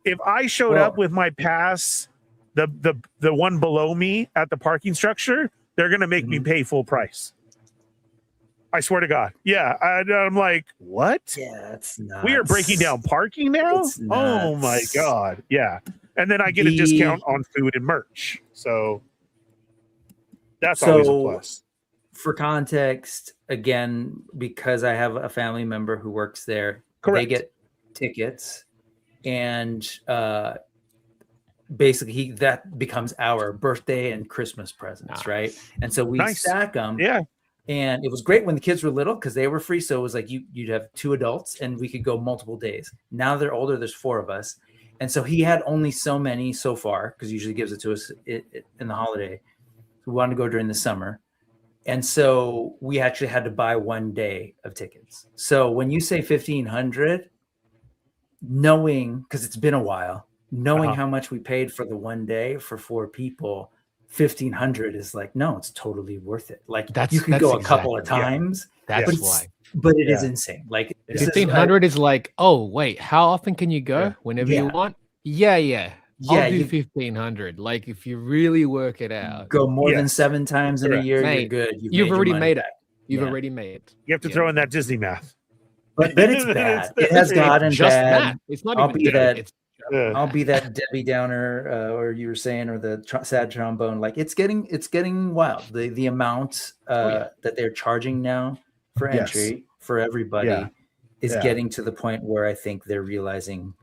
S5: if I showed up with my pass, the one below me at the parking structure, they're gonna make me pay full price. I swear to God. Yeah. I'm like, what?
S8: Yeah, it's nuts.
S5: We are breaking down parking now?
S8: It's
S5: Oh my
S8: nuts.
S5: God. Yeah. And then I get a discount on food and merch. So that's always a plus.
S8: For context, again, because I have a family member who works there,
S5: Correct.
S8: they get tickets, and basically that becomes our birthday and Christmas presents, right? And so we stack them.
S5: Yeah.
S8: And it was great when the kids were little because they were free. So it was like you'd have 2 adults and we could go multiple days. Now they're older. There's 4 of us. And so he had only so many so far because he usually gives it to us in the holiday. We wanted to go during the summer. And so we actually had to buy 1 day of tickets. So when you say 1,500, knowing, because it's been a while, knowing how much we paid for the 1 day for 4 people, 1,500 is like, no, it's totally worth it. Like you could go a couple of times.
S6: That's why.
S8: But it is insane. Like
S6: 1,500 is like, oh wait, how often can you go? Whenever you want. Yeah. I'll do 1,500. Like if you really work it out,
S8: go more than 7 times in a year,
S6: mate,
S8: you're good.
S6: You've already made it. You've already made it.
S5: You have to throw in that Disney math.
S8: But it's bad. It has gotten
S6: just
S8: bad.
S6: that. It's not even that.
S8: I'll be that Debbie Downer, or you were saying, or the sad trombone. Like it's getting wild. The amount that they're charging now for entry for everybody is getting to the point where I think they're realizing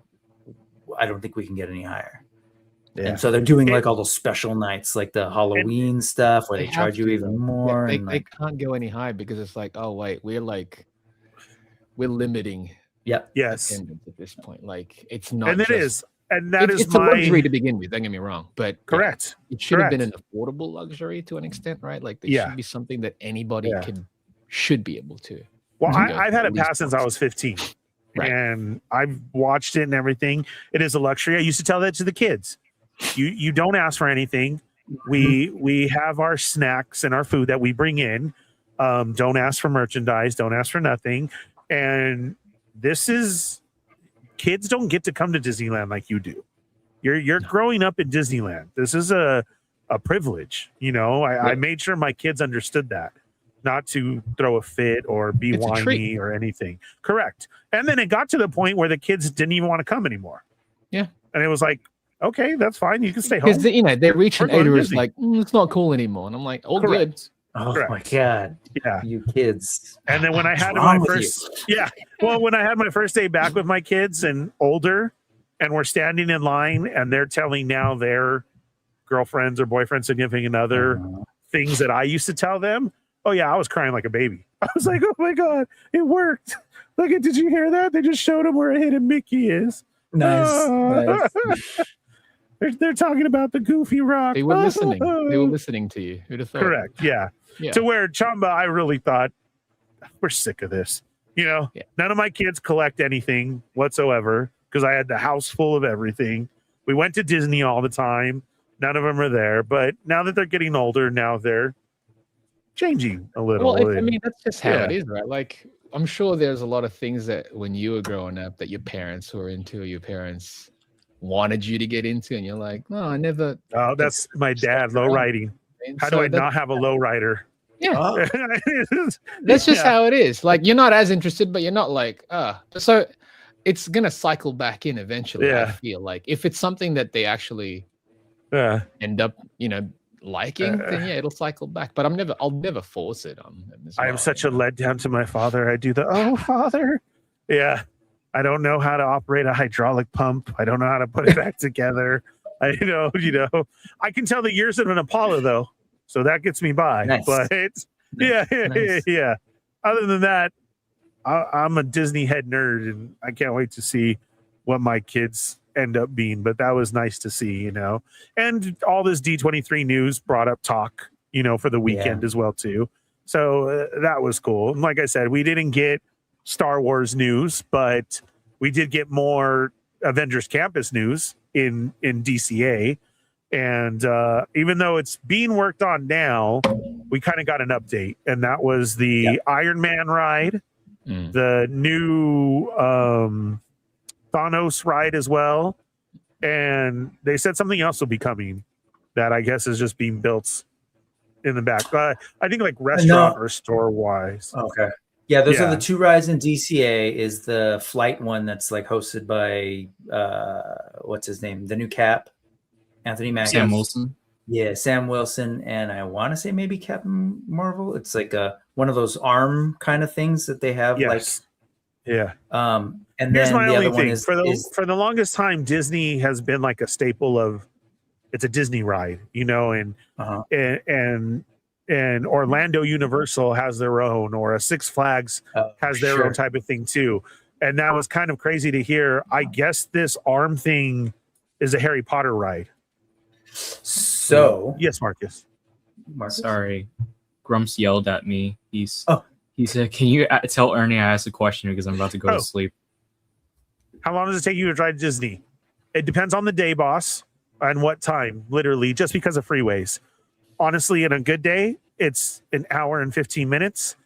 S8: I don't think we can get any higher. Yeah. And so they're doing like all those special nights, like the Halloween stuff, where they charge you even more.
S6: They can't go any higher because it's like, oh wait, we're limiting.
S5: Yes.
S6: Attendance at this point, like it's not.
S5: And it's a
S6: luxury to begin with. Don't get me wrong, but
S5: correct.
S6: It should have been an affordable luxury to an extent, right? Like there should be something that anybody should be able to.
S5: Well, I've had a pass since I was 15. Right. And I've watched it and everything. It is a luxury. I used to tell that to the kids. You don't ask for anything. We have our snacks and our food that we bring in. Don't ask for merchandise. Don't ask for nothing. And this is, kids don't get to come to Disneyland like you do. You're growing up in Disneyland. This is a privilege. You know, I made sure my kids understood that. Not to throw a fit or be whiny or anything. Correct. And then it got to the point where the kids didn't even want to come anymore.
S6: Yeah.
S5: And it was like, okay, that's fine. You can stay home.
S6: Because they reach an age where it's like, it's not cool anymore. And I'm like, oh, good.
S8: Oh my God.
S5: Yeah.
S8: You kids.
S5: And then when I had my first, when I had my first day back with my kids and older, and we're standing in line and they're telling now their girlfriends or boyfriends, significant other things that I used to tell them. Oh yeah, I was crying like a baby. I was like, "Oh my God, it worked! Look at, did you hear that? They just showed him where a hidden Mickey is."
S8: Nice.
S5: They're talking about the Goofy Rock.
S6: They were listening. They were listening to you. Who'd have thought?
S5: Correct. Yeah. To where Chamba, I really thought we're sick of this. You know, none of my kids collect anything whatsoever because I had the house full of everything. We went to Disney all the time. None of them are there. But now that they're getting older, now they're changing a little.
S6: Well, I mean, that's just how it is, right? Like, I'm sure there's a lot of things that when you were growing up that your parents were into, or your parents wanted you to get into, and you're like, no, I never.
S5: Oh, that's my dad, low riding. How do I not have a low rider?
S6: Yeah. That's just how it is. Like, you're not as interested, but you're not like, so it's going to cycle back in eventually. I feel like if it's something that they actually end up, liking, then it'll cycle back. But I'll never force it on them.
S5: I am such a letdown to my father. I do father. Yeah. I don't know how to operate a hydraulic pump. I don't know how to put it back together. I can tell the years of an Impala though. So that gets me by.
S8: Nice.
S5: But yeah. Other than that, I'm a Disney head nerd and I can't wait to see what my kids end up being, but that was nice to see, and all this D23 news brought up talk, for the weekend as well too. So that was cool. And like I said, we didn't get Star Wars news, but we did get more Avengers Campus news in DCA. And even though it's being worked on now, we kind of got an update, and that was the Iron Man ride, the new Thanos ride as well, And they said something else will be coming that I guess is just being built in the back. I think like restaurant or store wise.
S8: Okay. Yeah, those are the 2 rides in DCA. Is the flight one that's like hosted by what's his name? The new Cap, Anthony Mackie.
S7: Sam Wilson.
S8: Yeah, Sam Wilson, and I want to say maybe Captain Marvel. It's like one of those arm kind of things that they have.
S5: Yes.
S8: And
S5: here's
S8: then
S5: my
S8: the
S5: only
S8: other one
S5: thing.
S8: is
S5: For the longest time, Disney has been like a staple of it's a Disney ride, you know, and Orlando Universal has their own, or a Six Flags has their own type of thing too. And that was kind of crazy to hear. I guess this arm thing is a Harry Potter ride.
S8: So
S5: yes, Marcus.
S7: Sorry, Grumps yelled at me. He said, "Can you tell Ernie I asked a question because I'm about to go to sleep?"
S5: How long does it take you to drive to Disney? It depends on the day, boss, and what time. Literally, just because of freeways. Honestly, in a good day, it's an hour and 15 minutes.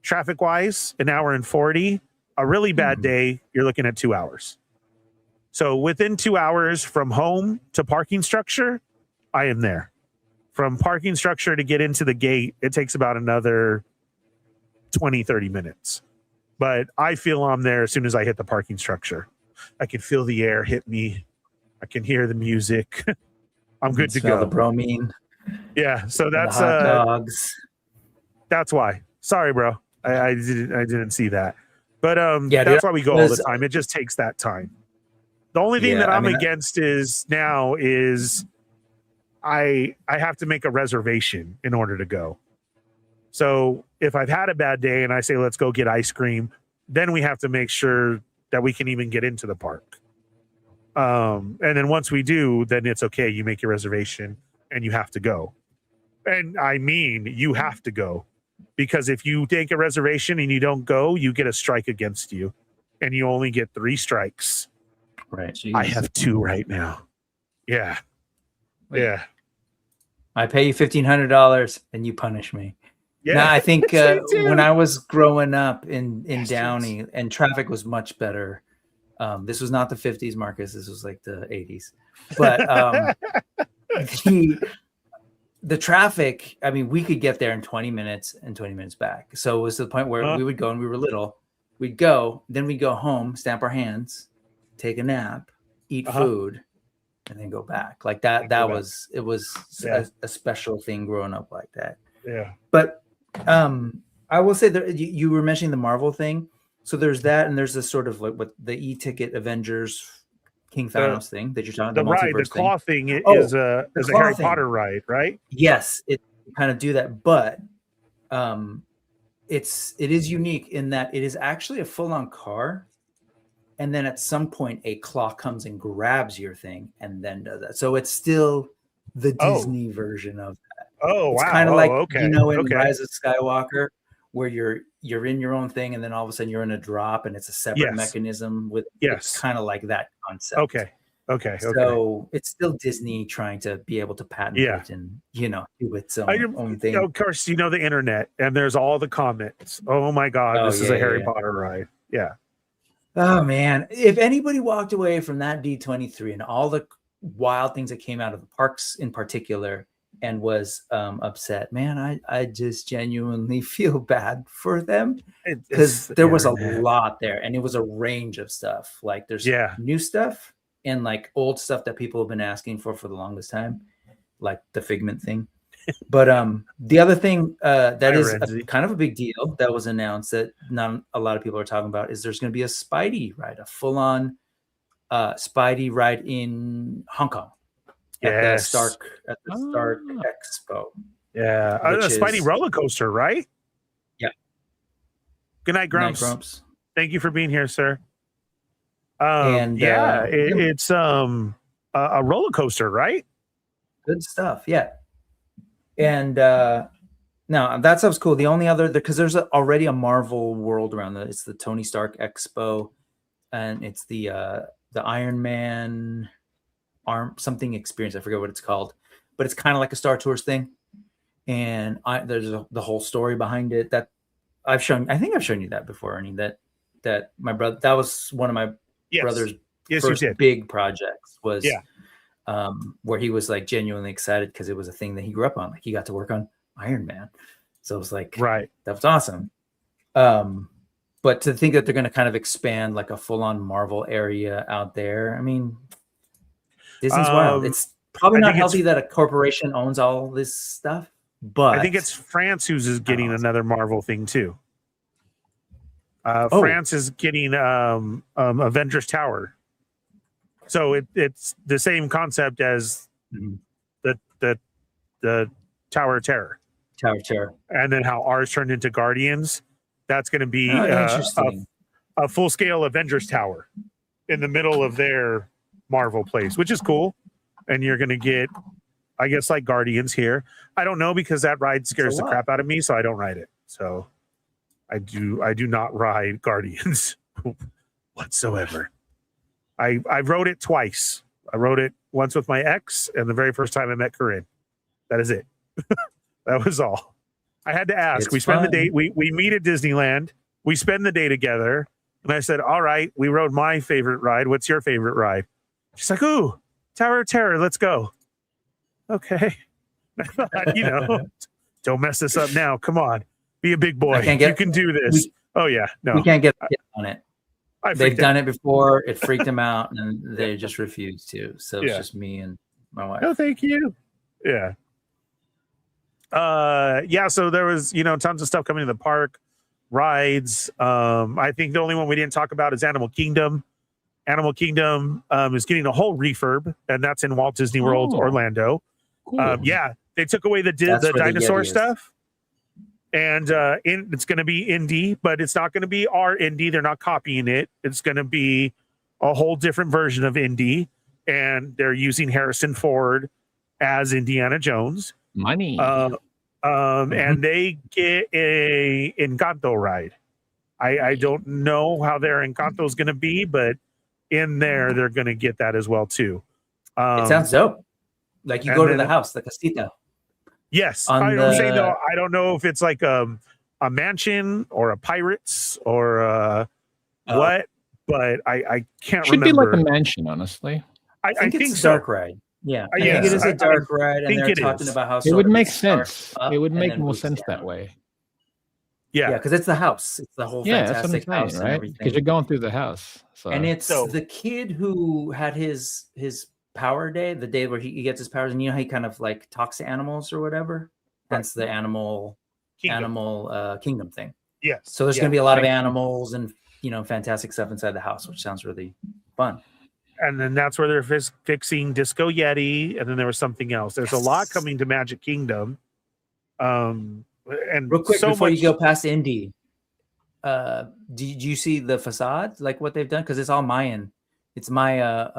S5: Traffic wise, an hour and 40. A really bad day, you're looking at 2 hours. So within 2 hours from home to parking structure, I am there. From parking structure to get into the gate, it takes about another 20, 30 minutes. But I feel I'm there as soon as I hit the parking structure. I can feel the air hit me. I can hear the music. I'm good to go.
S8: The bromine.
S5: Yeah, so that's
S8: hot dogs.
S5: That's why. Sorry, bro. I didn't see that. But
S8: that's
S5: why we go all the time. It just takes that time. The only thing that I'm against is I have to make a reservation in order to go. So if I've had a bad day and I say let's go get ice cream, then we have to make sure that we can even get into the park. And then once we do, then it's okay. You make your reservation and you have to go. And I mean, you have to go, because if you take a reservation and you don't go, you get a strike against you, and you only get 3 strikes.
S8: Right.
S5: I have 2 right now. Yeah.
S7: Wait.
S5: Yeah.
S8: I pay you $1,500 and you punish me.
S5: Yeah.
S8: No, I think when I was growing up in Downey and traffic was much better. This was not the 50s, Marcus. This was like the 80s. But the traffic, I mean, we could get there in 20 minutes and 20 minutes back. So it was to the point where we would go, and we were little. We'd go, then we'd go home, stamp our hands, take a nap, eat food, and then go back. Like that. It was a special thing growing up like that.
S5: Yeah.
S8: But I will say that you were mentioning the Marvel thing. So there's that, and there's this sort of like what the e-ticket Avengers King Thanos thing that you're talking about.
S5: The claw thing is a Harry Potter ride, right?
S8: Yes, it kind of do that, but it is unique in that it is actually a full-on car, and then at some point a claw comes and grabs your thing and then does that. So it's still the Disney version of that.
S5: Oh,
S8: it's
S5: wow.
S8: kind of like
S5: in
S8: Rise of Skywalker, where you're in your own thing, and then all of a sudden you're in a drop, and it's a separate mechanism with it's kind of like that concept.
S5: Okay.
S8: So it's still Disney trying to be able to patent it and do its own thing.
S5: Of course, the internet, and there's all the comments. Oh my God, this is a Harry Potter ride. Yeah.
S8: Oh man, if anybody walked away from that D23 and all the wild things that came out of the parks in particular and was upset, man, I just genuinely feel bad for them, because there was a lot there, and it was a range of stuff. Like there's new stuff and like old stuff that people have been asking for the longest time, like the Figment thing. But the other thing that is kind of a big deal that was announced that not a lot of people are talking about is there's going to be a Spidey ride, a full-on Spidey ride in Hong Kong at the Stark Expo.
S5: Yeah, a Spidey roller coaster, right?
S8: Yeah.
S5: Good night, Grumps.
S8: Good night, Grumps.
S5: Thank you for being here, sir. It's a roller coaster, right?
S8: Good stuff. Yeah. And now that stuff's cool. The only other, because there's already a Marvel world around that. It's the Tony Stark Expo, and it's the Iron Man something experience. I forget what it's called, but it's kind of like a Star Tours thing. And there's the whole story behind it that I think I've shown you that before, Ernie. That my brother, that was one of my brother's
S5: Yes,
S8: first
S5: you did.
S8: big projects was
S5: Yeah.
S8: where he was like genuinely excited because it was a thing that he grew up on. Like he got to work on Iron Man. So it was like,
S5: Right.
S8: that was awesome. But to think that they're going to kind of expand like a full-on Marvel area out there, I mean, Disney's wild. It's probably not healthy that a corporation owns all this stuff, but
S5: I think it's France who's getting another Marvel thing too.
S8: Oh.
S5: France is getting Avengers Tower. So it's the same concept as the Tower of Terror.
S8: Tower of Terror.
S5: And then how ours turned into Guardians. That's going to be
S8: interesting.
S5: a full-scale Avengers Tower in the middle of their Marvel place, which is cool. And you're going to get, I guess, like Guardians here. I don't know because that ride scares the crap out of me, so I don't ride it. So I do not ride Guardians whatsoever. I rode it twice. I rode it once with my ex, and the very first time I met Corinne. That is it. That was all. I had to ask. We spend the day. We meet at Disneyland. We spend the day together, and I said, "All right, we rode my favorite ride. What's your favorite ride?" She's like, "Ooh, Tower of Terror. Let's go." Okay. You know, don't mess this up now. Come on, be a big boy. You can do this. Oh yeah, no,
S8: we can't get on it. They've done
S5: out.
S8: it before. It freaked them out, and they just refused to. So it's just me and my wife.
S5: No, thank you. Yeah. Yeah. So there was, tons of stuff coming to the park, rides. I think the only one we didn't talk about is Animal Kingdom. Animal Kingdom is getting a whole refurb, and that's in Walt Disney World, Orlando.
S6: Cool.
S5: Yeah, they took away the dinosaur stuff, and it's going to be Indy, but it's not going to be our Indy. They're not copying it. It's going to be a whole different version of Indy, and they're using Harrison Ford as Indiana Jones.
S6: Money.
S5: And they get a Encanto ride. I don't know how their Encanto is going to be, but in there they're going to get that as well too.
S8: It sounds dope. Like you go to the house, the casita.
S5: Yes, I'm saying though, I don't know if it's like a mansion or a Pirates or what, but I can't
S6: Should
S5: remember.
S6: be like a mansion, honestly.
S5: I think
S8: it's
S5: so.
S8: dark ride. Yeah, I think it is a dark ride, and they're talking about how
S6: it would make sense. It would make more sense that way.
S5: Yeah,
S8: because it's the house. It's the whole fantastic house,
S6: right?
S8: and everything.
S6: Because you're going through the house,
S8: and it's the kid who had his power day, the day where he gets his powers, and you know how he kind of like talks to animals or whatever. That's the animal kingdom thing.
S5: Yes.
S8: So there's going to be a lot of animals and fantastic stuff inside the house, which sounds really fun.
S5: And then that's where they're fixing Disco Yeti, and then there was something else. There's a lot coming to Magic Kingdom. And
S8: real quick before you go past Indy, do you see the facade, like what they've done? Because it's all Mayan. It's Maya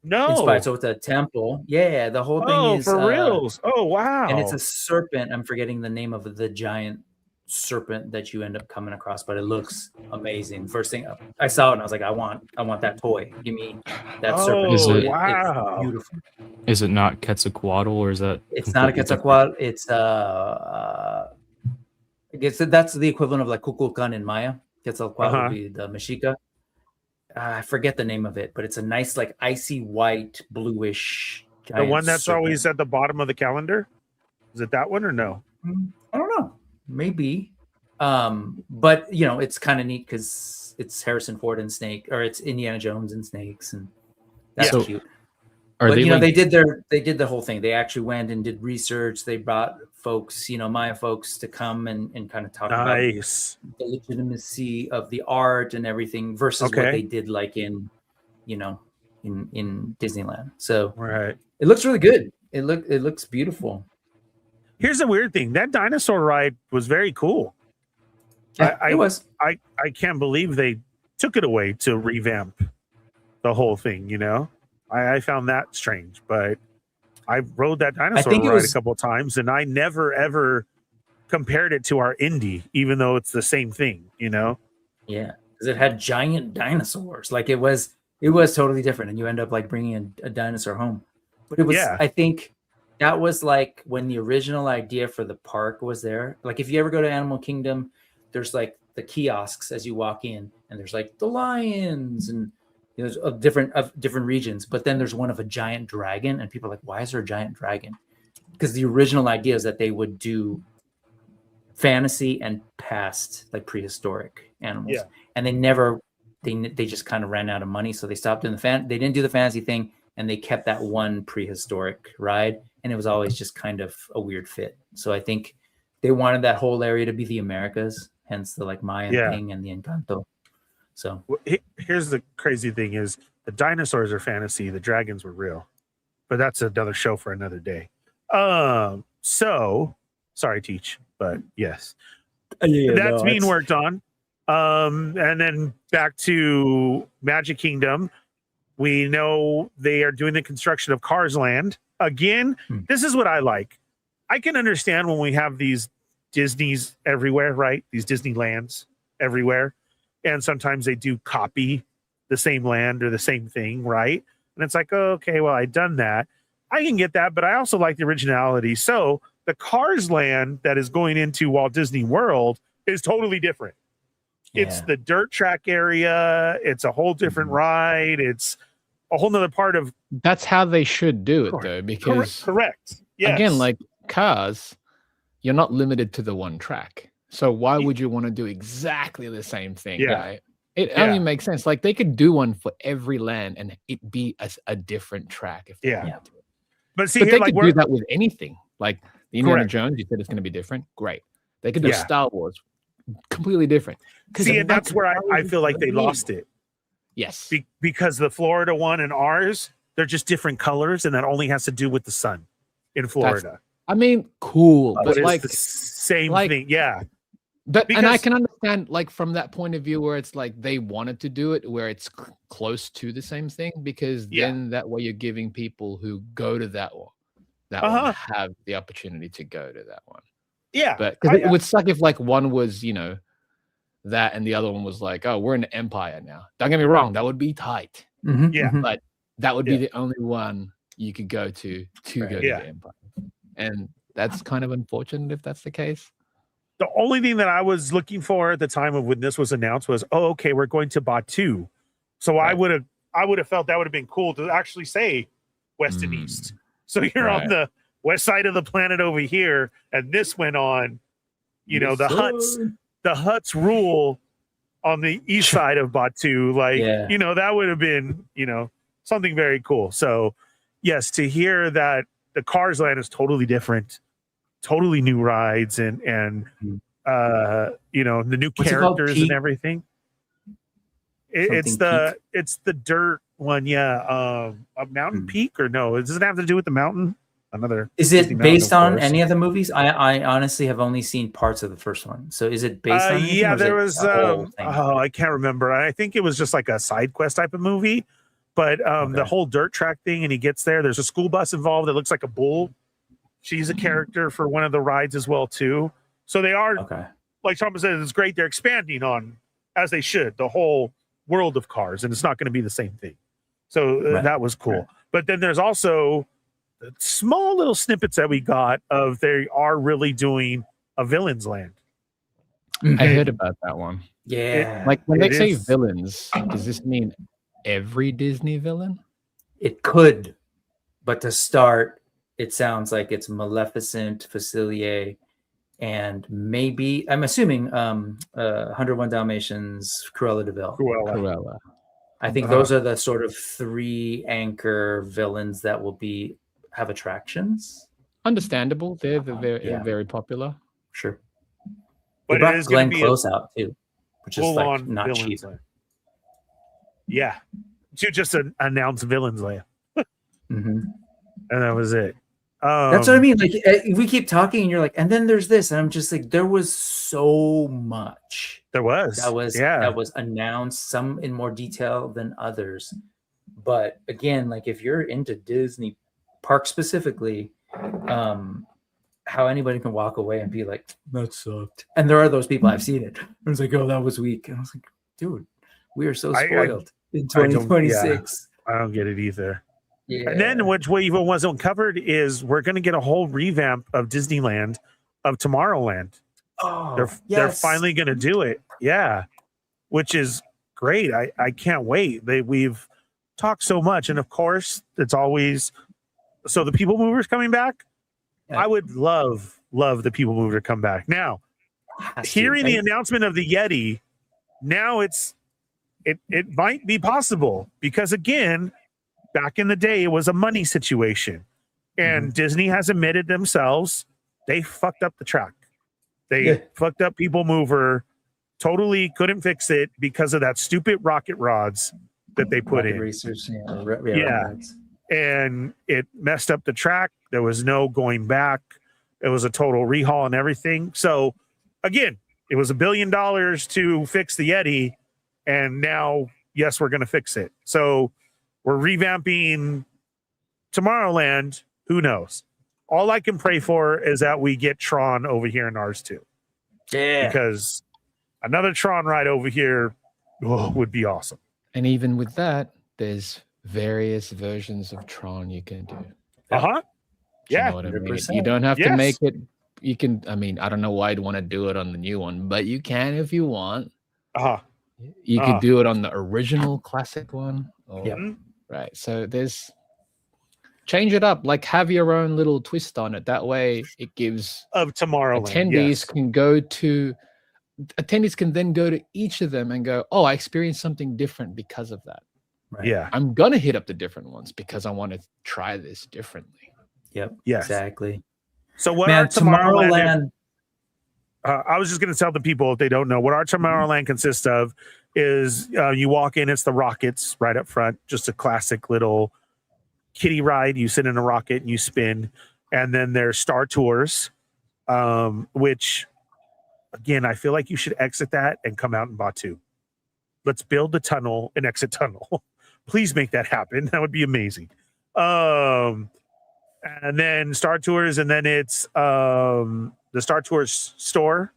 S8: inspired. So it's a temple. Yeah, the whole thing is
S5: for reals. Oh wow!
S8: And it's a serpent. I'm forgetting the name of the giant serpent that you end up coming across, but it looks amazing. First thing I saw it and I was like, I want that toy. Give me that serpent.
S5: Wow.
S8: It's beautiful.
S7: Is it not Quetzalcoatl, or is that?
S8: It's not a Quetzalcoatl. It's I guess that's the equivalent of like Kukulkan in Maya. Quetzalcoatl would be the Mexica. I forget the name of it, but it's a nice like icy white bluish.
S5: The one that's always at the bottom of the calendar. Is it that one or no?
S8: I don't know. Maybe. But it's kind of neat because it's Harrison Ford and Snake, or it's Indiana Jones and snakes, and that's cute. But they did the whole thing. They actually went and did research. They brought folks, Maya folks, to come and kind of talk about the legitimacy of the art and everything versus what they did like in Disneyland. So it looks really good. It looks beautiful.
S5: Here's the weird thing. That dinosaur ride was very cool.
S8: Yeah, it was.
S5: I can't believe they took it away to revamp the whole thing, I found that strange, but I rode that dinosaur ride a couple of times, and I never, ever compared it to our Indy, even though it's the same thing, Yeah,
S8: because it had giant dinosaurs. Like it was totally different, and you end up like bringing a dinosaur home. But it was, I think, that was like when the original idea for the park was there. Like if you ever go to Animal Kingdom, there's like the kiosks as you walk in, and there's like the lions and There's of different regions, but then there's one of a giant dragon, and people are like, why is there a giant dragon? Because the original idea is that they would do fantasy and past, like prehistoric animals, and they just kind of ran out of money, so they stopped doing they didn't do the fantasy thing, and they kept that one prehistoric ride, and it was always just kind of a weird fit. So I think they wanted that whole area to be the Americas, hence the like Mayan thing and the Encanto. So
S5: here's the crazy thing: is the dinosaurs are fantasy, the dragons were real, but that's another show for another day. So sorry, Teach, but yes, that's being worked on. And then back to Magic Kingdom, we know they are doing the construction of Cars Land again. This is what I like. I can understand when we have these Disneys everywhere, right? These Disneylands everywhere. And sometimes they do copy the same land or the same thing, right? And it's like, oh, okay, well, I've done that. I can get that, but I also like the originality. So the Cars Land that is going into Walt Disney World is totally different. It's the dirt track area. It's a whole different ride. It's a whole nother part of.
S6: That's how they should do it, though, because
S5: correct. Yes.
S6: Again, like Cars, you're not limited to the one track. So why would you want to do exactly the same thing?
S5: Yeah.
S6: Right? It only makes sense. Like they could do one for every land and it be a different track. If they wanted to.
S5: But see,
S6: but
S5: here,
S6: they
S5: like
S6: could do that with anything. Like the Indiana Jones, you said it's going to be different. Great. They could do Star Wars, completely different.
S5: See, and that's where I feel like they lost it.
S6: Yes.
S5: Because the Florida one and ours, they're just different colors, and that only has to do with the sun in Florida.
S6: I mean, cool, but
S5: it's
S6: like
S5: the same thing.
S6: But and I can understand, like, from that point of view, where it's like they wanted to do it where it's close to the same thing, because then that way you're giving people who go to that one have the opportunity to go to that one.
S5: Yeah,
S6: but it would suck if like one was, you know, that and the other one was like, oh, we're in the Empire now. Don't get me wrong, that would be tight. But that would be the only one you could go to go to the Empire, and that's kind of unfortunate if that's the case.
S5: The only thing that I was looking for at the time of when this was announced was, oh, okay, we're going to Batu. So I would have felt that would have been cool to actually say West and East. So you're on the west side of the planet over here, and this went on, you know, the huts rule on the east side of Batu. Like, you know, that would have been, you know, something very cool. So yes, to hear that the Cars Land is totally different, totally new rides and you know, the new characters and everything. It's the dirt one, a Mountain Peak, or no? Does it have to do with the mountain?
S8: Is it based on any of the movies? I honestly have only seen parts of the first one. So is it based on anything, or
S5: there was I can't remember. I think it was just like a side quest type of movie. But the whole dirt track thing, and he gets there. There's a school bus involved that looks like a bull. She's a character for one of the rides as well too. So they are, like Thomas said, it's great. They're expanding on, as they should, the whole world of Cars, and it's not going to be the same thing. So that was cool. But then there's also small little snippets that we got of they are really doing a Villains Land.
S6: I heard about that one.
S8: Yeah.
S6: Like when they say villains, does this mean every Disney villain?
S8: It could, but to start, it sounds like it's Maleficent, Facilier, and maybe, I'm assuming 101 Dalmatians, Cruella de Vil.
S6: Cruella.
S8: I think those are the sort of three anchor villains that will have attractions.
S6: Understandable. They're very popular.
S8: Sure.
S5: But
S8: they brought Glenn Close out too, which is like not cheap.
S5: Yeah. To just announce Villains Land. And that was it.
S8: That's what I mean. Like we keep talking, and you're like, and then there's this, and I'm just like, there was so much.
S5: That was
S8: announced, some in more detail than others. But again, like if you're into Disney Park specifically, how anybody can walk away and be like, that sucked. And there are those people. I've seen it. I was like, oh, that was weak. And I was like, dude, we are so spoiled in 2026.
S5: I don't get it either. Yeah. And then which even wasn't covered is we're going to get a whole revamp of Disneyland, of Tomorrowland.
S8: Oh,
S5: they're finally going to do it. Yeah. Which is great. I can't wait. We've talked so much, and of course, it's always so the People Mover's coming back.
S8: Yeah.
S5: I would love the People Mover to come back. Now, hearing the announcement of the Yeti, now it might be possible because again, back in the day, it was a money situation, and Disney has admitted themselves they fucked up the track. They fucked up People Mover. Totally couldn't fix it because of that stupid rocket rods that they put in.
S8: Racers,
S5: And it messed up the track. There was no going back. It was a total rehaul and everything. So again, it was $1 billion to fix the Yeti, and now, yes, we're going to fix it. So we're revamping Tomorrowland. Who knows? All I can pray for is that we get Tron over here in ours too.
S8: Yeah.
S5: Because another Tron ride over here would be awesome.
S6: And even with that, there's various versions of Tron you can do.
S5: Uh-huh.
S6: You know what I mean? You don't have to make it. You can, I mean, I don't know why I'd want to do it on the new one, but you can if you want. You could do it on the original classic one. Right. So there's change it up, like have your own little twist on it. That way it gives
S5: Tomorrowland.
S6: Attendees can then go to each of them and go, oh, I experienced something different because of that.
S8: Right.
S5: Yeah.
S6: I'm going to hit up the different ones because I want to try this differently.
S8: Yep.
S5: Yes.
S8: Exactly.
S5: So what
S8: Man,
S5: our Tomorrowland I was just going to tell the people if they don't know what our Tomorrowland consists of is you walk in, it's the rockets right up front, just a classic little kiddie ride. You sit in a rocket and you spin, and then there's Star Tours, which again, I feel like you should exit that and come out in Batu. Let's build the tunnel and exit tunnel. Please make that happen. That would be amazing. And then Star Tours, and then it's the Star Tours store,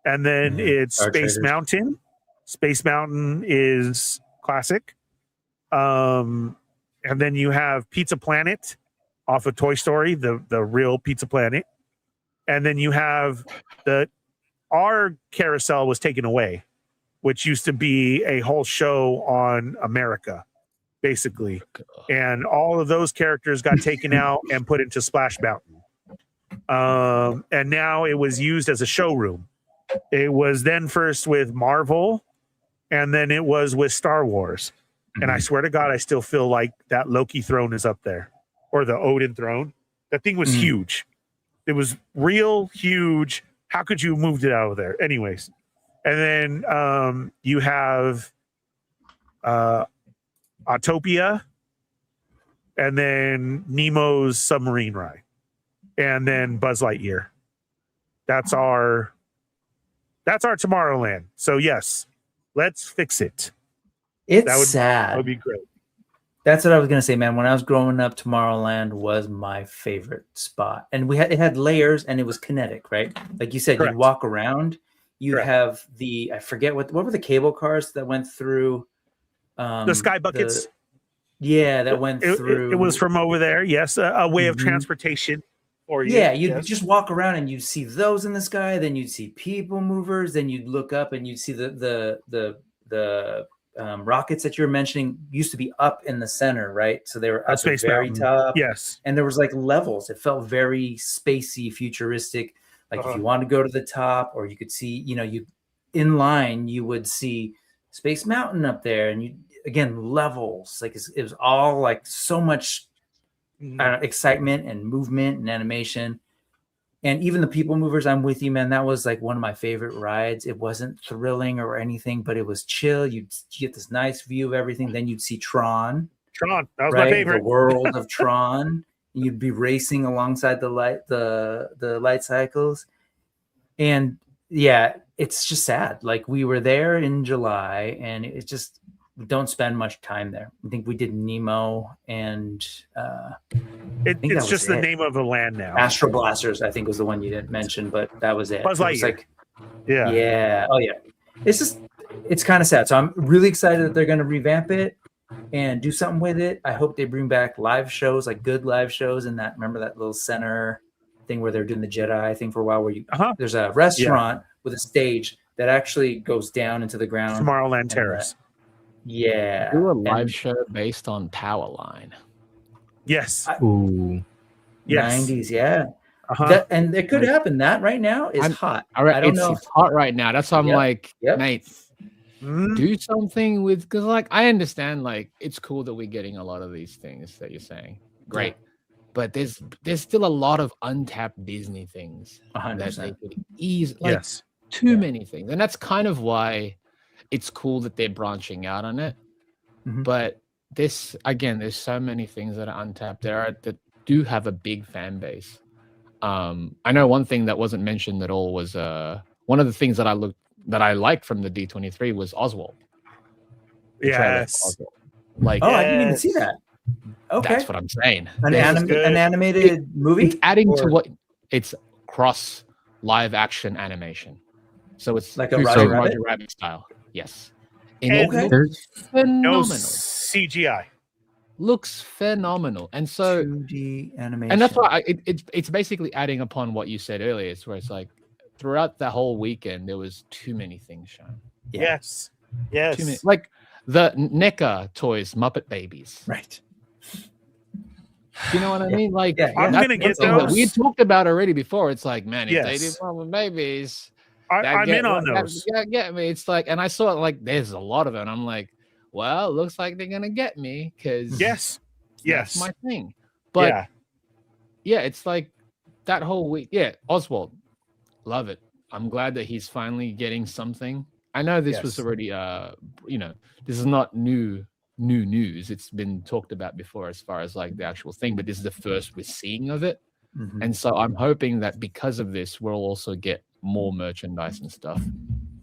S5: and then it's
S8: Star
S5: Space
S8: Traders.
S5: Mountain. Space Mountain is classic. And then you have Pizza Planet off of Toy Story, the real Pizza Planet. And then you have our carousel was taken away, which used to be a whole show on America, basically. And all of those characters got taken out and put into Splash Mountain. And now it was used as a showroom. It was then first with Marvel, and then it was with Star Wars. And I swear to God, I still feel like that Loki throne is up there, or the Odin throne. That thing was huge. It was real huge. How could you have moved it out of there? Anyways. And then you have Autopia, and then Nemo's submarine ride, and then Buzz Lightyear. That's our Tomorrowland. So yes, let's fix it.
S8: Sad.
S5: That would be great.
S8: That's what I was gonna say, man. When I was growing up, Tomorrowland was my favorite spot, and it had layers, and it was kinetic, right? Like you said,
S5: Correct.
S8: you'd walk around. You'd
S5: Correct.
S8: have I forget what were the cable cars that went through
S5: The sky buckets.
S8: that went through.
S5: It was from over there. Yes, a way of transportation for you.
S8: Yeah, you'd
S5: yes.
S8: just walk around and you'd see those in the sky. Then you'd see People Movers. Then you'd look up and you'd see the rockets that you were mentioning used to be up in the center, right? So they were up at the very top.
S5: Yes,
S8: and there was like levels. It felt very spacey, futuristic. Like if you want to go to the top, or you could see, you in line, you would see Space Mountain up there, and you again levels. Like it was all like so much excitement and movement and animation. And even the People Movers, I'm with you, man. That was like one of my favorite rides. It wasn't thrilling or anything, but it was chill. You'd get this nice view of everything. Then you'd see Tron.
S5: That was
S8: right?
S5: my favorite.
S8: The world of Tron. You'd be racing alongside the light cycles. And yeah, it's just sad. Like we were there in July, and it just don't spend much time there. I think we did Nemo, and
S5: it's just the name of the land now.
S8: Astro Blasters, I think, was the one you didn't mention, but that was it.
S5: Buzz Lightyear.
S8: Like,
S5: yeah.
S8: Oh yeah. It's kind of sad. So I'm really excited that they're going to revamp it and do something with it. I hope they bring back live shows, like good live shows, and remember that little center thing where they're doing the Jedi thing for a while, where there's a restaurant with a stage that actually goes down into the ground.
S5: Tomorrowland Terrace.
S8: Yeah.
S6: Do a live
S8: And
S6: show based on Powerline.
S5: Yes.
S7: Ooh.
S5: Yes.
S8: 90s, yeah.
S5: Uh-huh.
S8: And it could
S6: Like,
S8: happen. That right now is hot.
S6: All right,
S8: I don't know.
S6: it's hot right now. That's why I'm
S8: Yep,
S6: like,
S8: yep.
S6: mate, do something with, because like I understand, like it's cool that we're getting a lot of these things that you're saying. Great. But there's still a lot of untapped Disney things that they
S8: 100%.
S6: could ease, like
S5: Yes.
S6: too many things. And that's kind of why it's cool that they're branching out on it.
S8: Mhm.
S6: But this, again, there's so many things that are untapped there that do have a big fan base. I know one thing that wasn't mentioned at all was one of the things that I liked from the D23 was Oswald. The trailer for
S5: Yes.
S6: Oswald. Like,
S8: Oh, I didn't even see that. Okay.
S6: that's what I'm saying.
S8: An,
S6: There's-
S8: an animated movie?
S6: It's adding to
S8: Or-
S6: what it's cross live action animation. So it's
S8: Like a
S6: Who
S8: Roger
S6: Framed
S8: Rabbit?
S6: Roger Rabbit style. Yes. And
S5: And
S6: it
S7: There's
S6: looks phenomenal.
S5: No CGI.
S6: Looks phenomenal. And so
S8: 2D animation.
S6: and that's why it's basically adding upon what you said earlier. It's where it's like throughout the whole weekend there was too many things shown.
S8: Yeah.
S5: Yes. Yes.
S6: Too many, like the NECA toys, Muppet Babies.
S8: Right.
S6: You know what I mean? Like
S8: Yeah,
S5: I'm
S6: that's
S5: gonna
S6: one
S5: get
S6: thing that
S5: those.
S6: we had talked about already before. It's like, man, if they did
S5: Yes.
S6: Muppet Babies,
S5: I'm in on those.
S6: Get me. It's like, and I saw it like there's a lot of it. And I'm like, well, it looks like they're gonna get me because
S5: Yes. Yes.
S6: that's my thing. But
S5: yeah.
S6: yeah, it's like that whole week. Yeah, Oswald, love it. I'm glad that he's finally getting something. I know this was
S5: Yes.
S6: already this is not new news. It's been talked about before as far as like the actual thing, but this is the first we're seeing of it.
S8: Mhm.
S6: And so I'm hoping that because of this, we'll also get more merchandise and stuff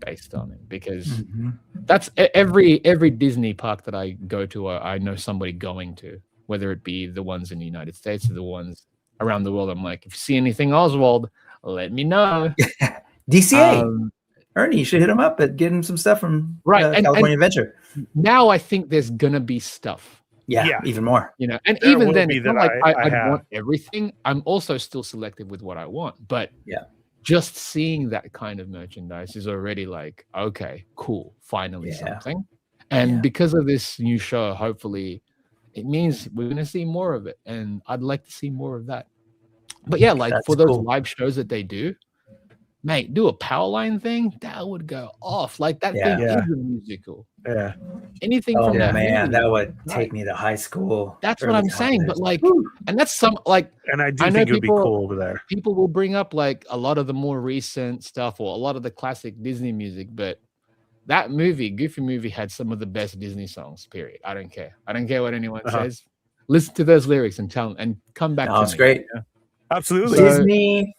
S6: based on it, because
S8: Mhm.
S6: that's every Disney park that I go to, I know somebody going to, whether it be the ones in the United States or the ones around the world. I'm like, if you see anything Oswald, let me know.
S8: DCA.
S6: Um,
S8: Ernie, you should hit him up and get him some stuff from
S6: Right, and-
S8: California Adventure.
S6: now I think there's gonna be stuff,
S8: Yeah,
S5: Yeah.
S8: even more.
S6: you know, and
S5: There
S6: even
S5: will
S6: then,
S5: be
S6: it's not
S5: that
S6: like
S5: I
S6: I
S5: have.
S6: want everything. I'm also still selective with what I want, but
S8: Yeah.
S6: just seeing that kind of merchandise is already like, okay, cool, finally
S8: Yeah.
S6: something. And
S8: Yeah.
S6: because of this new show, hopefully it means we're gonna see more of it, and I'd like to see more of that. But yeah, like
S8: That's
S6: for those
S8: cool.
S6: live shows that they do, mate, do a Powerline thing, that would go off. Like that
S8: Yeah.
S6: thing
S5: Yeah.
S6: is a musical.
S5: Yeah.
S6: Anything
S8: Oh
S6: from that
S8: man,
S6: movie,
S8: that would
S6: right.
S8: take me to high school.
S6: That's what
S8: early
S6: I'm saying. But
S8: college.
S6: like,
S8: Whew.
S6: and that's some like
S5: And I do
S6: I know
S5: think it would be
S6: people-
S5: cool over there.
S6: people will bring up like a lot of the more recent stuff or a lot of the classic Disney music, but that movie, Goofy movie, had some of the best Disney songs. Period. I don't care. I don't care what anyone
S5: Uh-huh.
S6: says. Listen to those lyrics and tell and come back.
S8: No,
S6: to
S8: it's
S6: me,
S8: great.
S6: you know?
S5: Absolutely.
S6: So-
S8: Disney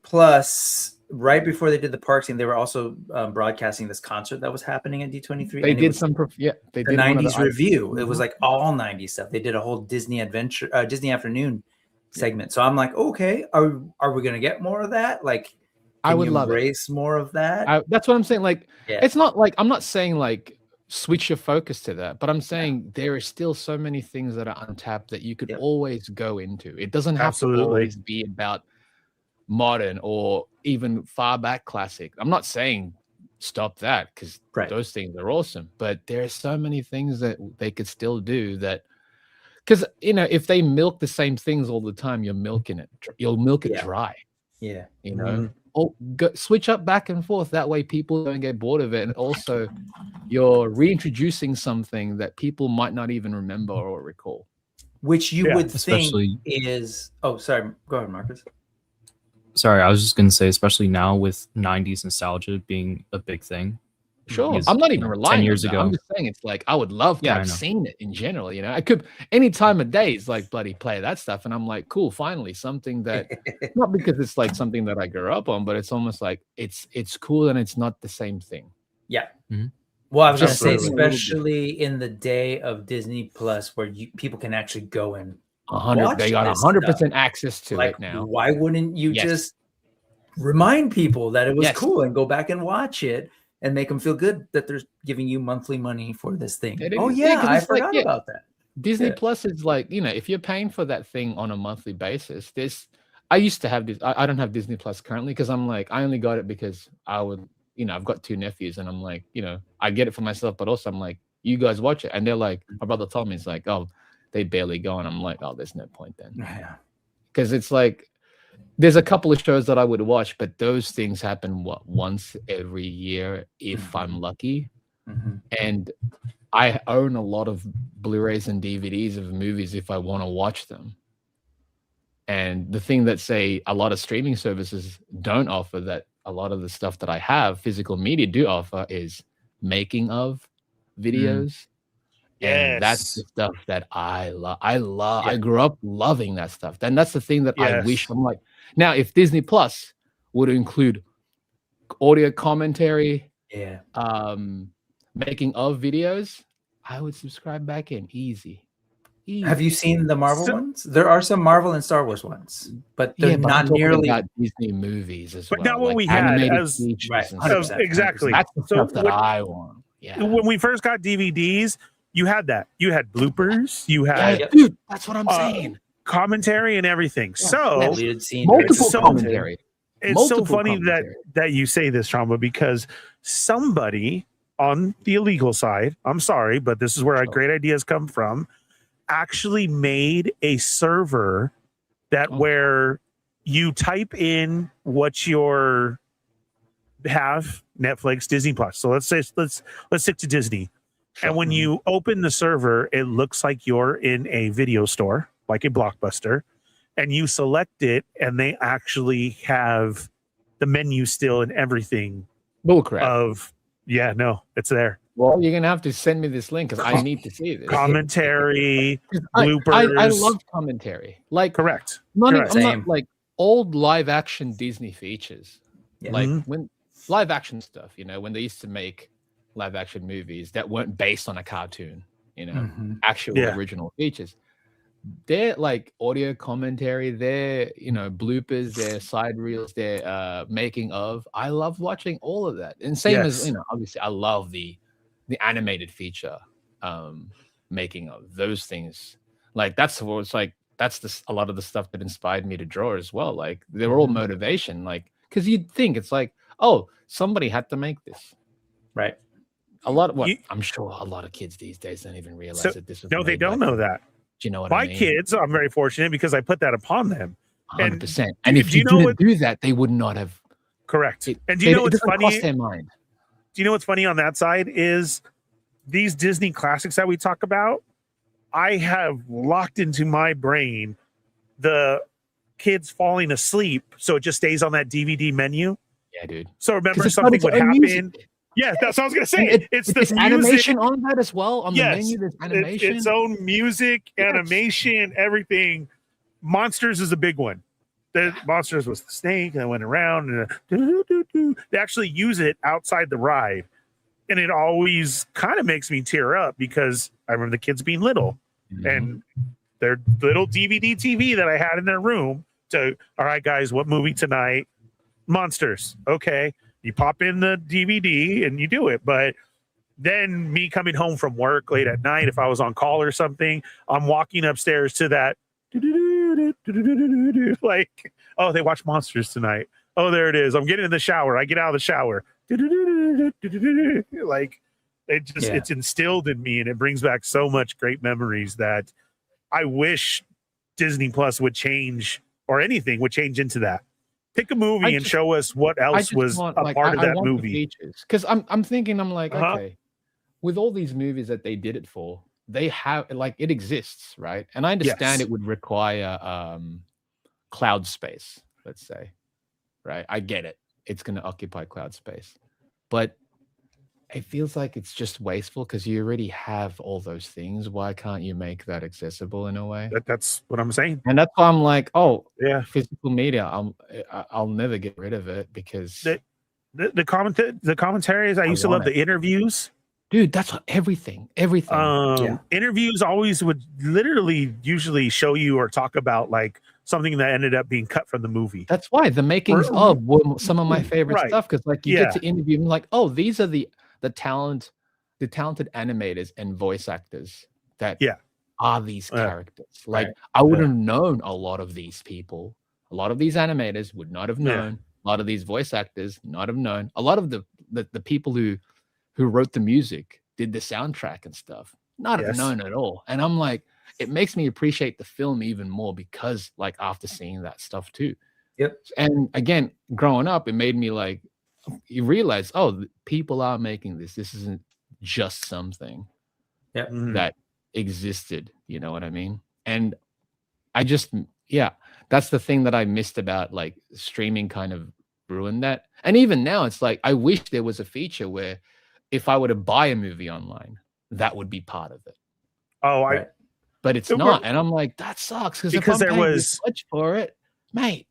S8: Plus, right before they did the park scene, they were also broadcasting this concert that was happening at D23.
S6: They
S8: and it
S6: did
S8: was
S6: some. They
S8: the
S6: did one of
S8: 90s
S6: the-
S8: review. It was
S6: Mhm.
S8: like all 90s stuff. They did a whole Disney adventure, Disney afternoon segment. So I'm like, okay, are we gonna get more of that? Like,
S6: I
S8: can
S6: would
S8: you
S6: love it.
S8: embrace more of that?
S6: That's what I'm saying. Like,
S8: Yeah.
S6: it's not like I'm not saying like switch your focus to that, but I'm saying there are still so many things that are untapped that you could
S8: Yep.
S6: always go into. It doesn't have
S5: Absolutely.
S6: to always be about modern or even far back classic. I'm not saying stop that because
S8: Right.
S6: those things are awesome, but there are so many things that they could still do that. Because you know, if they milk the same things all the time, you'll milk it
S8: Yeah.
S6: dry.
S8: Yeah.
S6: You know,
S5: Mhm.
S6: or switch up back and forth. That way, people don't get bored of it, and also you're reintroducing something that people might not even remember or recall.
S8: Which you
S5: Yeah,
S8: would think
S7: especially-
S8: is sorry, go ahead, Marcus.
S7: Sorry, I was just gonna say, especially now with 90s nostalgia being a big thing.
S6: Sure,
S7: Because,
S6: I'm not
S7: you
S6: even
S7: know,
S6: relying
S7: 10 years
S6: on that.
S7: ago.
S6: I'm just saying it's like I would love to
S7: Yeah, I
S6: have
S7: know.
S6: seen it in general. You know, I could any time of day is like bloody play that stuff, and I'm like, cool, finally something that not because it's like something that I grew up on, but it's almost like it's cool and it's not the same thing.
S8: Yeah.
S7: Mhm.
S8: Well, I was
S6: Just
S8: gonna say,
S6: something a little
S8: especially in the day of Disney Plus, where people can actually go and
S6: 100,
S8: watch
S6: they got
S8: this
S6: 100% access to
S8: like,
S6: it now.
S8: why wouldn't you
S6: Yes.
S8: just remind people that it was
S6: Yes.
S8: cool and go back and watch it and make them feel good that they're giving you monthly money for this thing?
S6: It
S8: Oh
S6: is-
S8: yeah,
S6: 'cause
S8: I
S6: it's like,
S8: forgot
S6: yeah.
S8: about that.
S6: Disney
S8: Yeah.
S6: Plus is like, you know, if you're paying for that thing on a monthly basis, I used to have this. I don't have Disney Plus currently because I'm like, I only got it because I would, you know, I've got two nephews and I'm like, you know, I get it for myself, but also I'm like, you guys watch it. And they're like, my brother told me, it's like, oh, they barely go. And I'm like, oh, there's no point then.
S8: Yeah.
S6: Because it's like, there's a couple of shows that I would watch, but those things happen once every year if I'm lucky. And I own a lot of Blu-rays and DVDs of movies if I want to watch them. And the thing that, say, a lot of streaming services don't offer, that a lot of the stuff that I have, physical media, do offer, is making of videos. And that's the stuff that I love. I grew up loving that stuff. And that's the thing that I wish, I'm like, now if Disney Plus would include audio commentary, making of videos, I would subscribe back in easy.
S8: Have you seen the Marvel ones? There are some Marvel and Star Wars ones, but they're not nearly
S6: about Disney movies as well.
S5: But not what we had as exactly.
S6: That's the stuff that I want. Yeah.
S5: When we first got DVDs, you had that. You had bloopers. You had
S6: dude. That's what I'm saying.
S5: Commentary and everything. So
S6: multiple commentary.
S5: It's so funny that you say this, Trauma, because somebody on the illegal side, I'm sorry, but this is where our great ideas come from, actually made a server that where you type in what your have, Netflix, Disney Plus. So let's stick to Disney. And when you open the server, it looks like you're in a video store, like a Blockbuster, and you select it, and they actually have the menu still and everything.
S6: Bullcrap.
S5: It's there.
S6: Well, you're gonna have to send me this link because I need to see this.
S5: Commentary, bloopers.
S6: I love commentary. Like
S5: correct.
S6: I'm not like old live action Disney features. Like when live action stuff, when they used to make live action movies that weren't based on a cartoon, actual original features. They're like audio commentary, they're bloopers, they're side reels, they're making of. I love watching all of that. And same as obviously I love the animated feature making of those things. Like that's what it's like. That's a lot of the stuff that inspired me to draw as well. like they're all motivation, like because you'd think it's like, oh, somebody had to make this,
S8: right?
S6: I'm sure a lot of kids these days don't even realize that this was
S5: they don't know that.
S6: Do you know what
S5: my
S6: I mean?
S5: kids, I'm very fortunate because I put that upon them.
S6: 100%. And if you didn't do that, they would not have.
S5: Correct. And do you know what's funny?
S6: Cross their mind.
S5: Do you know what's funny on that side is these Disney classics that we talk about, I have locked into my brain the kids falling asleep, so it just stays on that DVD menu.
S6: Yeah, dude.
S5: So remember something would happen.
S6: Music.
S5: Yeah, that's what I was gonna say. It's the
S6: animation on that as well. On the menu, there's animation.
S5: Its own music, animation, everything. Monsters is a big one. The Monsters was the snake that went around and they actually use it outside the ride, and it always kind of makes me tear up because I remember the kids being little and their little DVD TV that I had in their room. So, all right, guys, what movie tonight? Monsters. Okay. You pop in the DVD and you do it. But then me coming home from work late at night, if I was on call or something, I'm walking upstairs to that like, oh, they watch Monsters tonight. Oh, there it is. I'm getting in the shower. I get out of the shower. Like it's instilled in me, and it brings back so much great memories that I wish Disney Plus would change, or anything would change into that. Pick a movie and show us what else was a part of that movie.
S6: Because I'm thinking, I'm like, okay, with all these movies that they did it for, they have it exists, right? And I understand it would require cloud space, let's say, right? I get it. It's going to occupy cloud space, but it feels like it's just wasteful because you already have all those things. Why can't you make that accessible in a way?
S5: That's what I'm saying.
S6: And that's why I'm like, oh, yeah, physical media. I'll never get rid of it because
S5: the commentaries. I used to love the interviews.
S6: Dude, that's what everything.
S5: Interviews always would literally usually show you or talk about like something that ended up being cut from the movie.
S6: That's why the makings of were some of my favorite stuff, because like you get to interview them, like, oh, these are the talented animators and voice actors that are these characters. Like I would have known a lot of these people. A lot of these animators would not have known. A lot of these voice actors not have known. A lot of the people who wrote the music did the soundtrack and stuff. Not
S5: Yes.
S6: known at all. And I'm like, it makes me appreciate the film even more because like after seeing that stuff too.
S8: Yep.
S6: And again, growing up, it made me like, you realize, oh, people are making this. This isn't just something that existed. You know what I mean? And I just, yeah, that's the thing that I missed about like streaming kind of ruined that. And even now it's like, I wish there was a feature where if I were to buy a movie online, that would be part of it.
S5: Oh,
S6: But it's not. And I'm like, that sucks.
S5: Because there was
S6: much for it, mate.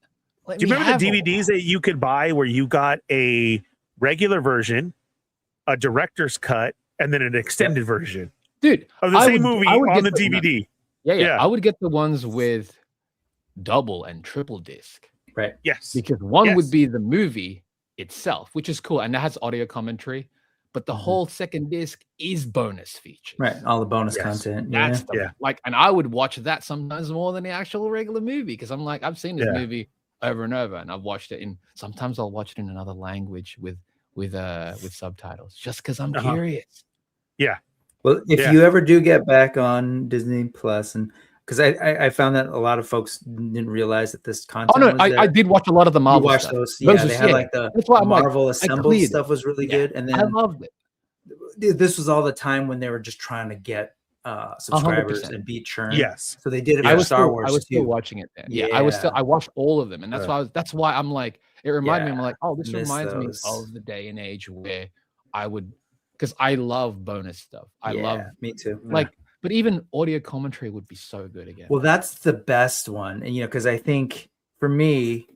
S5: Do you remember the DVDs that you could buy where you got a regular version, a director's cut, and then an extended version?
S6: Dude,
S5: of the same movie on the DVD.
S6: Yeah. I would get the ones with double and triple disc.
S8: Right.
S5: Yes.
S6: Because one would be the movie itself, which is cool. And that has audio commentary. But the whole second disc is bonus features.
S8: Right. All the bonus content.
S6: That's like, and I would watch that sometimes more than the actual regular movie because I'm like, I've seen this movie over and over, and I've watched it in. Sometimes I'll watch it in another language with subtitles, just because I'm curious.
S5: Yeah.
S8: Well, if you ever do get back on Disney Plus, and because I found that a lot of folks didn't realize that this content.
S6: Oh no,
S8: was there.
S6: I did watch a lot of the Marvel.
S8: You watched
S6: stuff.
S8: those? Yeah, they had like the Marvel
S6: like,
S8: assembled stuff was really good, and then
S6: I loved it.
S8: This was all the time when they were just trying to get subscribers
S6: 100%.
S8: and beat churn.
S5: Yes.
S8: So they did it for Star Wars.
S6: I was still
S8: too.
S6: watching it then. Yeah, I watched all of them, and that's why I'm like, it reminded me. I'm like, oh, this reminds me of the day and age where I would, because I love bonus stuff. I love
S8: me too.
S6: Like, but even audio commentary would be so good again.
S8: Well, that's the best one, and because I think for me,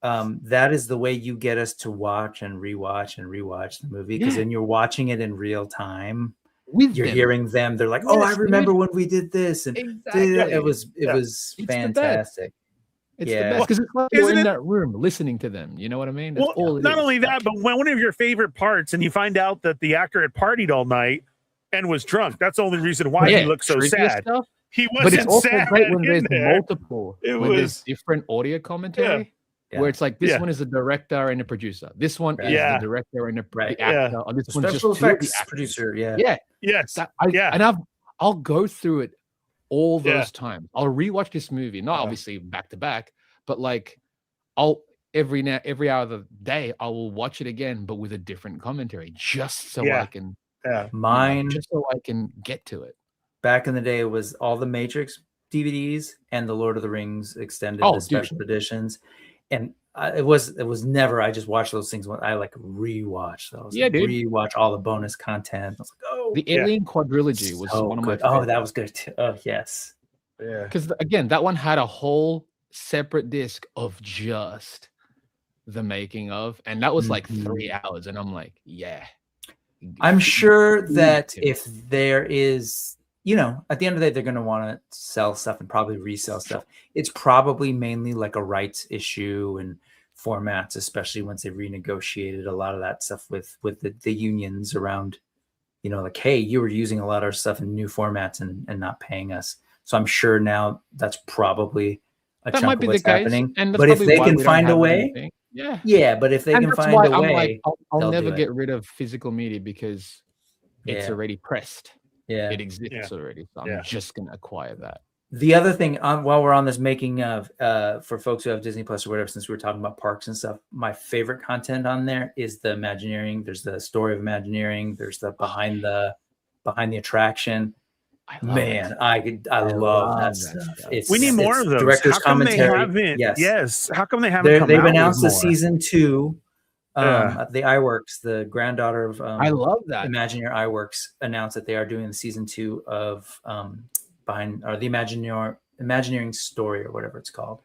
S8: that is the way you get us to watch and rewatch the movie, because then you're watching it in real time. You're hearing them. They're like, "Oh, I remember when we did this," and it was fantastic.
S6: It's the best because it's like you're in that room listening to them. You know what I mean? That's all it
S5: not
S6: is.
S5: only that, but when one of your favorite parts, and you find out that the actor had partied all night and was drunk. That's the only reason why he looked so sad.
S6: Stuff.
S5: He wasn't
S6: But it's also
S5: sad
S6: great when there's
S5: there.
S6: multiple, there's different audio commentary. Where it's like this one is a director and a producer. This one is the director and the actor. Or this one's
S8: Special
S6: just two of the
S8: effects
S6: actors.
S8: producer.
S5: Yes.
S6: And I'll go through it all those times. I'll rewatch this movie, not obviously back to back, but like I'll every hour of the day I will watch it again, but with a different commentary, just so I can
S8: mine,
S6: just so I can get to it.
S8: Back in the day, it was all the Matrix DVDs and the Lord of the Rings extended special editions. And it was never. I just watched those things when I like rewatch those.
S6: Yeah, dude.
S8: Rewatch all the bonus content. I was like, oh,
S6: the Alien quadrilogy was
S8: so
S6: one of
S8: good.
S6: my favorites.
S8: Oh, that was good too. Oh, yes.
S5: Yeah.
S6: Because again, that one had a whole separate disc of just the making of, and that was like 3 hours. And I'm like,
S8: I'm sure that if there is, at the end of the day, they're going to want to sell stuff and probably resell stuff. It's probably mainly like a rights issue and formats, especially once they renegotiated a lot of that stuff with the unions around, like, hey, you were using a lot of our stuff in new formats and not paying us. So I'm sure now that's probably a chunk of what's happening. But if they can find a way, but if they can find a way,
S6: I'll never get rid of physical media because it's already pressed.
S8: Yeah,
S6: it exists already. So I'm just gonna acquire that.
S8: The other thing, while we're on this making of, for folks who have Disney Plus or whatever, since we were talking about parks and stuff, my favorite content on there is the Imagineering. There's the story of Imagineering. There's the behind the attraction. I love that stuff.
S5: We need more of those.
S8: Director's commentary. Yes. How come they haven't? They've announced a season 2. The iWorks, the granddaughter of
S6: I love that
S8: Imagineer iWorks, announced that they are doing the season 2 of the Imagineering story or whatever it's called.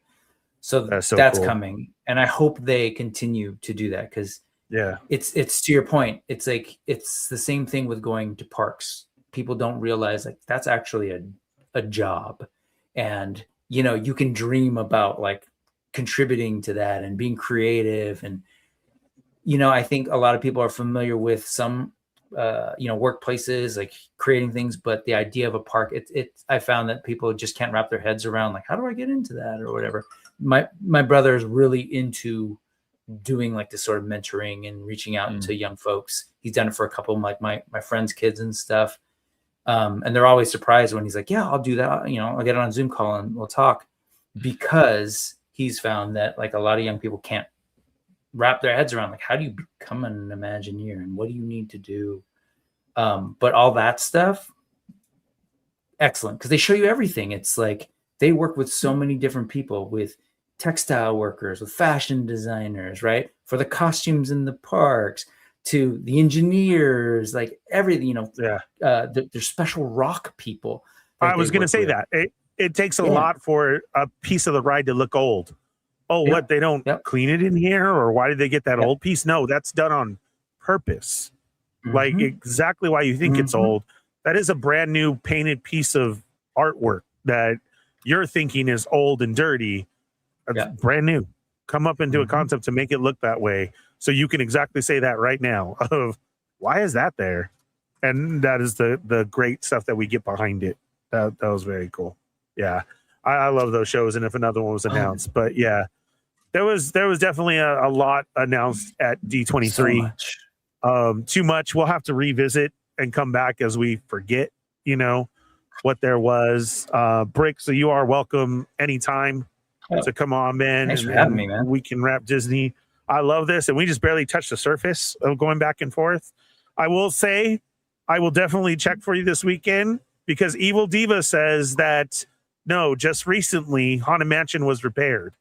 S8: So that's cool. Coming, and I hope they continue to do that because it's to your point. It's like it's the same thing with going to parks. People don't realize like that's actually a job, and you can dream about like contributing to that and being creative and. I think a lot of people are familiar with some, workplaces like creating things, but the idea of a park, I found that people just can't wrap their heads around like, how do I get into that or whatever. My brother is really into doing like this sort of mentoring and reaching out to young folks. He's done it for a couple of like my friends' kids and stuff. And they're always surprised when he's like, yeah, I'll do that. You know, I'll get on a Zoom call and we'll talk, because he's found that like a lot of young people can't wrap their heads around like, how do you become an Imagineer and what do you need to do? But all that stuff, excellent, because they show you everything. It's like they work with so many different people, with textile workers, with fashion designers, right? For the costumes in the parks, to the engineers, like everything, you know, there's special rock people.
S5: I was going to say that it takes a lot for a piece of the ride to look old. Oh, what? They don't clean it in here? Or why did they get that old piece? No, that's done on purpose. Like exactly why you think it's old. That is a brand new painted piece of artwork that you're thinking is old and dirty. It's brand new. Come up and do a concept to make it look that way. So you can exactly say that right now of why is that there? And that is the great stuff that we get behind it. That was very cool. Yeah. I love those shows. And if another one was announced, but yeah, there was definitely a lot announced at D23. Too much. We'll have to revisit and come back as we forget, you know, what there was. Brick, so you are welcome anytime to come on, man.
S8: Thanks for having me, man.
S5: We can wrap Disney. I love this, and we just barely touched the surface of going back and forth. I will say, I will definitely check for you this weekend, because Evil Diva says that no, just recently Haunted Mansion was repaired.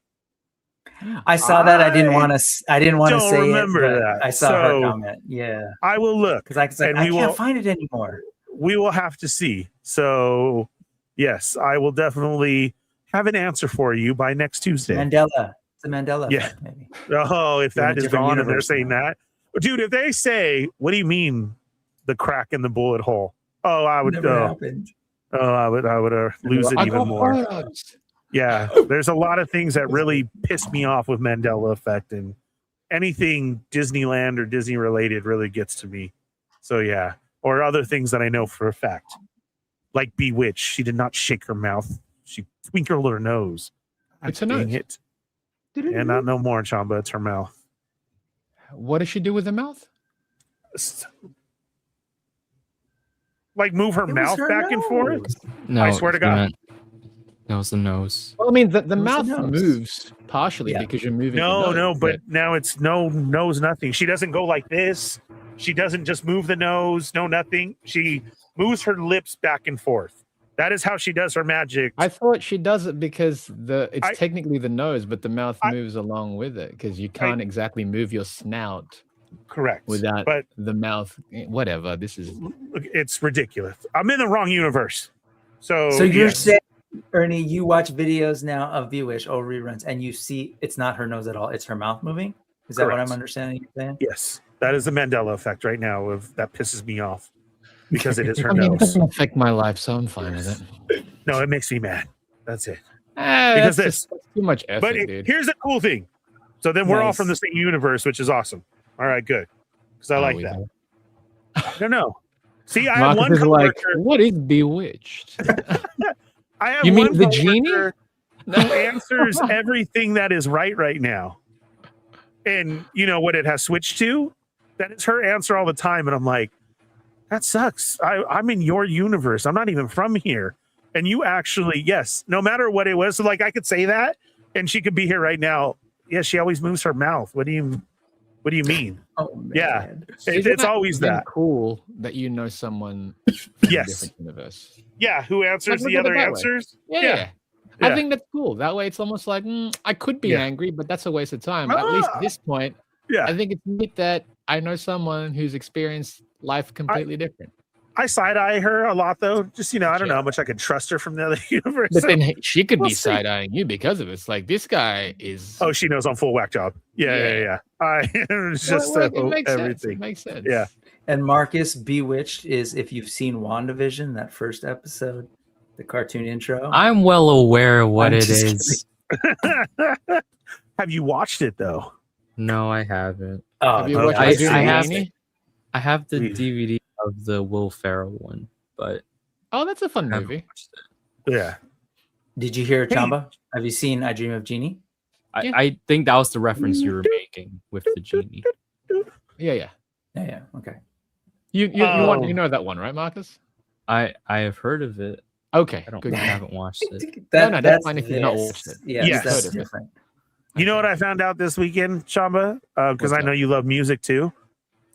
S8: I saw that. I didn't want to say
S5: remember
S8: it,
S5: that.
S8: I saw her comment. Yeah,
S5: I will look,
S8: because I can't find it anymore.
S5: We will have to see. So yes, I will definitely have an answer for you by next Tuesday.
S8: Mandela. It's a Mandela effect, maybe.
S5: Oh, if that is gone and they're saying
S8: now.
S5: that. But dude, if they say, what do you mean the crack in the bullet hole? Oh, I would
S8: happened.
S5: I would lose it even more. Yeah, there's a lot of things that really piss me off with Mandela effect, and anything Disneyland or Disney related really gets to me. So yeah, or other things that I know for a fact, like Bewitched. She did not shake her mouth; she twinkled her nose.
S6: It's a nose.
S5: And not no more, Chamba. It's her mouth.
S6: What does she do with the mouth?
S5: Like move her mouth back and forth?
S7: No,
S5: I swear to God.
S7: No, it's the nose.
S6: Well, I mean, the mouth moves partially because you're moving.
S5: No, but now it's no nose, nothing. She doesn't go like this. She doesn't just move the nose. No, nothing. She moves her lips back and forth. That is how she does her magic.
S6: I thought she does it because it's technically the nose, but the mouth moves along with it, because you can't exactly move your snout.
S5: Correct.
S6: Without the mouth, whatever.
S5: It's ridiculous. I'm in the wrong universe. So
S8: you're saying, Ernie, you watch videos now of Bewitched or reruns, and you see it's not her nose at all; it's her mouth moving. Is that what I'm understanding you're saying?
S5: Yes, that is the Mandela effect right now. That pisses me off because it is her
S6: It
S5: nose.
S6: doesn't affect my life, so I'm fine with it.
S5: No, it makes me mad. That's it.
S6: Because that's too much effort, dude.
S5: Here's the cool thing. So then we're all from the same universe, which is awesome. All right, good. Because I like that. I don't know. See, I have one coworker.
S6: What is Bewitched?
S5: I have
S6: you mean
S5: one
S6: the genie?
S5: Who answers everything that is right now. And you know what it has switched to? That is her answer all the time. And I'm like, that sucks. I'm in your universe. I'm not even from here. And you actually, yes, no matter what it was. So like I could say that and she could be here right now. Yeah, she always moves her mouth. What do you mean? Oh, man. Yeah, it's always that.
S6: Cool that you know someone from a different universe.
S5: Yeah, who answers the other answers?
S6: Yeah. I think that's cool. That way, it's almost like I could be angry, but that's a waste of time. At least at this point, I think it's neat that I know someone who's experienced life completely different.
S5: I side-eye her a lot, though. Just, I don't know how much I could trust her from the other universe.
S6: But then she could be side-eyeing you because of it. It's like, this guy is...
S5: Oh, she knows I'm full whack job. Yeah. It's just
S6: it makes
S5: everything.
S6: Sense. It makes sense.
S5: Yeah.
S8: And Marcus, Bewitched is, if you've seen WandaVision, that first episode, the cartoon intro.
S7: I'm well aware of what it is.
S5: Have you watched it, though?
S7: No, I haven't.
S8: Oh,
S6: have you watched
S7: I have the DVD of the Will Ferrell one, but
S6: that's a fun movie.
S5: Yeah.
S8: Did you hear Chamba? Have you seen I Dream of Jeannie?
S7: I think that was the reference you were making with the genie.
S6: Yeah.
S8: Okay.
S6: You know that one, right, Marcus?
S7: I have heard of it.
S6: Okay,
S7: I
S6: good.
S7: haven't watched it.
S6: That's fine if you've not watched it.
S8: Yes, that's
S6: Heard of it.
S8: different.
S5: You know what I found out this weekend, Shamba? Because I know you love music too.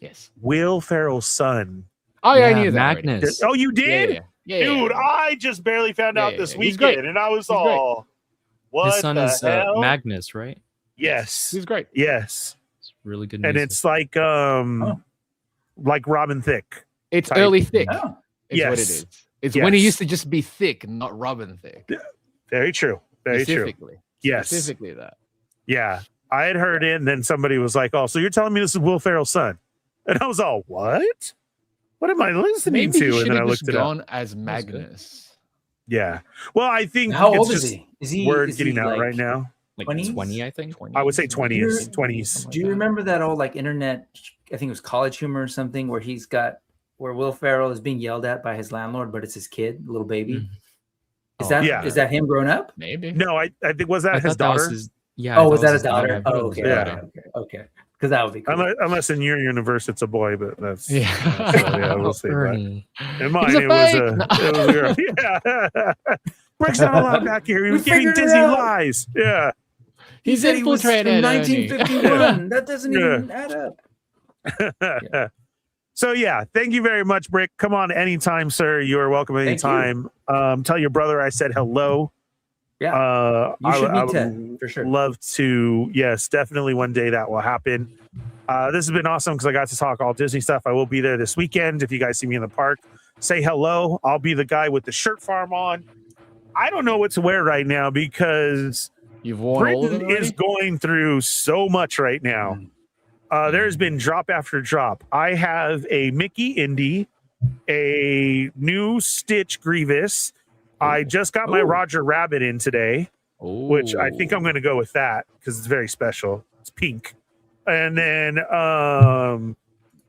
S6: Yes.
S5: Will Ferrell's son.
S6: Oh yeah, I knew that. already.
S7: Magnus.
S5: Oh, you did?
S6: Yeah.
S5: Dude, I just barely found out this
S6: He's great.
S5: weekend, and I was
S6: He's great.
S5: all, what
S7: His son
S5: the
S7: is
S5: hell?
S7: Magnus, right?
S5: Yes.
S6: He's great.
S5: Yes.
S7: It's really good
S5: And
S7: music.
S5: it's like Robin Thicke.
S6: It's
S5: Type.
S6: early thick.
S8: Oh.
S6: Is what it
S5: Yes.
S6: is. It's when he
S5: Yes.
S6: used to just be thick, not Robin thick.
S5: Very true. Very true.
S6: Specifically.
S5: Yes.
S6: Specifically that.
S5: Yeah. I had heard it, and then somebody was like, oh, so you're telling me this is Will Ferrell's son? And I was all, what? What am I listening
S6: Maybe
S5: to?
S6: he
S5: And
S6: should
S5: then I
S6: have
S5: looked
S6: just
S5: it up.
S6: gone as Magnus.
S5: Yeah. Well, I think
S8: How
S5: it's
S8: old is
S5: just
S8: he? Is he
S5: word
S8: is he
S5: getting out
S8: like,
S5: right now.
S7: like
S8: 20s?
S7: 20, I think.
S5: I would say 20s.
S8: Do
S5: 20s.
S8: Do you remember that old like internet? I think it was College Humor or something, where Will Ferrell is being yelled at by his landlord, but it's his kid, little baby. Is that him growing up?
S6: Maybe.
S5: No, I think, was that
S7: I
S5: his
S7: thought that was
S5: daughter?
S7: his- yeah.
S8: Oh, was that
S7: his
S8: his daughter?
S7: I thought it
S8: Oh,
S7: was
S8: okay.
S7: his
S5: Yeah.
S7: daughter.
S8: Okay. Because that would be cool.
S5: Unless in your universe it's a boy, but that's
S6: Yeah.
S5: yeah, we'll see. But
S7: Ernie.
S5: in mine,
S6: He's a
S5: it was
S6: fake.
S5: a girl. Yeah. Brick's not allowed back here. He was giving
S8: figured it
S5: Disney
S8: out.
S5: lies. Yeah.
S6: He's
S8: said he was from
S6: infiltrated. Ernie.
S8: 1951. That doesn't even add up.
S5: So yeah, thank you very much, Brick. Come on anytime, sir. You are welcome
S8: Thank you.
S5: anytime. Tell your brother I said hello.
S8: Yeah. You should
S5: I
S8: meet
S5: would
S8: Ted for sure.
S5: love to. Yes, definitely one day that will happen. This has been awesome because I got to talk all Disney stuff. I will be there this weekend. If you guys see me in the park, say hello. I'll be the guy with the shirt farm on. I don't know what to wear right now because
S6: You've worn all of
S5: Britain
S6: them
S5: is
S6: already?
S5: going through so much right now. There's been drop after drop. I have a Mickey Indy, a new Stitch Grievous. I just got my Roger Rabbit in today, which I think I'm going to go with that because it's very special. It's pink. And then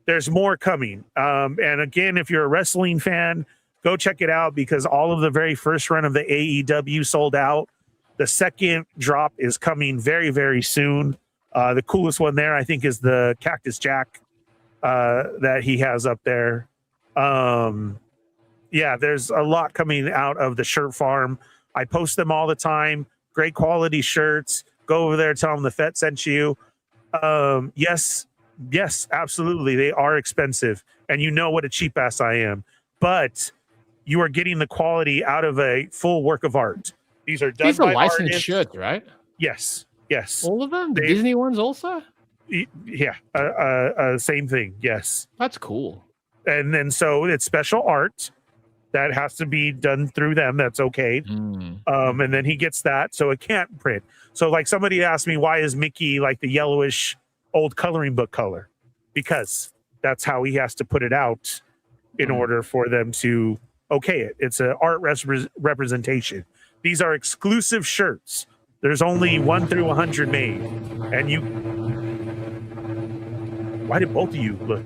S5: there's more coming. And again, if you're a wrestling fan, go check it out because all of the very first run of the AEW sold out. The second drop is coming very, very soon. The coolest one there, I think, is the Cactus Jack that he has up there. Yeah, there's a lot coming out of the shirt farm. I post them all the time. Great quality shirts. Go over there, tell them the Fett sent you. Yes, absolutely. They are expensive. And you know what a cheap ass I am. But you are getting the quality out of a full work of art. These are done
S6: These are
S5: by
S6: licensed
S5: artists.
S6: shirts, right?
S5: Yes.
S6: All of them? The
S5: They-
S6: Disney ones also?
S5: Yeah. Same thing. Yes.
S6: That's cool.
S5: And then so it's special art that has to be done through them. That's okay. And then he gets that, so it can't print. So like somebody asked me, why is Mickey like the yellowish old coloring book color? Because that's how he has to put it out in order for them to okay it. It's an art representation. These are exclusive shirts. There's only 1 through 100 made, and you. Why did both of you look?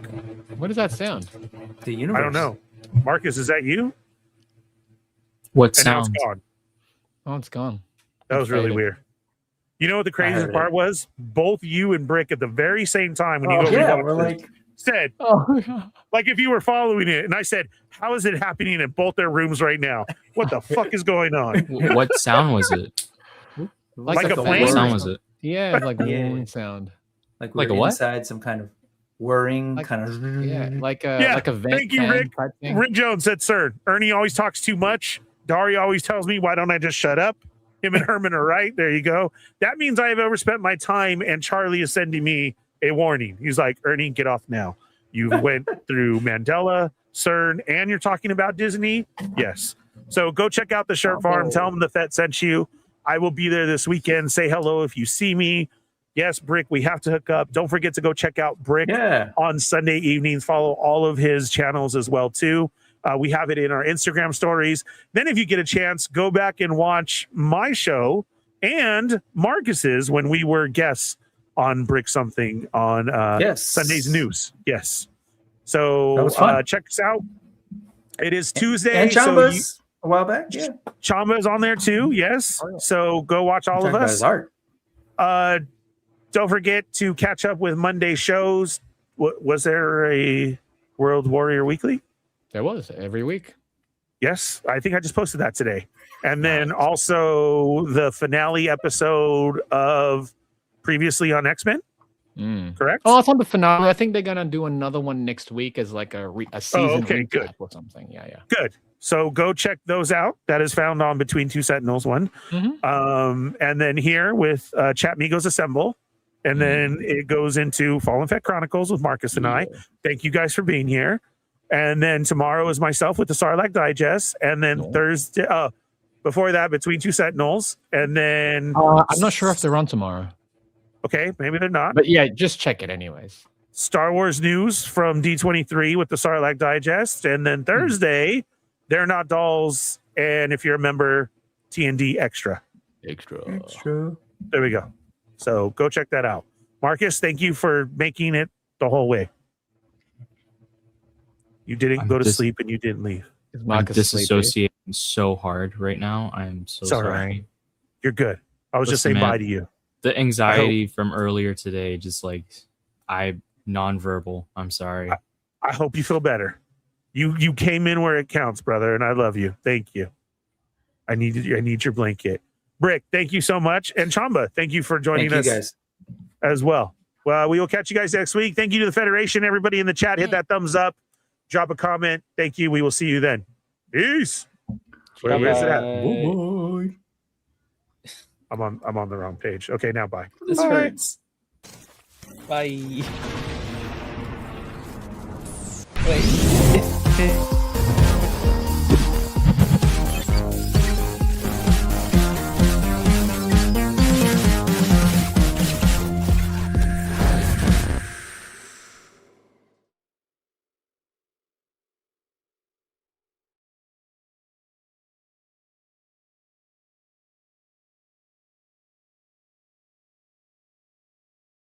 S6: What does that sound?
S8: The universe.
S5: I don't know. Marcus, is that you?
S7: What
S5: And now it's
S7: sound?
S5: gone.
S6: Oh, it's gone.
S5: That was really
S6: faded.
S5: weird. You know what the
S8: I
S5: craziest
S8: heard
S5: part
S8: it.
S5: was? Both you and Brick at the very same time when you
S8: Oh,
S5: go
S8: yeah,
S5: rewatch
S8: we're
S5: this,
S8: like,
S5: said,
S6: Oh,
S5: like if you were following it, and I said, how is it happening in both their rooms right now? What the fuck is going on?
S7: What sound was it?
S5: Like a
S8: the
S5: plane?
S7: What
S8: whir-
S7: sound was it?
S6: yeah, like
S8: Yeah.
S6: whirring sound.
S8: Like
S7: Like
S8: we're
S7: a what?
S8: inside some kind of whirring
S6: Like-
S8: kind of.
S6: Yeah, like a
S5: Yeah,
S6: like a vent
S5: thank you,
S6: fan
S5: Rick.
S6: type thing.
S5: Rick Jones said, sir, Ernie always talks too much. Daria always tells me, why don't I just shut up? Him and Herman are right. There you go. That means I have overspent my time, and Charlie is sending me a warning. He's like, Ernie, get off now. You went through Mandela, CERN, and you're talking about Disney? Yes. So go check out the shirt farm. Tell them the Fett sent you. I will be there this weekend. Say hello if you see me. Yes, Brick, we have to hook up. Don't forget to go check out Brick
S8: Yeah.
S5: on Sunday evenings. Follow all of his channels as well, too. We have it in our Instagram stories. Then if you get a chance, go back and watch my show and Marcus's when we were guests on Brick Something on
S8: Yes.
S5: Sunday's News. Yes.
S8: That
S5: So
S8: was fun.
S5: check us out. It is Tuesday.
S8: And
S5: so
S8: Chambas a while back. Yeah.
S5: Chamba is on there too. Yes. So go watch all of
S8: Talking about
S5: us.
S8: his art.
S5: Don't forget to catch up with Monday shows. Was there a World Warrior Weekly?
S6: There was every week.
S5: Yes, I think I just posted that today. And then also the finale episode of Previously on X-Men. Correct?
S6: Oh, it's on the finale. I think they're gonna do another one next week as like a season
S5: okay,
S6: recap
S5: good.
S6: or something. Yeah.
S5: Good. So go check those out. That is found on Between Two Sentinels 1. And then here with CHATMIGOS Assemble. And then it goes into Fallen Fett Chronicles with Marcus and I. Thank you guys for being here. And then tomorrow is myself with the Sarlacc Digest. And then Thursday, before that, Between Two Sentinels. And then
S6: I'm not sure if they're on tomorrow.
S5: Okay, maybe they're not.
S6: But yeah, just check it anyways.
S5: Star Wars news from D23 with the Sarlacc Digest. And then Thursday, They're Not Dolls. And if you're a member, TND Extra.
S6: Extra.
S5: There we go. So go check that out. Marcus, thank you for making it the whole way. You didn't go to sleep and you didn't leave.
S7: I'm disassociating so hard right now. I'm so sorry.
S5: Right. You're good. I was just saying bye to you.
S7: The anxiety from earlier today, just like nonverbal. I'm sorry.
S5: I hope you feel better. You came in where it counts, brother, and I love you. Thank you. I need your blanket. Brick, thank you so much. And Chamba, thank you for joining us
S8: guys.
S5: as well. Well, we will catch you guys next week. Thank you to the Federation. Everybody in the chat, hit that thumbs up. Drop a comment. Thank you. We will see you then. Peace. Where is it at?
S7: Bye.
S5: I'm on the wrong page. Okay, now bye.
S7: This hurts.
S9: Bye. Wait.